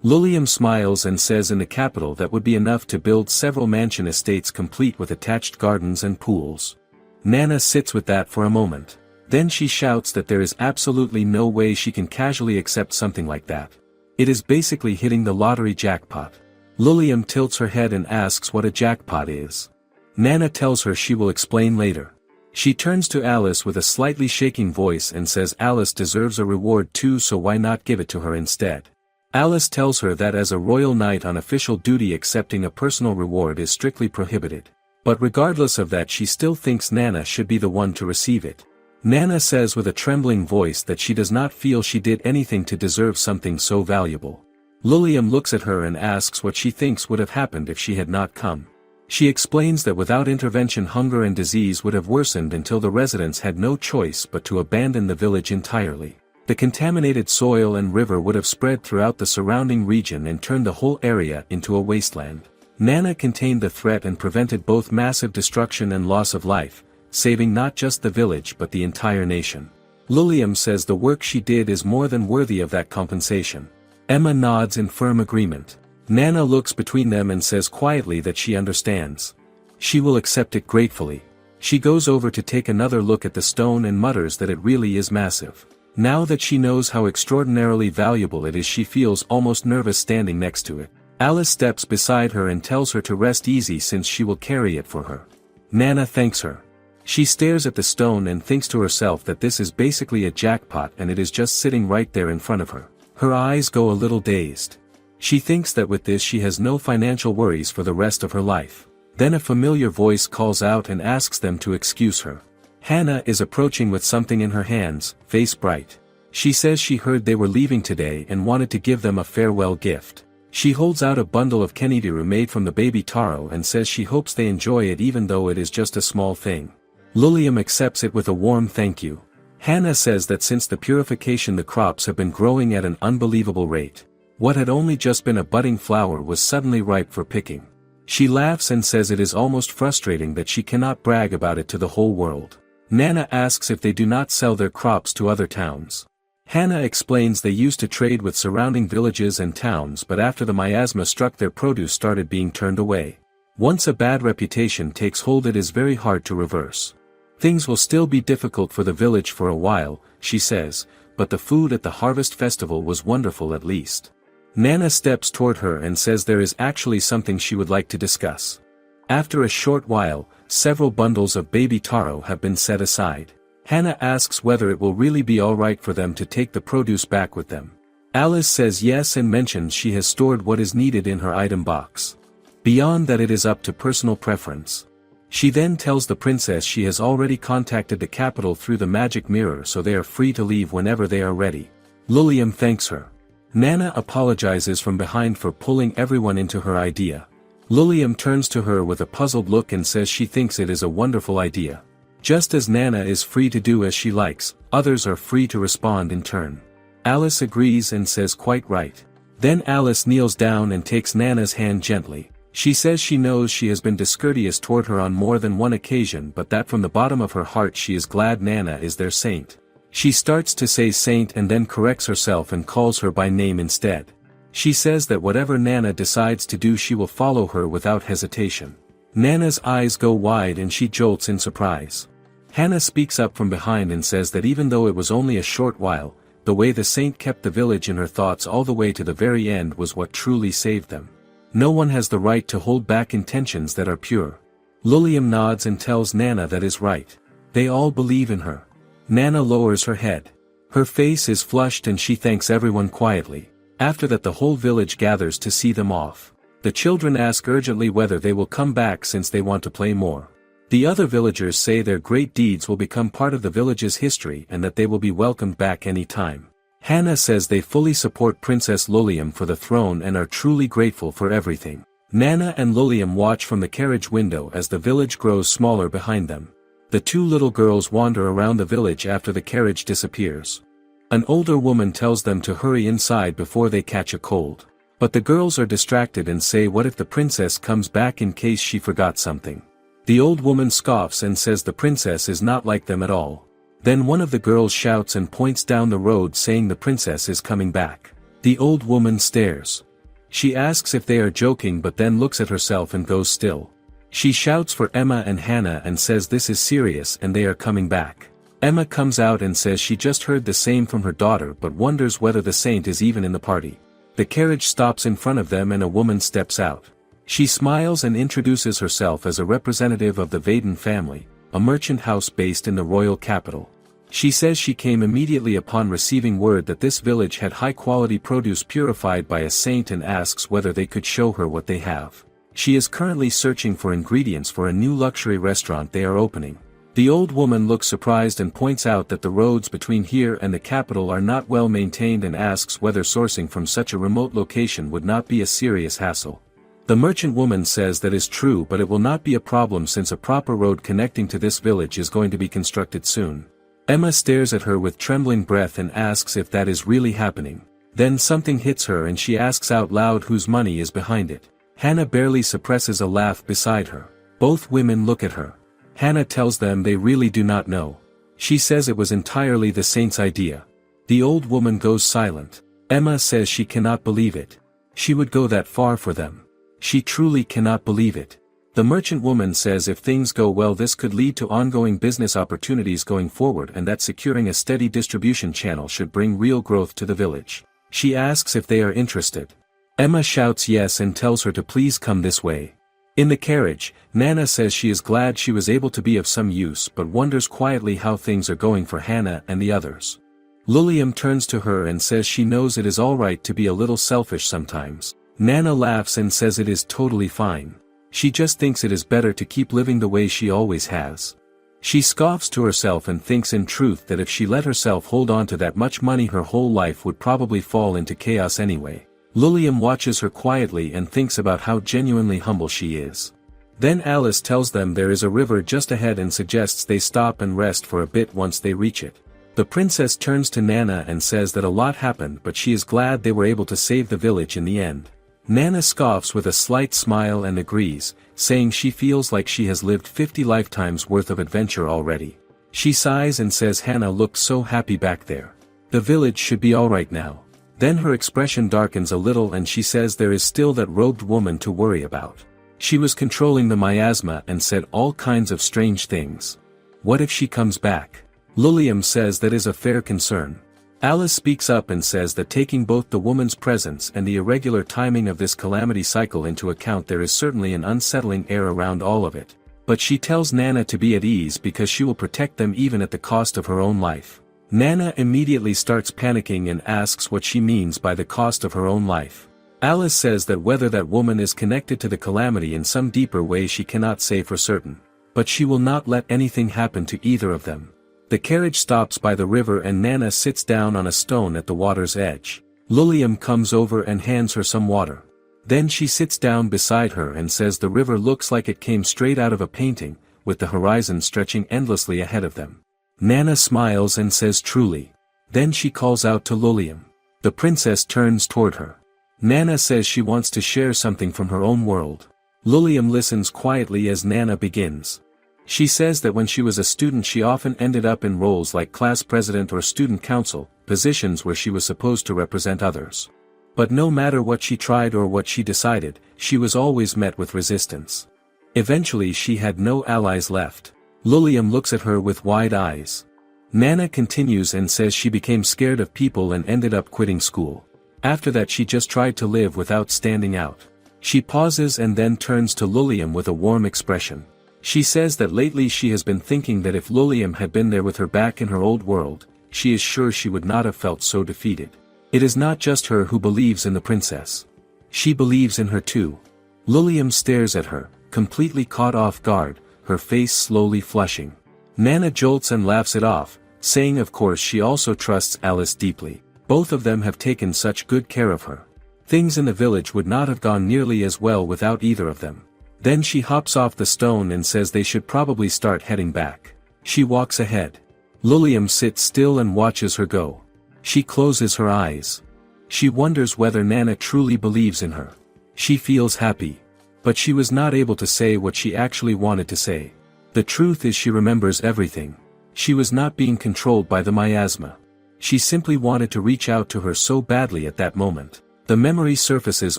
Lilium smiles and says in the capital that would be enough to build several mansion estates complete with attached gardens and pools. Nana sits with that for a moment. Then she shouts that there is absolutely no way she can casually accept something like that. It is basically hitting the lottery jackpot. Lilium tilts her head and asks what a jackpot is. Nana tells her she will explain later. She turns to Alice with a slightly shaking voice and says Alice deserves a reward too, so why not give it to her instead. Alice tells her that as a royal knight on official duty accepting a personal reward is strictly prohibited. But regardless of that she still thinks Nana should be the one to receive it. Nana says with a trembling voice that she does not feel she did anything to deserve something so valuable. Lilium looks at her and asks what she thinks would have happened if she had not come. She explains that without intervention hunger and disease would have worsened until the residents had no choice but to abandon the village entirely. The contaminated soil and river would have spread throughout the surrounding region and turned the whole area into a wasteland. Nana contained the threat and prevented both massive destruction and loss of life, saving not just the village but the entire nation. Lilium says the work she did is more than worthy of that compensation. Emma nods in firm agreement. Nana looks between them and says quietly that she understands. She will accept it gratefully. She goes over to take another look at the stone and mutters that it really is massive. Now that she knows how extraordinarily valuable it is she feels almost nervous standing next to it. Alice steps beside her and tells her to rest easy since she will carry it for her. Nana thanks her. She stares at the stone and thinks to herself that this is basically a jackpot and it is just sitting right there in front of her. Her eyes go a little dazed. She thinks that with this she has no financial worries for the rest of her life. Then a familiar voice calls out and asks them to excuse her. Hannah is approaching with something in her hands, face bright. She says she heard they were leaving today and wanted to give them a farewell gift. She holds out a bundle of kenidiru made from the baby taro and says she hopes they enjoy it even though it is just a small thing. Lilium accepts it with a warm thank you. Hannah says that since the purification the crops have been growing at an unbelievable rate. What had only just been a budding flower was suddenly ripe for picking. She laughs and says it is almost frustrating that she cannot brag about it to the whole world. Nana asks if they do not sell their crops to other towns. Hannah explains they used to trade with surrounding villages and towns, but after the miasma struck, their produce started being turned away. Once a bad reputation takes hold, it is very hard to reverse. Things will still be difficult for the village for a while, she says, but the food at the harvest festival was wonderful at least. Nana steps toward her and says there is actually something she would like to discuss. After a short while, several bundles of baby taro have been set aside. Hannah asks whether it will really be alright for them to take the produce back with them. Alice says yes and mentions she has stored what is needed in her item box. Beyond that, it is up to personal preference. She then tells the princess she has already contacted the capital through the magic mirror, so they are free to leave whenever they are ready. Lilium thanks her. Nana apologizes from behind for pulling everyone into her idea. Lilium turns to her with a puzzled look and says she thinks it is a wonderful idea. Just as Nana is free to do as she likes, others are free to respond in turn. Alice agrees and says quite right. Then Alice kneels down and takes Nana's hand gently. She says she knows she has been discourteous toward her on more than one occasion, but that from the bottom of her heart she is glad Nana is their saint. She starts to say saint and then corrects herself and calls her by name instead. She says that whatever Nana decides to do, she will follow her without hesitation. Nana's eyes go wide and she jolts in surprise. Hannah speaks up from behind and says that even though it was only a short while, the way the saint kept the village in her thoughts all the way to the very end was what truly saved them. No one has the right to hold back intentions that are pure. Lilium nods and tells Nana that is right. They all believe in her. Nana lowers her head. Her face is flushed and she thanks everyone quietly. After that, the whole village gathers to see them off. The children ask urgently whether they will come back since they want to play more. The other villagers say their great deeds will become part of the village's history and that they will be welcomed back any time. Hannah says they fully support Princess Lilium for the throne and are truly grateful for everything. Nana and Lilium watch from the carriage window as the village grows smaller behind them. The two little girls wander around the village after the carriage disappears. An older woman tells them to hurry inside before they catch a cold. But the girls are distracted and say what if the princess comes back in case she forgot something. The old woman scoffs and says the princess is not like them at all. Then one of the girls shouts and points down the road saying the princess is coming back. The old woman stares. She asks if they are joking but then looks at herself and goes still. She shouts for Emma and Hannah and says this is serious and they are coming back. Emma comes out and says she just heard the same from her daughter but wonders whether the saint is even in the party. The carriage stops in front of them and a woman steps out. She smiles and introduces herself as a representative of the Vaden family, a merchant house based in the royal capital. She says she came immediately upon receiving word that this village had high-quality produce purified by a saint and asks whether they could show her what they have. She is currently searching for ingredients for a new luxury restaurant they are opening. The old woman looks surprised and points out that the roads between here and the capital are not well maintained and asks whether sourcing from such a remote location would not be a serious hassle. The merchant woman says that is true, but it will not be a problem since a proper road connecting to this village is going to be constructed soon. Emma stares at her with trembling breath and asks if that is really happening. Then something hits her and she asks out loud whose money is behind it. Hannah barely suppresses a laugh beside her. Both women look at her. Hannah tells them they really do not know. She says it was entirely the saint's idea. The old woman goes silent. Emma says she cannot believe it. She would go that far for them. She truly cannot believe it. The merchant woman says if things go well this could lead to ongoing business opportunities going forward and that securing a steady distribution channel should bring real growth to the village. She asks if they are interested. Emma shouts yes and tells her to please come this way. In the carriage, Nana says she is glad she was able to be of some use but wonders quietly how things are going for Hannah and the others. Lilium turns to her and says she knows it is alright to be a little selfish sometimes. Nana laughs and says it is totally fine. She just thinks it is better to keep living the way she always has. She scoffs to herself and thinks in truth that if she let herself hold on to that much money her whole life would probably fall into chaos anyway. Lilium watches her quietly and thinks about how genuinely humble she is. Then Alice tells them there is a river just ahead and suggests they stop and rest for a bit once they reach it. The princess turns to Nana and says that a lot happened but she is glad they were able to save the village in the end. Nana scoffs with a slight smile and agrees, saying she feels like she has lived 50 lifetimes worth of adventure already. She sighs and says Hannah looks so happy back there. The village should be alright now. Then her expression darkens a little and she says there is still that robed woman to worry about. She was controlling the miasma and said all kinds of strange things. What if she comes back? Lilium says that is a fair concern. Alice speaks up and says that taking both the woman's presence and the irregular timing of this calamity cycle into account there is certainly an unsettling air around all of it. But she tells Nana to be at ease because she will protect them even at the cost of her own life. Nana immediately starts panicking and asks what she means by the cost of her own life. Alice says that whether that woman is connected to the calamity in some deeper way she cannot say for certain. But she will not let anything happen to either of them. The carriage stops by the river and Nana sits down on a stone at the water's edge. Lilium comes over and hands her some water. Then she sits down beside her and says the river looks like it came straight out of a painting, with the horizon stretching endlessly ahead of them. Nana smiles and says truly. Then she calls out to Lilium. The princess turns toward her. Nana says she wants to share something from her own world. Lilium listens quietly as Nana begins. She says that when she was a student she often ended up in roles like class president or student council, positions where she was supposed to represent others. But no matter what she tried or what she decided, she was always met with resistance. Eventually she had no allies left. Lilium looks at her with wide eyes. Nana continues and says she became scared of people and ended up quitting school. After that she just tried to live without standing out. She pauses and then turns to Lilium with a warm expression. She says that lately she has been thinking that if Lilium had been there with her back in her old world, she is sure she would not have felt so defeated. It is not just her who believes in the princess. She believes in her too. Lilium stares at her, completely caught off guard, her face slowly flushing. Nana jolts and laughs it off, saying of course she also trusts Alice deeply. Both of them have taken such good care of her. Things in the village would not have gone nearly as well without either of them. Then she hops off the stone and says they should probably start heading back. She walks ahead. Lilium sits still and watches her go. She closes her eyes. She wonders whether Nana truly believes in her. She feels happy. But she was not able to say what she actually wanted to say. The truth is she remembers everything. She was not being controlled by the miasma. She simply wanted to reach out to her so badly at that moment. The memory surfaces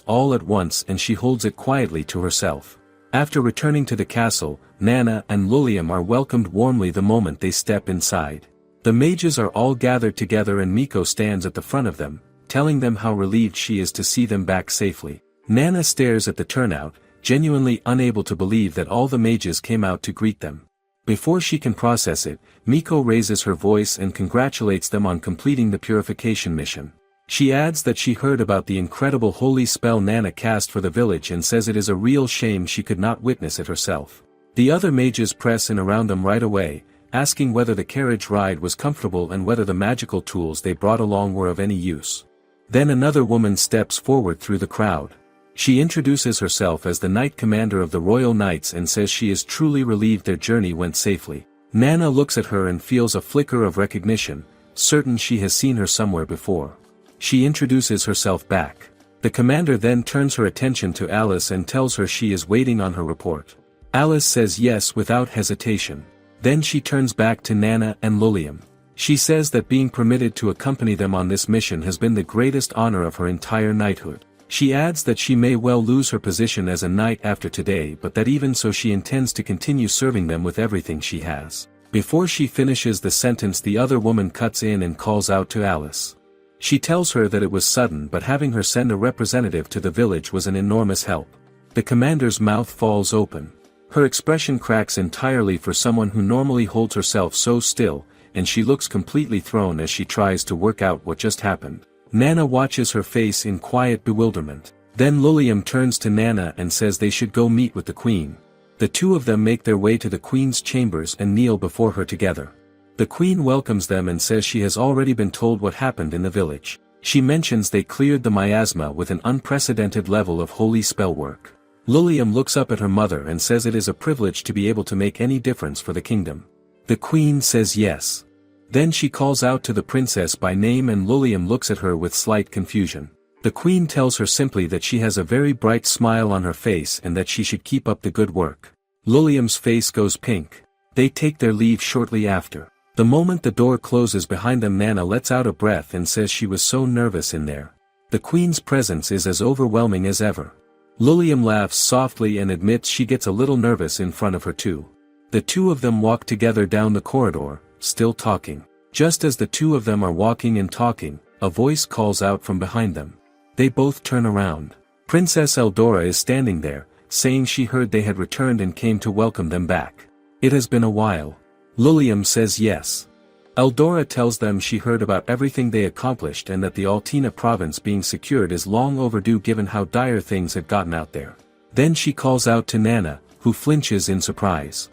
all at once and she holds it quietly to herself. After returning to the castle, Nana and Lilium are welcomed warmly the moment they step inside. The mages are all gathered together and Miko stands at the front of them, telling them how relieved she is to see them back safely. Nana stares at the turnout, genuinely unable to believe that all the mages came out to greet them. Before she can process it, Miko raises her voice and congratulates them on completing the purification mission. She adds that she heard about the incredible holy spell Nana cast for the village and says it is a real shame she could not witness it herself. The other mages press in around them right away, asking whether the carriage ride was comfortable and whether the magical tools they brought along were of any use. Then another woman steps forward through the crowd. She introduces herself as the Knight Commander of the Royal Knights and says she is truly relieved their journey went safely. Nana looks at her and feels a flicker of recognition, certain she has seen her somewhere before. She introduces herself back. The commander then turns her attention to Alice and tells her she is waiting on her report. Alice says yes without hesitation. Then she turns back to Nana and Lilium. She says that being permitted to accompany them on this mission has been the greatest honor of her entire knighthood. She adds that she may well lose her position as a knight after today but that even so she intends to continue serving them with everything she has. Before she finishes the sentence the other woman cuts in and calls out to Alice. She tells her that it was sudden but having her send a representative to the village was an enormous help. The commander's mouth falls open. Her expression cracks entirely for someone who normally holds herself so still, and she looks completely thrown as she tries to work out what just happened. Nana watches her face in quiet bewilderment. Then Lilium turns to Nana and says they should go meet with the queen. The two of them make their way to the queen's chambers and kneel before her together. The queen welcomes them and says she has already been told what happened in the village. She mentions they cleared the miasma with an unprecedented level of holy spell work. Lilium looks up at her mother and says it is a privilege to be able to make any difference for the kingdom. The queen says yes. Then she calls out to the princess by name and Lilium looks at her with slight confusion. The queen tells her simply that she has a very bright smile on her face and that she should keep up the good work. Lilium's face goes pink. They take their leave shortly after. The moment the door closes behind them, Nana lets out a breath and says she was so nervous in there. The queen's presence is as overwhelming as ever. Lilium laughs softly and admits she gets a little nervous in front of her too. The two of them walk together down the corridor, still talking. Just as the two of them are walking and talking, a voice calls out from behind them. They both turn around. Princess Eldora is standing there, saying she heard they had returned and came to welcome them back. It has been a while. Lilium says yes. Eldora tells them she heard about everything they accomplished and that the Altina province being secured is long overdue given how dire things had gotten out there. Then she calls out to Nana, who flinches in surprise.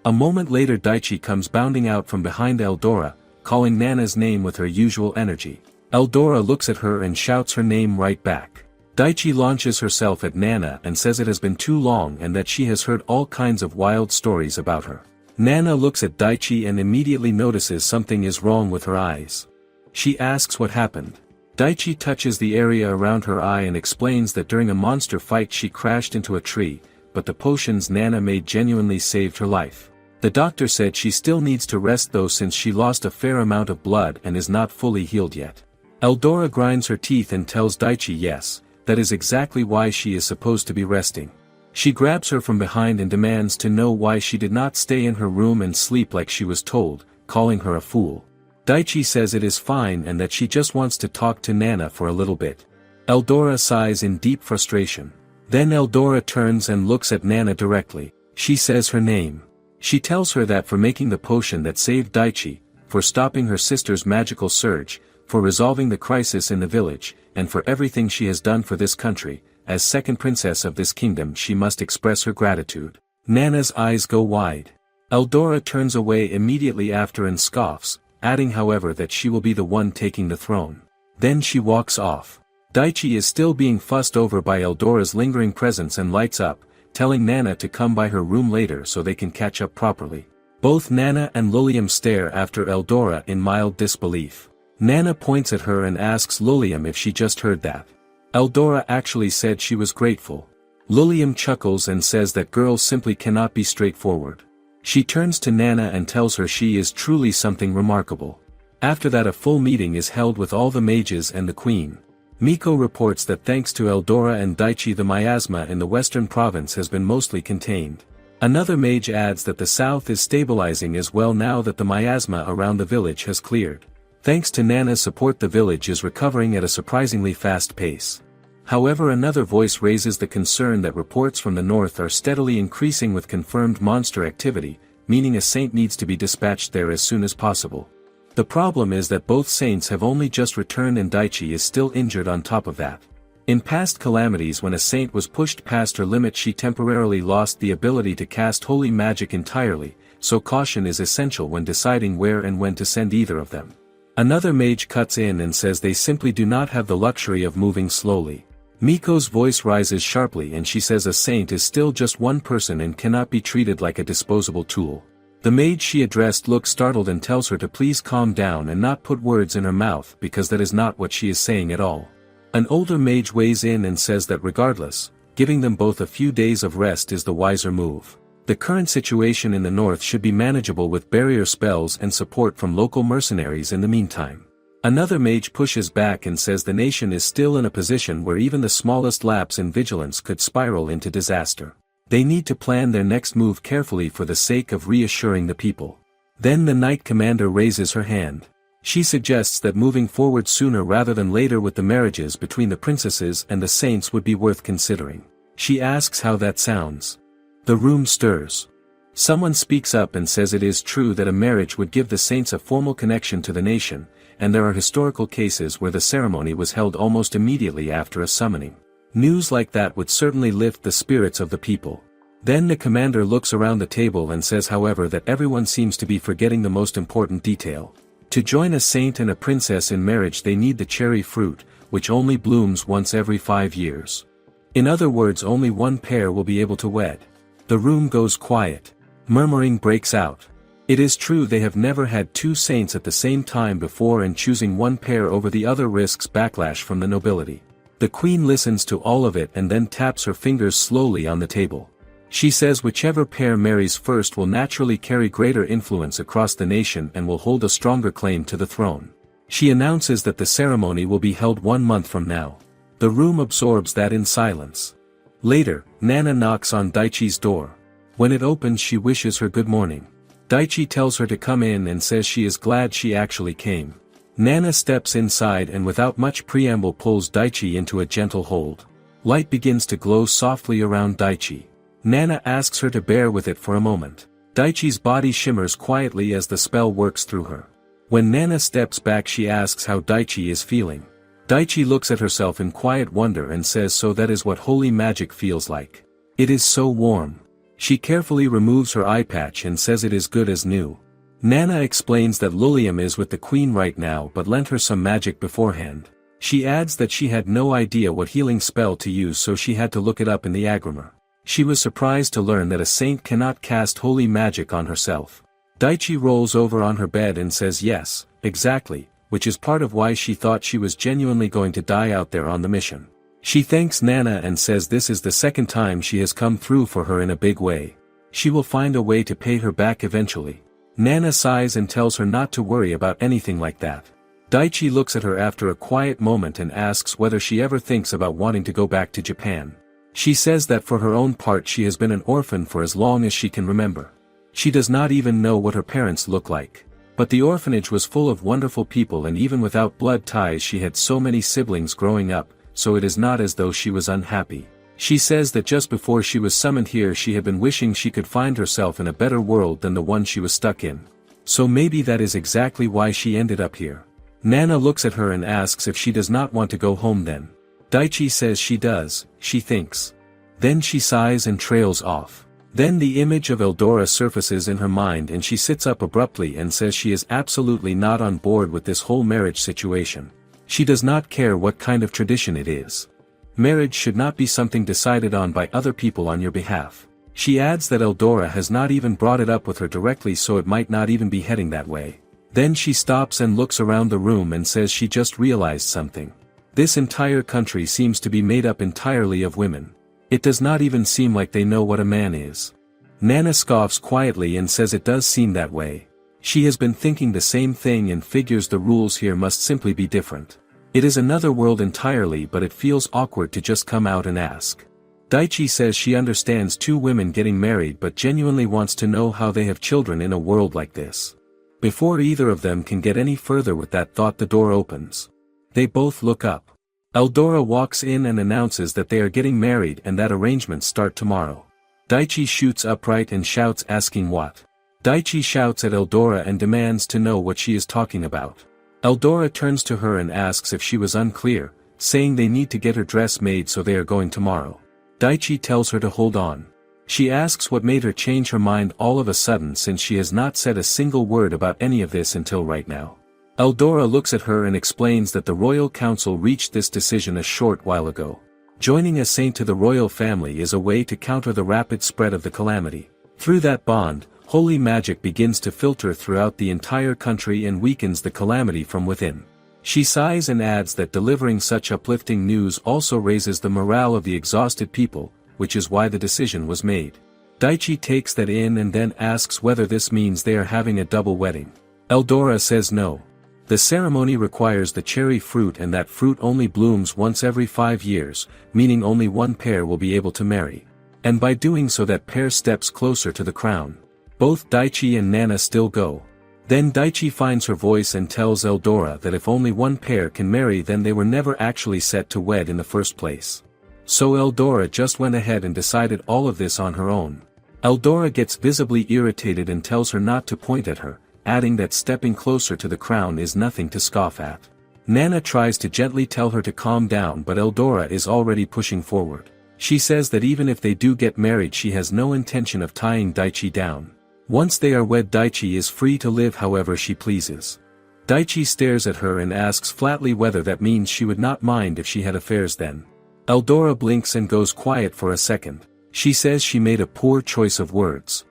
A moment later Daichi comes bounding out from behind Eldora, calling Nana's name with her usual energy. Eldora looks at her and shouts her name right back. Daichi launches herself at Nana and says it has been too long and that she has heard all kinds of wild stories about her. Nana looks at Daichi and immediately notices something is wrong with her eyes. She asks what happened. Daichi touches the area around her eye and explains that during a monster fight she crashed into a tree, but the potions Nana made genuinely saved her life. The doctor said she still needs to rest though since she lost a fair amount of blood and is not fully healed yet. Eldora grinds her teeth and tells Daichi yes, that is exactly why she is supposed to be resting. She grabs her from behind and demands to know why she did not stay in her room and sleep like she was told, calling her a fool. Daichi says it is fine and that she just wants to talk to Nana for a little bit. Eldora sighs in deep frustration. Then Eldora turns and looks at Nana directly. She says her name. She tells her that for making the potion that saved Daichi, for stopping her sister's magical surge, for resolving the crisis in the village, and for everything she has done for this country, as second princess of this kingdom she must express her gratitude. Nana's eyes go wide. Eldora turns away immediately after and scoffs, adding however that she will be the one taking the throne. Then she walks off. Daichi is still being fussed over by Eldora's lingering presence and lights up, telling Nana to come by her room later so they can catch up properly. Both Nana and Lilium stare after Eldora in mild disbelief. Nana points at her and asks Lilium if she just heard that. Eldora actually said she was grateful. Lilium chuckles and says that girls simply cannot be straightforward. She turns to Nana and tells her she is truly something remarkable. After that a full meeting is held with all the mages and the queen. Miko reports that thanks to Eldora and Daichi the miasma in the western province has been mostly contained. Another mage adds that the south is stabilizing as well now that the miasma around the village has cleared. Thanks to Nana's support the village is recovering at a surprisingly fast pace. However, another voice raises the concern that reports from the north are steadily increasing with confirmed monster activity, meaning a saint needs to be dispatched there as soon as possible. The problem is that both saints have only just returned and Daichi is still injured on top of that. In past calamities when a saint was pushed past her limit she temporarily lost the ability to cast holy magic entirely, so caution is essential when deciding where and when to send either of them. Another mage cuts in and says they simply do not have the luxury of moving slowly. Miko's voice rises sharply and she says a saint is still just one person and cannot be treated like a disposable tool. The mage she addressed looks startled and tells her to please calm down and not put words in her mouth because that is not what she is saying at all. An older mage weighs in and says that regardless, giving them both a few days of rest is the wiser move. The current situation in the north should be manageable with barrier spells and support from local mercenaries in the meantime. Another mage pushes back and says the nation is still in a position where even the smallest lapse in vigilance could spiral into disaster. They need to plan their next move carefully for the sake of reassuring the people. Then the Knight Commander raises her hand. She suggests that moving forward sooner rather than later with the marriages between the princesses and the saints would be worth considering. She asks how that sounds. The room stirs. Someone speaks up and says it is true that a marriage would give the saints a formal connection to the nation, and there are historical cases where the ceremony was held almost immediately after a summoning. News like that would certainly lift the spirits of the people. Then the commander looks around the table and says however that everyone seems to be forgetting the most important detail. To join a saint and a princess in marriage they need the cherry fruit, which only blooms once every 5 years. In other words only one pair will be able to wed. The room goes quiet. Murmuring breaks out. It is true they have never had two saints at the same time before, and choosing one pair over the other risks backlash from the nobility. The queen listens to all of it and then taps her fingers slowly on the table. She says whichever pair marries first will naturally carry greater influence across the nation and will hold a stronger claim to the throne. She announces that the ceremony will be held 1 month from now. The room absorbs that in silence. Later, Nana knocks on Daichi's door. When it opens, she wishes her good morning. Daichi tells her to come in and says she is glad she actually came. Nana steps inside and without much preamble pulls Daichi into a gentle hold. Light begins to glow softly around Daichi. Nana asks her to bear with it for a moment. Daichi's body shimmers quietly as the spell works through her. When Nana steps back, she asks how Daichi is feeling. Daichi looks at herself in quiet wonder and says, so that is what holy magic feels like. It is so warm. She carefully removes her eye patch and says it is good as new. Nana explains that Lilium is with the queen right now but lent her some magic beforehand. She adds that she had no idea what healing spell to use, so she had to look it up in the agrimmer. She was surprised to learn that a saint cannot cast holy magic on herself. Daichi rolls over on her bed and says yes, exactly, which is part of why she thought she was genuinely going to die out there on the mission. She thanks Nana and says this is the second time she has come through for her in a big way. She will find a way to pay her back eventually. Nana sighs and tells her not to worry about anything like that. Daichi looks at her after a quiet moment and asks whether she ever thinks about wanting to go back to Japan. She says that for her own part she has been an orphan for as long as she can remember. She does not even know what her parents look like. But the orphanage was full of wonderful people, and even without blood ties she had so many siblings growing up, so it is not as though she was unhappy. She says that just before she was summoned here she had been wishing she could find herself in a better world than the one she was stuck in. So maybe that is exactly why she ended up here. Nana looks at her and asks if she does not want to go home then. Daichi says she does, she thinks. Then she sighs and trails off. Then the image of Eldora surfaces in her mind and she sits up abruptly and says she is absolutely not on board with this whole marriage situation. She does not care what kind of tradition it is. Marriage should not be something decided on by other people on your behalf. She adds that Eldora has not even brought it up with her directly, so it might not even be heading that way. Then she stops and looks around the room and says she just realized something. This entire country seems to be made up entirely of women. It does not even seem like they know what a man is. Nana scoffs quietly and says it does seem that way. She has been thinking the same thing and figures the rules here must simply be different. It is another world entirely, but it feels awkward to just come out and ask. Daichi says she understands two women getting married but genuinely wants to know how they have children in a world like this. Before either of them can get any further with that thought, the door opens. They both look up. Eldora walks in and announces that they are getting married and that arrangements start tomorrow. Daichi shoots upright and shouts, asking what? Daichi shouts at Eldora and demands to know what she is talking about. Eldora turns to her and asks if she was unclear, saying they need to get her dress made, so they are going tomorrow. Daichi tells her to hold on. She asks what made her change her mind all of a sudden, since she has not said a single word about any of this until right now. Eldora looks at her and explains that the royal council reached this decision a short while ago. Joining a saint to the royal family is a way to counter the rapid spread of the calamity. Through that bond, holy magic begins to filter throughout the entire country and weakens the calamity from within. She sighs and adds that delivering such uplifting news also raises the morale of the exhausted people, which is why the decision was made. Daichi takes that in and then asks whether this means they are having a double wedding. Eldora says no. The ceremony requires the cherry fruit, and that fruit only blooms once every 5 years, meaning only one pair will be able to marry. And by doing so that pair steps closer to the crown. Both Daichi and Nana still go. Then Daichi finds her voice and tells Eldora that if only one pair can marry, then they were never actually set to wed in the first place. So Eldora just went ahead and decided all of this on her own. Eldora gets visibly irritated and tells her not to point at her, adding that stepping closer to the crown is nothing to scoff at. Nana tries to gently tell her to calm down, but Eldora is already pushing forward. She says that even if they do get married, she has no intention of tying Daichi down. Once they are wed, Daichi is free to live however she pleases. Daichi stares at her and asks flatly whether that means she would not mind if she had affairs then. Eldora blinks and goes quiet for a second. She says she made a poor choice of words.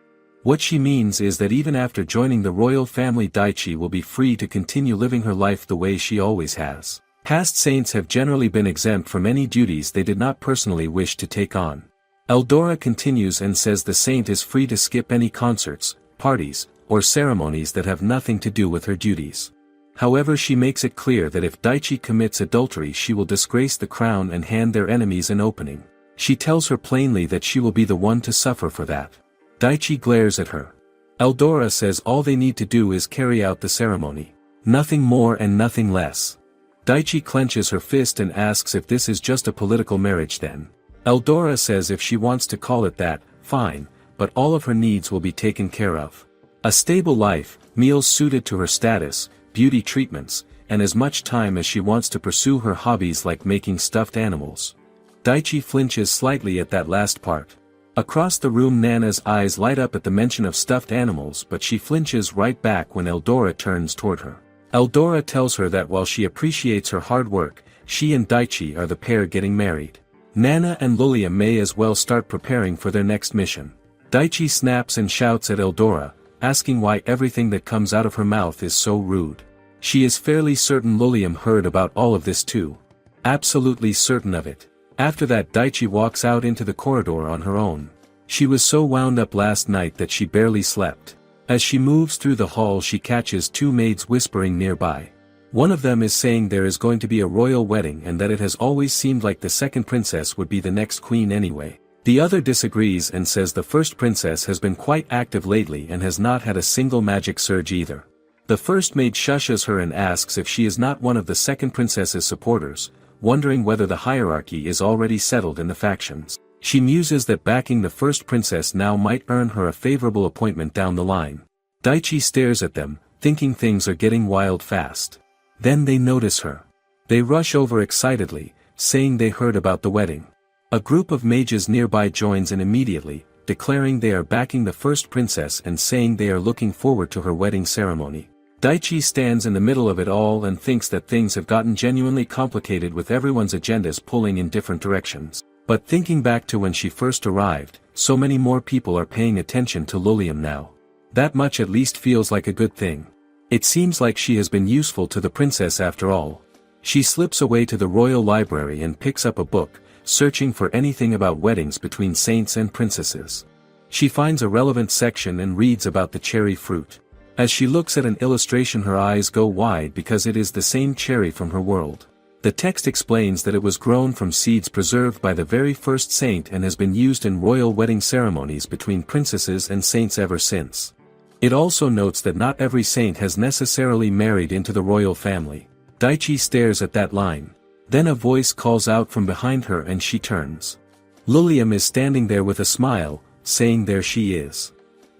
What she means is that even after joining the royal family, Daichi will be free to continue living her life the way she always has. Past saints have generally been exempt from any duties they did not personally wish to take on. Eldora continues and says the saint is free to skip any concerts, parties, or ceremonies that have nothing to do with her duties. However, she makes it clear that if Daichi commits adultery, she will disgrace the crown and hand their enemies an opening. She tells her plainly that she will be the one to suffer for that. Daichi glares at her. Eldora says all they need to do is carry out the ceremony. Nothing more and nothing less. Daichi clenches her fist and asks if this is just a political marriage then. Eldora says if she wants to call it that, fine, but all of her needs will be taken care of. A stable life, meals suited to her status, beauty treatments, and as much time as she wants to pursue her hobbies like making stuffed animals. Daichi flinches slightly at that last part. Across the room, Nana's eyes light up at the mention of stuffed animals, but she flinches right back when Eldora turns toward her. Eldora tells her that while she appreciates her hard work, she and Daichi are the pair getting married. Nana and Lilia may as well start preparing for their next mission. Daichi snaps and shouts at Eldora, asking why everything that comes out of her mouth is so rude. She is fairly certain Lilium heard about all of this too. Absolutely certain of it. After that, Daichi walks out into the corridor on her own. She was so wound up last night that she barely slept. As she moves through the hall, she catches two maids whispering nearby. One of them is saying there is going to be a royal wedding and that it has always seemed like the second princess would be the next queen anyway. The other disagrees and says the first princess has been quite active lately and has not had a single magic surge either. The first maid shushes her and asks if she is not one of the second princess's supporters, wondering whether the hierarchy is already settled in the factions. She muses that backing the first princess now might earn her a favorable appointment down the line. Daichi stares at them, thinking things are getting wild fast. Then they notice her. They rush over excitedly, saying they heard about the wedding. A group of mages nearby joins in immediately, declaring they are backing the first princess and saying they are looking forward to her wedding ceremony. Daichi stands in the middle of it all and thinks that things have gotten genuinely complicated with everyone's agendas pulling in different directions. But thinking back to when she first arrived, so many more people are paying attention to Lilium now. That much at least feels like a good thing. It seems like she has been useful to the princess after all. She slips away to the royal library and picks up a book, searching for anything about weddings between saints and princesses. She finds a relevant section and reads about the cherry fruit. As she looks at an illustration, her eyes go wide because it is the same cherry from her world. The text explains that it was grown from seeds preserved by the very first saint and has been used in royal wedding ceremonies between princesses and saints ever since. It also notes that not every saint has necessarily married into the royal family. Daichi stares at that line. Then a voice calls out from behind her and she turns. Lilium is standing there with a smile, saying there she is.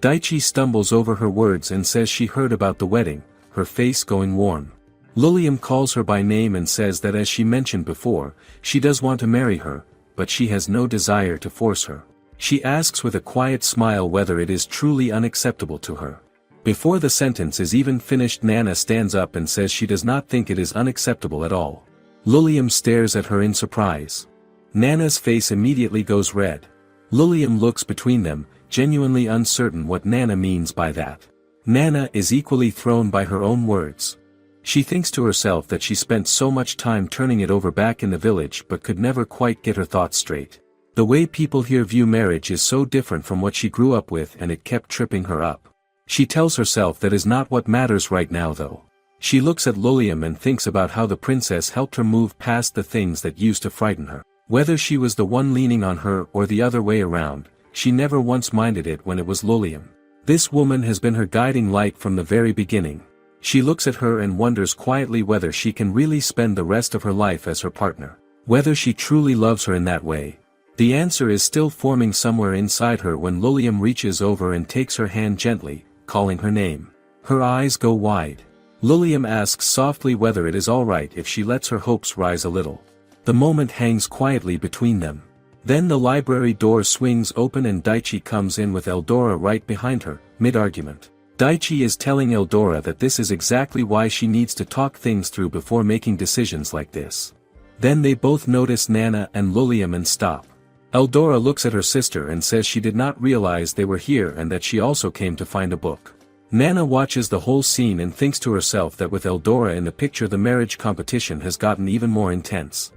Daichi stumbles over her words and says she heard about the wedding, her face going warm. Lilium calls her by name and says that as she mentioned before, she does want to marry her, but she has no desire to force her. She asks with a quiet smile whether it is truly unacceptable to her. Before the sentence is even finished, Nana stands up and says she does not think it is unacceptable at all. Lilium stares at her in surprise. Nana's face immediately goes red. Lilium looks between them, genuinely uncertain what Nana means by that. Nana is equally thrown by her own words. She thinks to herself that she spent so much time turning it over back in the village but could never quite get her thoughts straight. The way people here view marriage is so different from what she grew up with, and it kept tripping her up. She tells herself that is not what matters right now though. She looks at Lilium and thinks about how the princess helped her move past the things that used to frighten her. Whether she was the one leaning on her or the other way around, she never once minded it when it was Lilium. This woman has been her guiding light from the very beginning. She looks at her and wonders quietly whether she can really spend the rest of her life as her partner. Whether she truly loves her in that way. The answer is still forming somewhere inside her when Lilium reaches over and takes her hand gently, calling her name. Her eyes go wide. Lilium asks softly whether it is alright if she lets her hopes rise a little. The moment hangs quietly between them. Then the library door swings open and Daichi comes in with Eldora right behind her, mid-argument. Daichi is telling Eldora that this is exactly why she needs to talk things through before making decisions like this. Then they both notice Nana and Lilium and stop. Eldora looks at her sister and says she did not realize they were here and that she also came to find a book. Nana watches the whole scene and thinks to herself that with Eldora in the picture the marriage competition has gotten even more intense.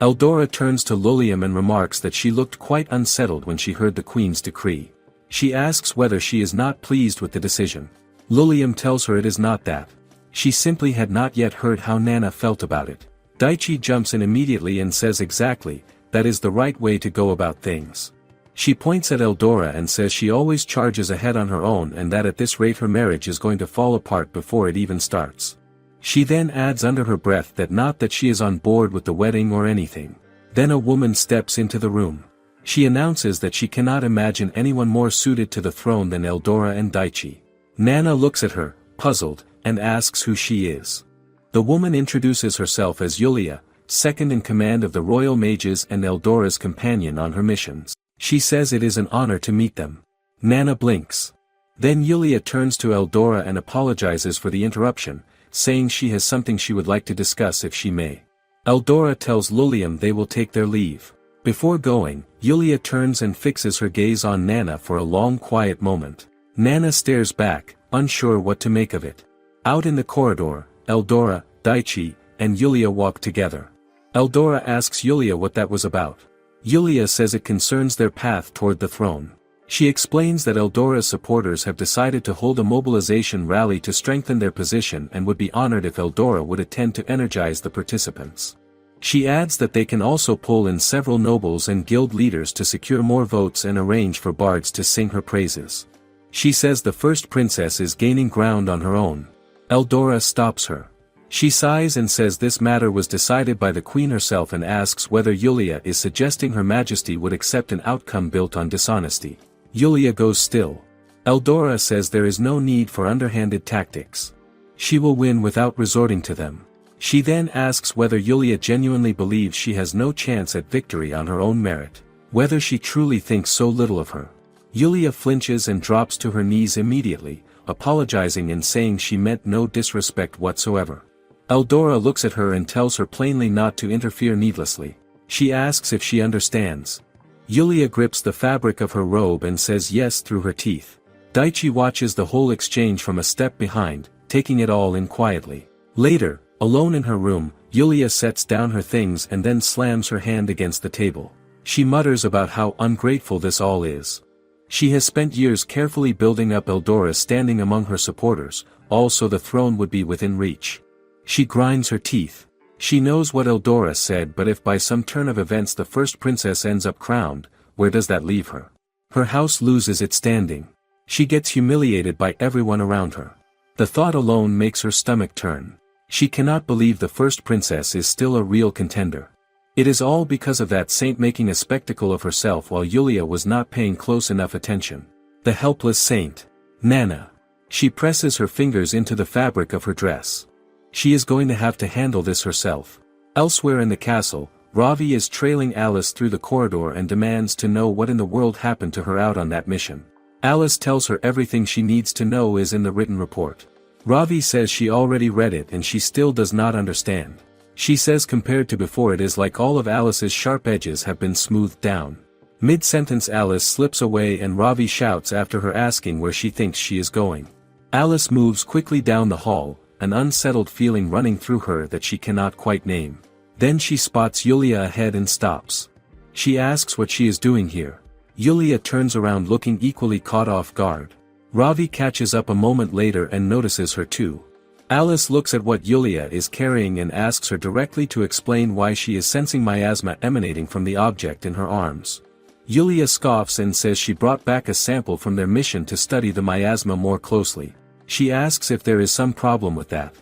Eldora turns to Lulliam and remarks that she looked quite unsettled when she heard the Queen's decree. She asks whether she is not pleased with the decision. Lulliam tells her it is not that. She simply had not yet heard how Nana felt about it. Daichi jumps in immediately and says exactly, that is the right way to go about things. She points at Eldora and says she always charges ahead on her own and that at this rate her marriage is going to fall apart before it even starts. She then adds under her breath that not that she is on board with the wedding or anything. Then a woman steps into the room. She announces that she cannot imagine anyone more suited to the throne than Eldora and Daichi. Nana looks at her, puzzled, and asks who she is. The woman introduces herself as Yulia, second in command of the royal mages and Eldora's companion on her missions. She says it is an honor to meet them. Nana blinks. Then Yulia turns to Eldora and apologizes for the interruption, saying she has something she would like to discuss if she may. Eldora tells Lulliam they will take their leave. Before going, Yulia turns and fixes her gaze on Nana for a long quiet moment. Nana stares back, unsure what to make of it. Out in the corridor, Eldora, Daichi, and Yulia walk together. Eldora asks Yulia what that was about. Yulia says it concerns their path toward the throne. She explains that Eldora's supporters have decided to hold a mobilization rally to strengthen their position and would be honored if Eldora would attend to energize the participants. She adds that they can also pull in several nobles and guild leaders to secure more votes and arrange for bards to sing her praises. She says the first princess is gaining ground on her own. Eldora stops her. She sighs and says this matter was decided by the queen herself and asks whether Yulia is suggesting Her Majesty would accept an outcome built on dishonesty. Yulia goes still. Eldora says there is no need for underhanded tactics. She will win without resorting to them. She then asks whether Yulia genuinely believes she has no chance at victory on her own merit, whether she truly thinks so little of her. Yulia flinches and drops to her knees immediately, apologizing and saying she meant no disrespect whatsoever. Eldora looks at her and tells her plainly not to interfere needlessly. She asks if she understands. Yulia grips the fabric of her robe and says yes through her teeth. Daichi watches the whole exchange from a step behind, taking it all in quietly. Later, alone in her room, Yulia sets down her things and then slams her hand against the table. She mutters about how ungrateful this all is. She has spent years carefully building up Eldora's standing among her supporters, all so the throne would be within reach. She grinds her teeth. She knows what Eldora said, but if by some turn of events the first princess ends up crowned, where does that leave her? Her house loses its standing. She gets humiliated by everyone around her. The thought alone makes her stomach turn. She cannot believe the first princess is still a real contender. It is all because of that saint making a spectacle of herself while Yulia was not paying close enough attention. The helpless saint. Nana. She presses her fingers into the fabric of her dress. She is going to have to handle this herself. Elsewhere in the castle, Ravi is trailing Alice through the corridor and demands to know what in the world happened to her out on that mission. Alice tells her everything she needs to know is in the written report. Ravi says she already read it and she still does not understand. She says compared to before it is like all of Alice's sharp edges have been smoothed down. Mid-sentence Alice slips away and Ravi shouts after her asking where she thinks she is going. Alice moves quickly down the hall, an unsettled feeling running through her that she cannot quite name. Then she spots Yulia ahead and stops. She asks what she is doing here. Yulia turns around looking equally caught off guard. Ravi catches up a moment later and notices her too. Alice looks at what Yulia is carrying and asks her directly to explain why she is sensing miasma emanating from the object in her arms. Yulia scoffs and says she brought back a sample from their mission to study the miasma more closely. She asks if there is some problem with that.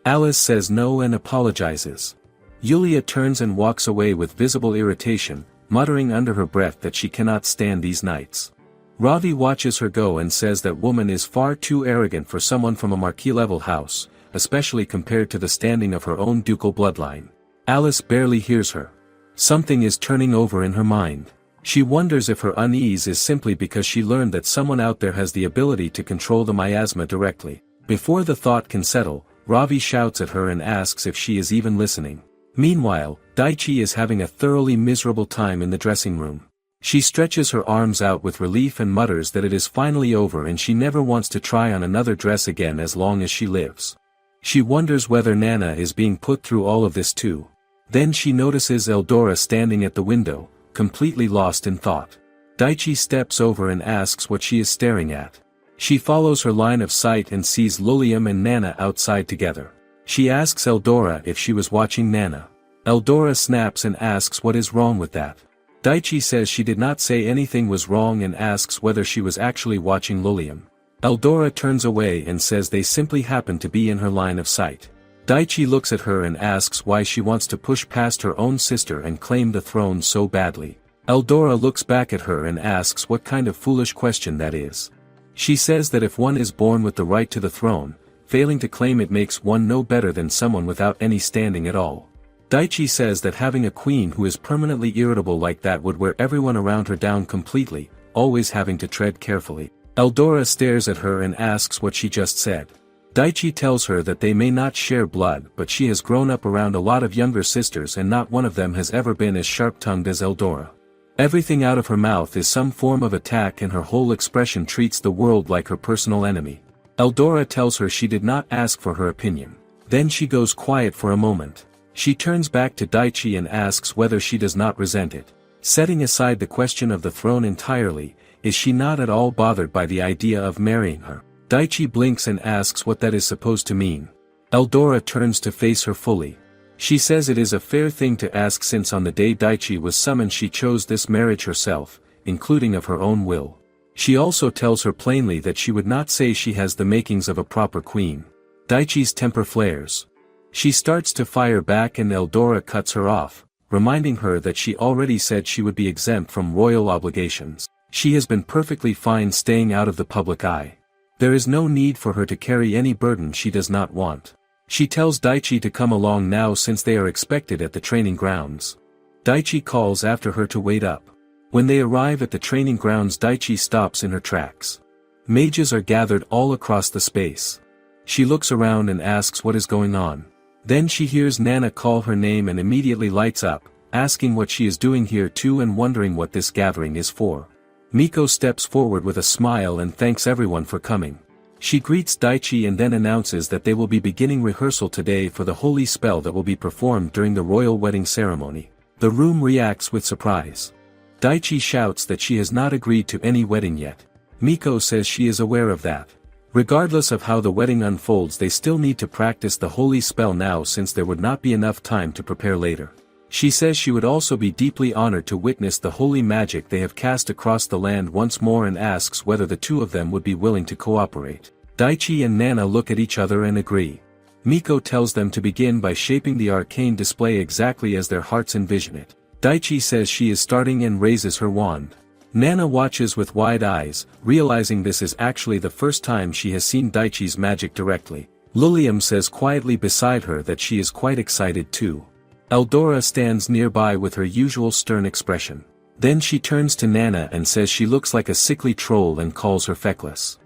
Alice says no and apologizes. Yulia turns and walks away with visible irritation, muttering under her breath that she cannot stand these nights. Ravi watches her go and says that woman is far too arrogant for someone from a marquis-level house, especially compared to the standing of her own ducal bloodline. Alice barely hears her. Something is turning over in her mind. She wonders if her unease is simply because she learned that someone out there has the ability to control the miasma directly. Before the thought can settle, Ravi shouts at her and asks if she is even listening. Meanwhile, Daichi is having a thoroughly miserable time in the dressing room. She stretches her arms out with relief and mutters that it is finally over and she never wants to try on another dress again as long as she lives. She wonders whether Nana is being put through all of this too. Then she notices Eldora standing at the window, completely lost in thought. Daichi steps over and asks what she is staring at. She follows her line of sight and sees Lilium and Nana outside together. She asks Eldora if she was watching Nana. Eldora snaps and asks what is wrong with that. Daichi says she did not say anything was wrong and asks whether she was actually watching Lilium. Eldora turns away and says they simply happen to be in her line of sight. Daichi looks at her and asks why she wants to push past her own sister and claim the throne so badly. Eldora looks back at her and asks what kind of foolish question that is. She says that if one is born with the right to the throne, failing to claim it makes one no better than someone without any standing at all. Daichi says that having a queen who is permanently irritable like that would wear everyone around her down completely, always having to tread carefully. Eldora stares at her and asks what she just said. Daichi tells her that they may not share blood but she has grown up around a lot of younger sisters and not one of them has ever been as sharp-tongued as Eldora. Everything out of her mouth is some form of attack and her whole expression treats the world like her personal enemy. Eldora tells her she did not ask for her opinion. Then she goes quiet for a moment. She turns back to Daichi and asks whether she does not resent it. Setting aside the question of the throne entirely, is she not at all bothered by the idea of marrying her? Daichi blinks and asks what that is supposed to mean. Eldora turns to face her fully. She says it is a fair thing to ask since on the day Daichi was summoned she chose this marriage herself, including of her own will. She also tells her plainly that she would not say she has the makings of a proper queen. Daichi's temper flares. She starts to fire back and Eldora cuts her off, reminding her that she already said she would be exempt from royal obligations. She has been perfectly fine staying out of the public eye. There is no need for her to carry any burden she does not want. She tells Daichi to come along now since they are expected at the training grounds. Daichi calls after her to wait up. When they arrive at the training grounds Daichi stops in her tracks. Mages are gathered all across the space. She looks around and asks what is going on. Then she hears Nana call her name and immediately lights up, asking what she is doing here too and wondering what this gathering is for. Miko steps forward with a smile and thanks everyone for coming. She greets Daichi and then announces that they will be beginning rehearsal today for the holy spell that will be performed during the royal wedding ceremony. The room reacts with surprise. Daichi shouts that she has not agreed to any wedding yet. Miko says she is aware of that. Regardless of how the wedding unfolds they still need to practice the holy spell now since there would not be enough time to prepare later. She says she would also be deeply honored to witness the holy magic they have cast across the land once more and asks whether the two of them would be willing to cooperate. Daichi and Nana look at each other and agree. Miko tells them to begin by shaping the arcane display exactly as their hearts envision it. Daichi says she is starting and raises her wand. Nana watches with wide eyes, realizing this is actually the first time she has seen Daichi's magic directly. Lilium says quietly beside her that she is quite excited too. Eldora stands nearby with her usual stern expression. Then she turns to Nana and says she looks like a sickly troll and calls her feckless.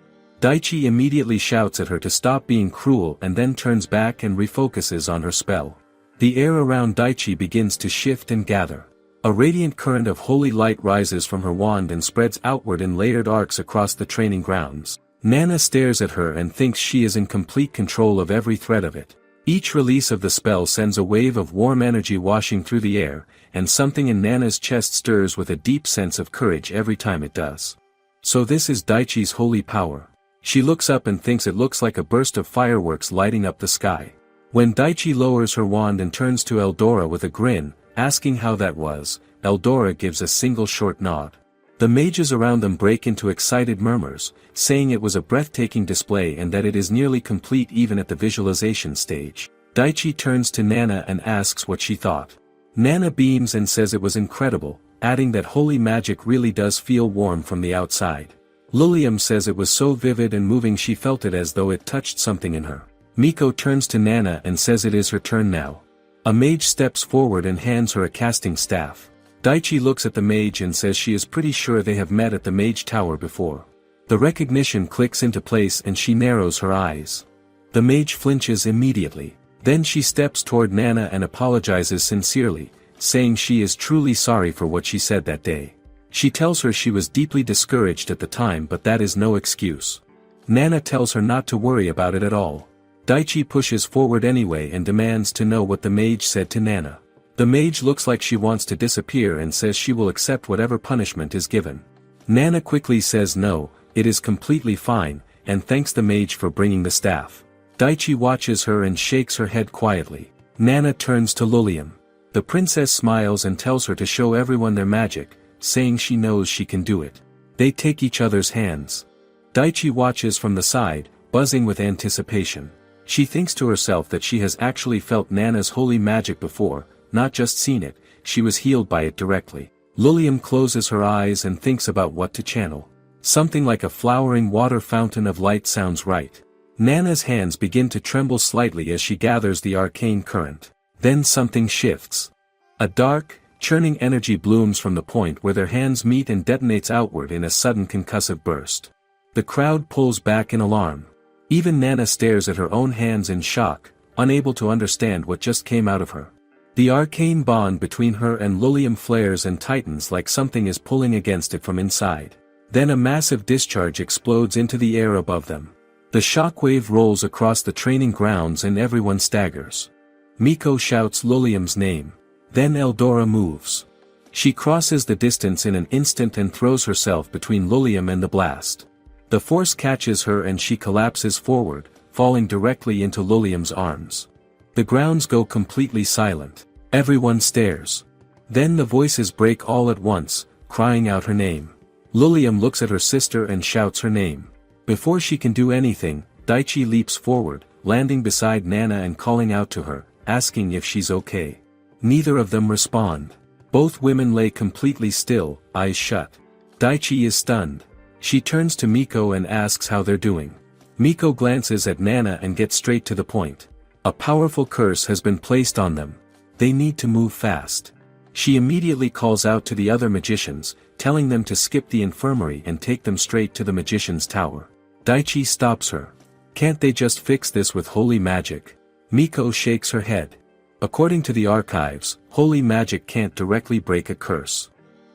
Daichi immediately shouts at her to stop being cruel and then turns back and refocuses on her spell. The air around Daichi begins to shift and gather. A radiant current of holy light rises from her wand and spreads outward in layered arcs across the training grounds. Nana stares at her and thinks she is in complete control of every thread of it. Each release of the spell sends a wave of warm energy washing through the air, and something in Nana's chest stirs with a deep sense of courage every time it does. So this is Daichi's holy power. She looks up and thinks it looks like a burst of fireworks lighting up the sky. When Daichi lowers her wand and turns to Eldora with a grin, asking how that was, Eldora gives a single short nod. The mages around them break into excited murmurs, saying it was a breathtaking display and that it is nearly complete even at the visualization stage. Daichi turns to Nana and asks what she thought. Nana beams and says it was incredible, adding that holy magic really does feel warm from the outside. Lilium says it was so vivid and moving she felt it as though it touched something in her. Miko turns to Nana and says it is her turn now. A mage steps forward and hands her a casting staff. Daichi looks at the mage and says she is pretty sure they have met at the mage tower before. The recognition clicks into place and she narrows her eyes. The mage flinches immediately. Then she steps toward Nana and apologizes sincerely, saying she is truly sorry for what she said that day. She tells her she was deeply discouraged at the time, but that is no excuse. Nana tells her not to worry about it at all. Daichi pushes forward anyway and demands to know what the mage said to Nana. The mage looks like she wants to disappear and says she will accept whatever punishment is given. Nana quickly says no, it is completely fine, and thanks the mage for bringing the staff. Daichi watches her and shakes her head quietly. Nana turns to Lilium. The princess smiles and tells her to show everyone their magic, saying she knows she can do it. They take each other's hands. Daichi watches from the side, buzzing with anticipation. She thinks to herself that she has actually felt Nana's holy magic before, not just seen it, she was healed by it directly. Lilium closes her eyes and thinks about what to channel. Something like a flowering water fountain of light sounds right. Nana's hands begin to tremble slightly as she gathers the arcane current. Then something shifts. A dark, churning energy blooms from the point where their hands meet and detonates outward in a sudden concussive burst. The crowd pulls back in alarm. Even Nana stares at her own hands in shock, unable to understand what just came out of her. The arcane bond between her and Lilium flares and tightens like something is pulling against it from inside. Then a massive discharge explodes into the air above them. The shockwave rolls across the training grounds and everyone staggers. Miko shouts Lilium's name. Then Eldora moves. She crosses the distance in an instant and throws herself between Lilium and the blast. The force catches her and she collapses forward, falling directly into Lilium's arms. The grounds go completely silent. Everyone stares. Then the voices break all at once, crying out her name. Lilium looks at her sister and shouts her name. Before she can do anything, Daichi leaps forward, landing beside Nana and calling out to her, asking if she's okay. Neither of them respond. Both women lay completely still, eyes shut. Daichi is stunned. She turns to Miko and asks how they're doing. Miko glances at Nana and gets straight to the point. A powerful curse has been placed on them. They need to move fast. She immediately calls out to the other magicians, telling them to skip the infirmary and take them straight to the magician's tower. Daichi stops her. Can't they just fix this with holy magic? Miko shakes her head. According to the archives, holy magic can't directly break a curse.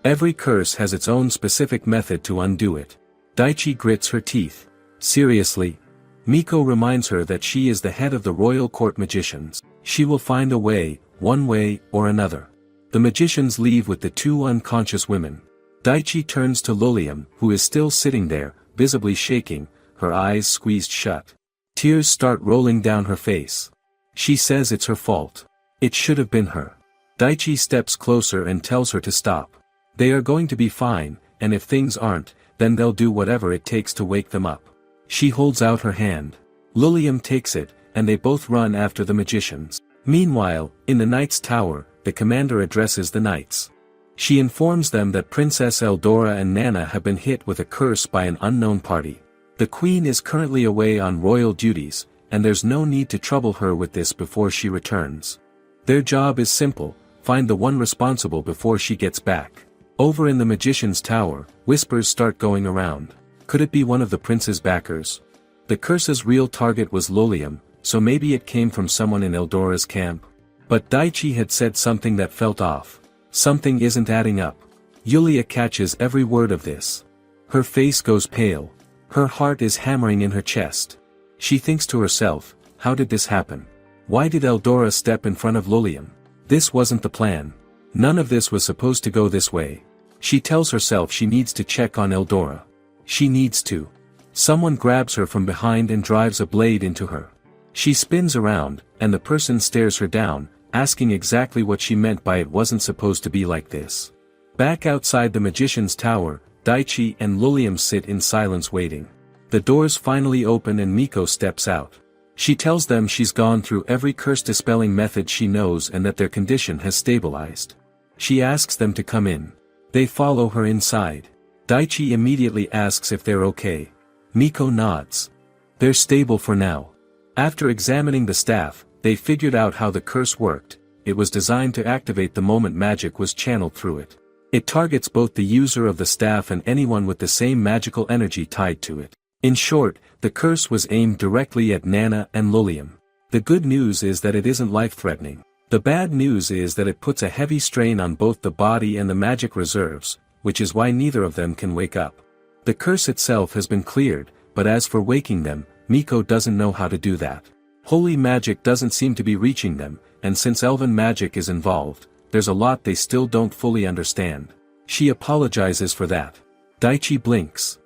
Every curse has its own specific method to undo it. Daichi grits her teeth. Seriously? Miko reminds her that she is the head of the royal court magicians. She will find a way, one way or another. The magicians leave with the two unconscious women. Daichi turns to Lilium, who is still sitting there, visibly shaking, her eyes squeezed shut. Tears start rolling down her face. She says it's her fault. It should have been her. Daichi steps closer and tells her to stop. They are going to be fine, and if things aren't, then they'll do whatever it takes to wake them up. She holds out her hand. Lilium takes it, and they both run after the magicians. Meanwhile, in the Knight's Tower, the commander addresses the knights. She informs them that Princess Eldora and Nana have been hit with a curse by an unknown party. The queen is currently away on royal duties, and there's no need to trouble her with this before she returns. Their job is simple, find the one responsible before she gets back. Over in the magician's tower, whispers start going around. Could it be one of the prince's backers? The curse's real target was Lilium, so maybe it came from someone in Eldora's camp. But Daichi had said something that felt off. Something isn't adding up. Yulia catches every word of this. Her face goes pale. Her heart is hammering in her chest. She thinks to herself, how did this happen? Why did Eldora step in front of Lilium? This wasn't the plan. None of this was supposed to go this way. She tells herself she needs to check on Eldora. She needs to. Someone grabs her from behind and drives a blade into her. She spins around, and the person stares her down, asking exactly what she meant by it wasn't supposed to be like this. Back outside the magician's tower, Daichi and Lilium sit in silence waiting. The doors finally open and Miko steps out. She tells them she's gone through every curse-dispelling method she knows and that their condition has stabilized. She asks them to come in. They follow her inside. Daichi immediately asks if they're okay. Miko nods. They're stable for now. After examining the staff, they figured out how the curse worked. It was designed to activate the moment magic was channeled through it. It targets both the user of the staff and anyone with the same magical energy tied to it. In short, the curse was aimed directly at Nana and Lilium. The good news is that it isn't life-threatening. The bad news is that it puts a heavy strain on both the body and the magic reserves, which is why neither of them can wake up. The curse itself has been cleared, but as for waking them, Miko doesn't know how to do that. Holy magic doesn't seem to be reaching them, and since elven magic is involved, there's a lot they still don't fully understand. She apologizes for that. Daichi blinks.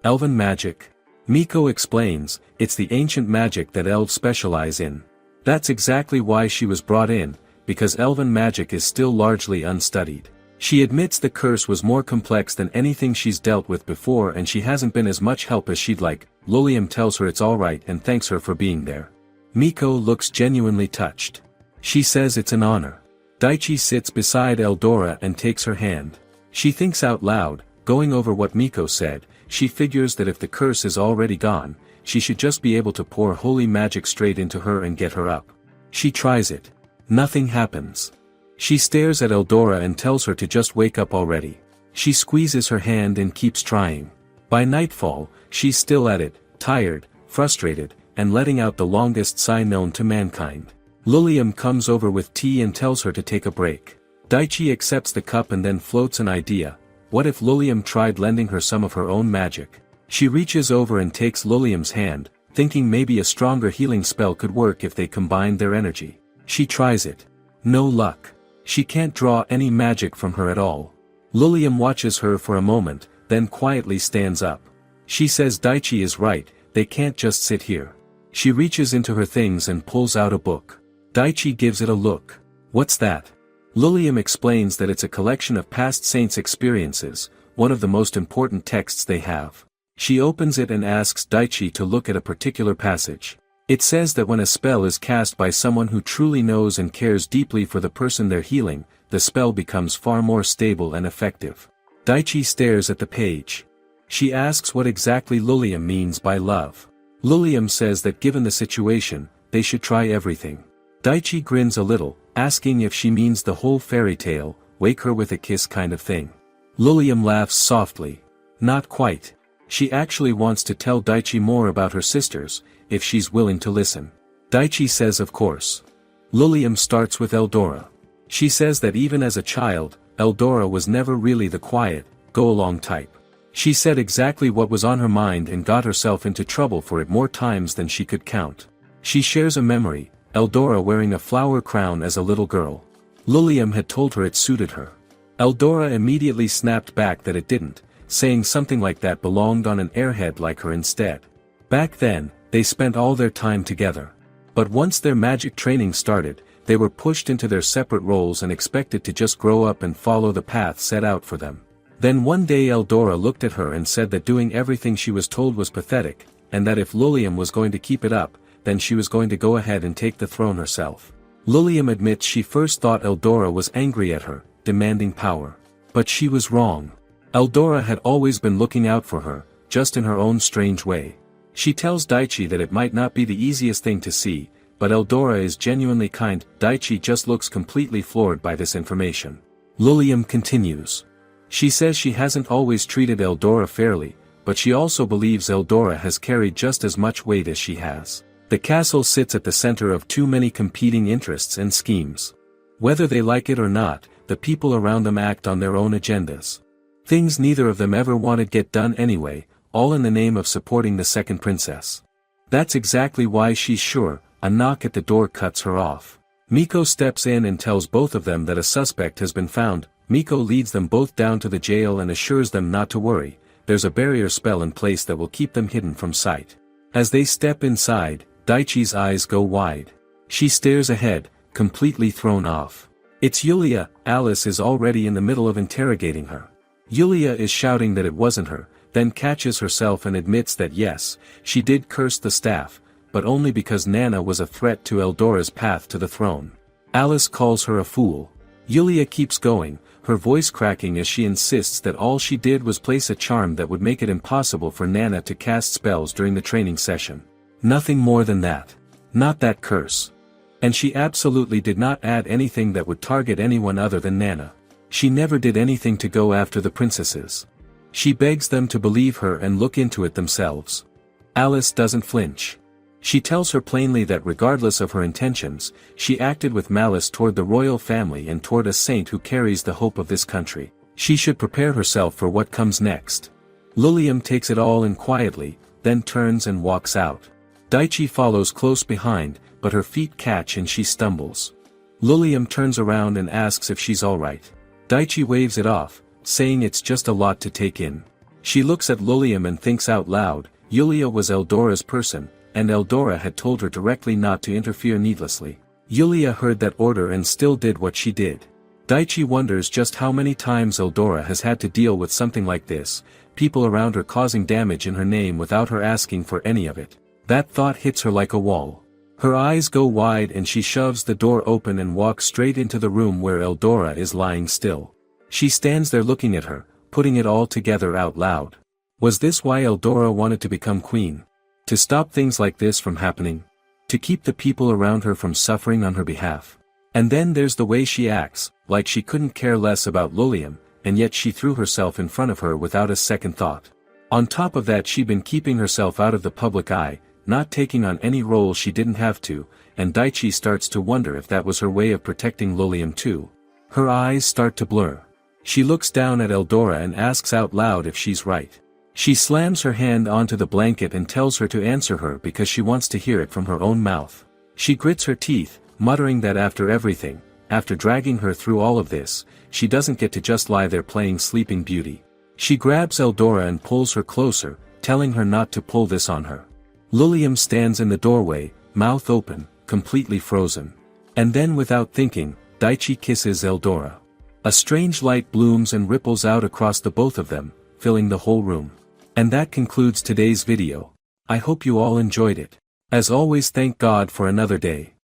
Elven magic? Miko explains, it's the ancient magic that elves specialize in. That's exactly why she was brought in, because elven magic is still largely unstudied. She admits the curse was more complex than anything she's dealt with before and she hasn't been as much help as she'd like. Lilium tells her it's alright and thanks her for being there. Miko looks genuinely touched. She says it's an honor. Daichi sits beside Eldora and takes her hand. She thinks out loud, going over what Miko said. She figures that if the curse is already gone, she should just be able to pour holy magic straight into her and get her up. She tries it. Nothing happens. She stares at Eldora and tells her to just wake up already. She squeezes her hand and keeps trying. By nightfall, she's still at it, tired, frustrated, and letting out the longest sigh known to mankind. Lilium comes over with tea and tells her to take a break. Daichi accepts the cup and then floats an idea. What if Lilium tried lending her some of her own magic? She reaches over and takes Lilium's hand, thinking maybe a stronger healing spell could work if they combined their energy. She tries it. No luck. She can't draw any magic from her at all. Lilium watches her for a moment, then quietly stands up. She says Daichi is right, they can't just sit here. She reaches into her things and pulls out a book. Daichi gives it a look. What's that? Lilium explains that it's a collection of past saints' experiences, one of the most important texts they have. She opens it and asks Daichi to look at a particular passage. It says that when a spell is cast by someone who truly knows and cares deeply for the person they're healing, the spell becomes far more stable and effective. Daichi stares at the page. She asks what exactly Lilium means by love. Lilium says that given the situation, they should try everything. Daichi grins a little, asking if she means the whole fairy tale, wake her with a kiss kind of thing. Lilium laughs softly. Not quite. She actually wants to tell Daichi more about her sisters, if she's willing to listen. Daichi says of course. Lilium starts with Eldora. She says that even as a child, Eldora was never really the quiet, go-along type. She said exactly what was on her mind and got herself into trouble for it more times than she could count. She shares a memory, Eldora wearing a flower crown as a little girl. Lilium had told her it suited her. Eldora immediately snapped back that it didn't, saying something like that belonged on an airhead like her instead. Back then, they spent all their time together. But once their magic training started, they were pushed into their separate roles and expected to just grow up and follow the path set out for them. Then one day Eldora looked at her and said that doing everything she was told was pathetic, and that if Lilium was going to keep it up, then she was going to go ahead and take the throne herself. Lilium admits she first thought Eldora was angry at her, demanding power. But she was wrong. Eldora had always been looking out for her, just in her own strange way. She tells Daichi that it might not be the easiest thing to see, but Eldora is genuinely kind. Daichi just looks completely floored by this information. Lilium continues. She says she hasn't always treated Eldora fairly, but she also believes Eldora has carried just as much weight as she has. The castle sits at the center of too many competing interests and schemes. Whether they like it or not, the people around them act on their own agendas. Things neither of them ever wanted get done anyway, all in the name of supporting the second princess. That's exactly why she's sure. A knock at the door cuts her off. Miko steps in and tells both of them that a suspect has been found. Miko leads them both down to the jail and assures them not to worry, there's a barrier spell in place that will keep them hidden from sight. As they step inside, Daichi's eyes go wide. She stares ahead, completely thrown off. It's Yulia. Alice is already in the middle of interrogating her. Yulia is shouting that it wasn't her, then catches herself and admits that yes, she did curse the staff, but only because Nana was a threat to Eldora's path to the throne. Alice calls her a fool. Yulia keeps going, her voice cracking as she insists that all she did was place a charm that would make it impossible for Nana to cast spells during the training session. Nothing more than that. Not that curse. And she absolutely did not add anything that would target anyone other than Nana. She never did anything to go after the princesses. She begs them to believe her and look into it themselves. Alice doesn't flinch. She tells her plainly that regardless of her intentions, she acted with malice toward the royal family and toward a saint who carries the hope of this country. She should prepare herself for what comes next. Lilium takes it all in quietly, then turns and walks out. Daichi follows close behind, but her feet catch and she stumbles. Lilium turns around and asks if she's alright. Daichi waves it off, saying it's just a lot to take in. She looks at Lilium and thinks out loud, Yulia was Eldora's person, and Eldora had told her directly not to interfere needlessly. Yulia heard that order and still did what she did. Daichi wonders just how many times Eldora has had to deal with something like this, people around her causing damage in her name without her asking for any of it. That thought hits her like a wall. Her eyes go wide and she shoves the door open and walks straight into the room where Eldora is lying still. She stands there looking at her, putting it all together out loud. Was this why Eldora wanted to become queen? To stop things like this from happening? To keep the people around her from suffering on her behalf? And then there's the way she acts, like she couldn't care less about Lilium, and yet she threw herself in front of her without a second thought. On top of that, she'd been keeping herself out of the public eye, not taking on any role she didn't have to, and Daichi starts to wonder if that was her way of protecting Lilium too. Her eyes start to blur. She looks down at Eldora and asks out loud if she's right. She slams her hand onto the blanket and tells her to answer her because she wants to hear it from her own mouth. She grits her teeth, muttering that after everything, after dragging her through all of this, she doesn't get to just lie there playing Sleeping Beauty. She grabs Eldora and pulls her closer, telling her not to pull this on her. Lilium stands in the doorway, mouth open, completely frozen. And then without thinking, Daichi kisses Eldora. A strange light blooms and ripples out across the both of them, filling the whole room. And that concludes today's video. I hope you all enjoyed it. As always, thank God for another day.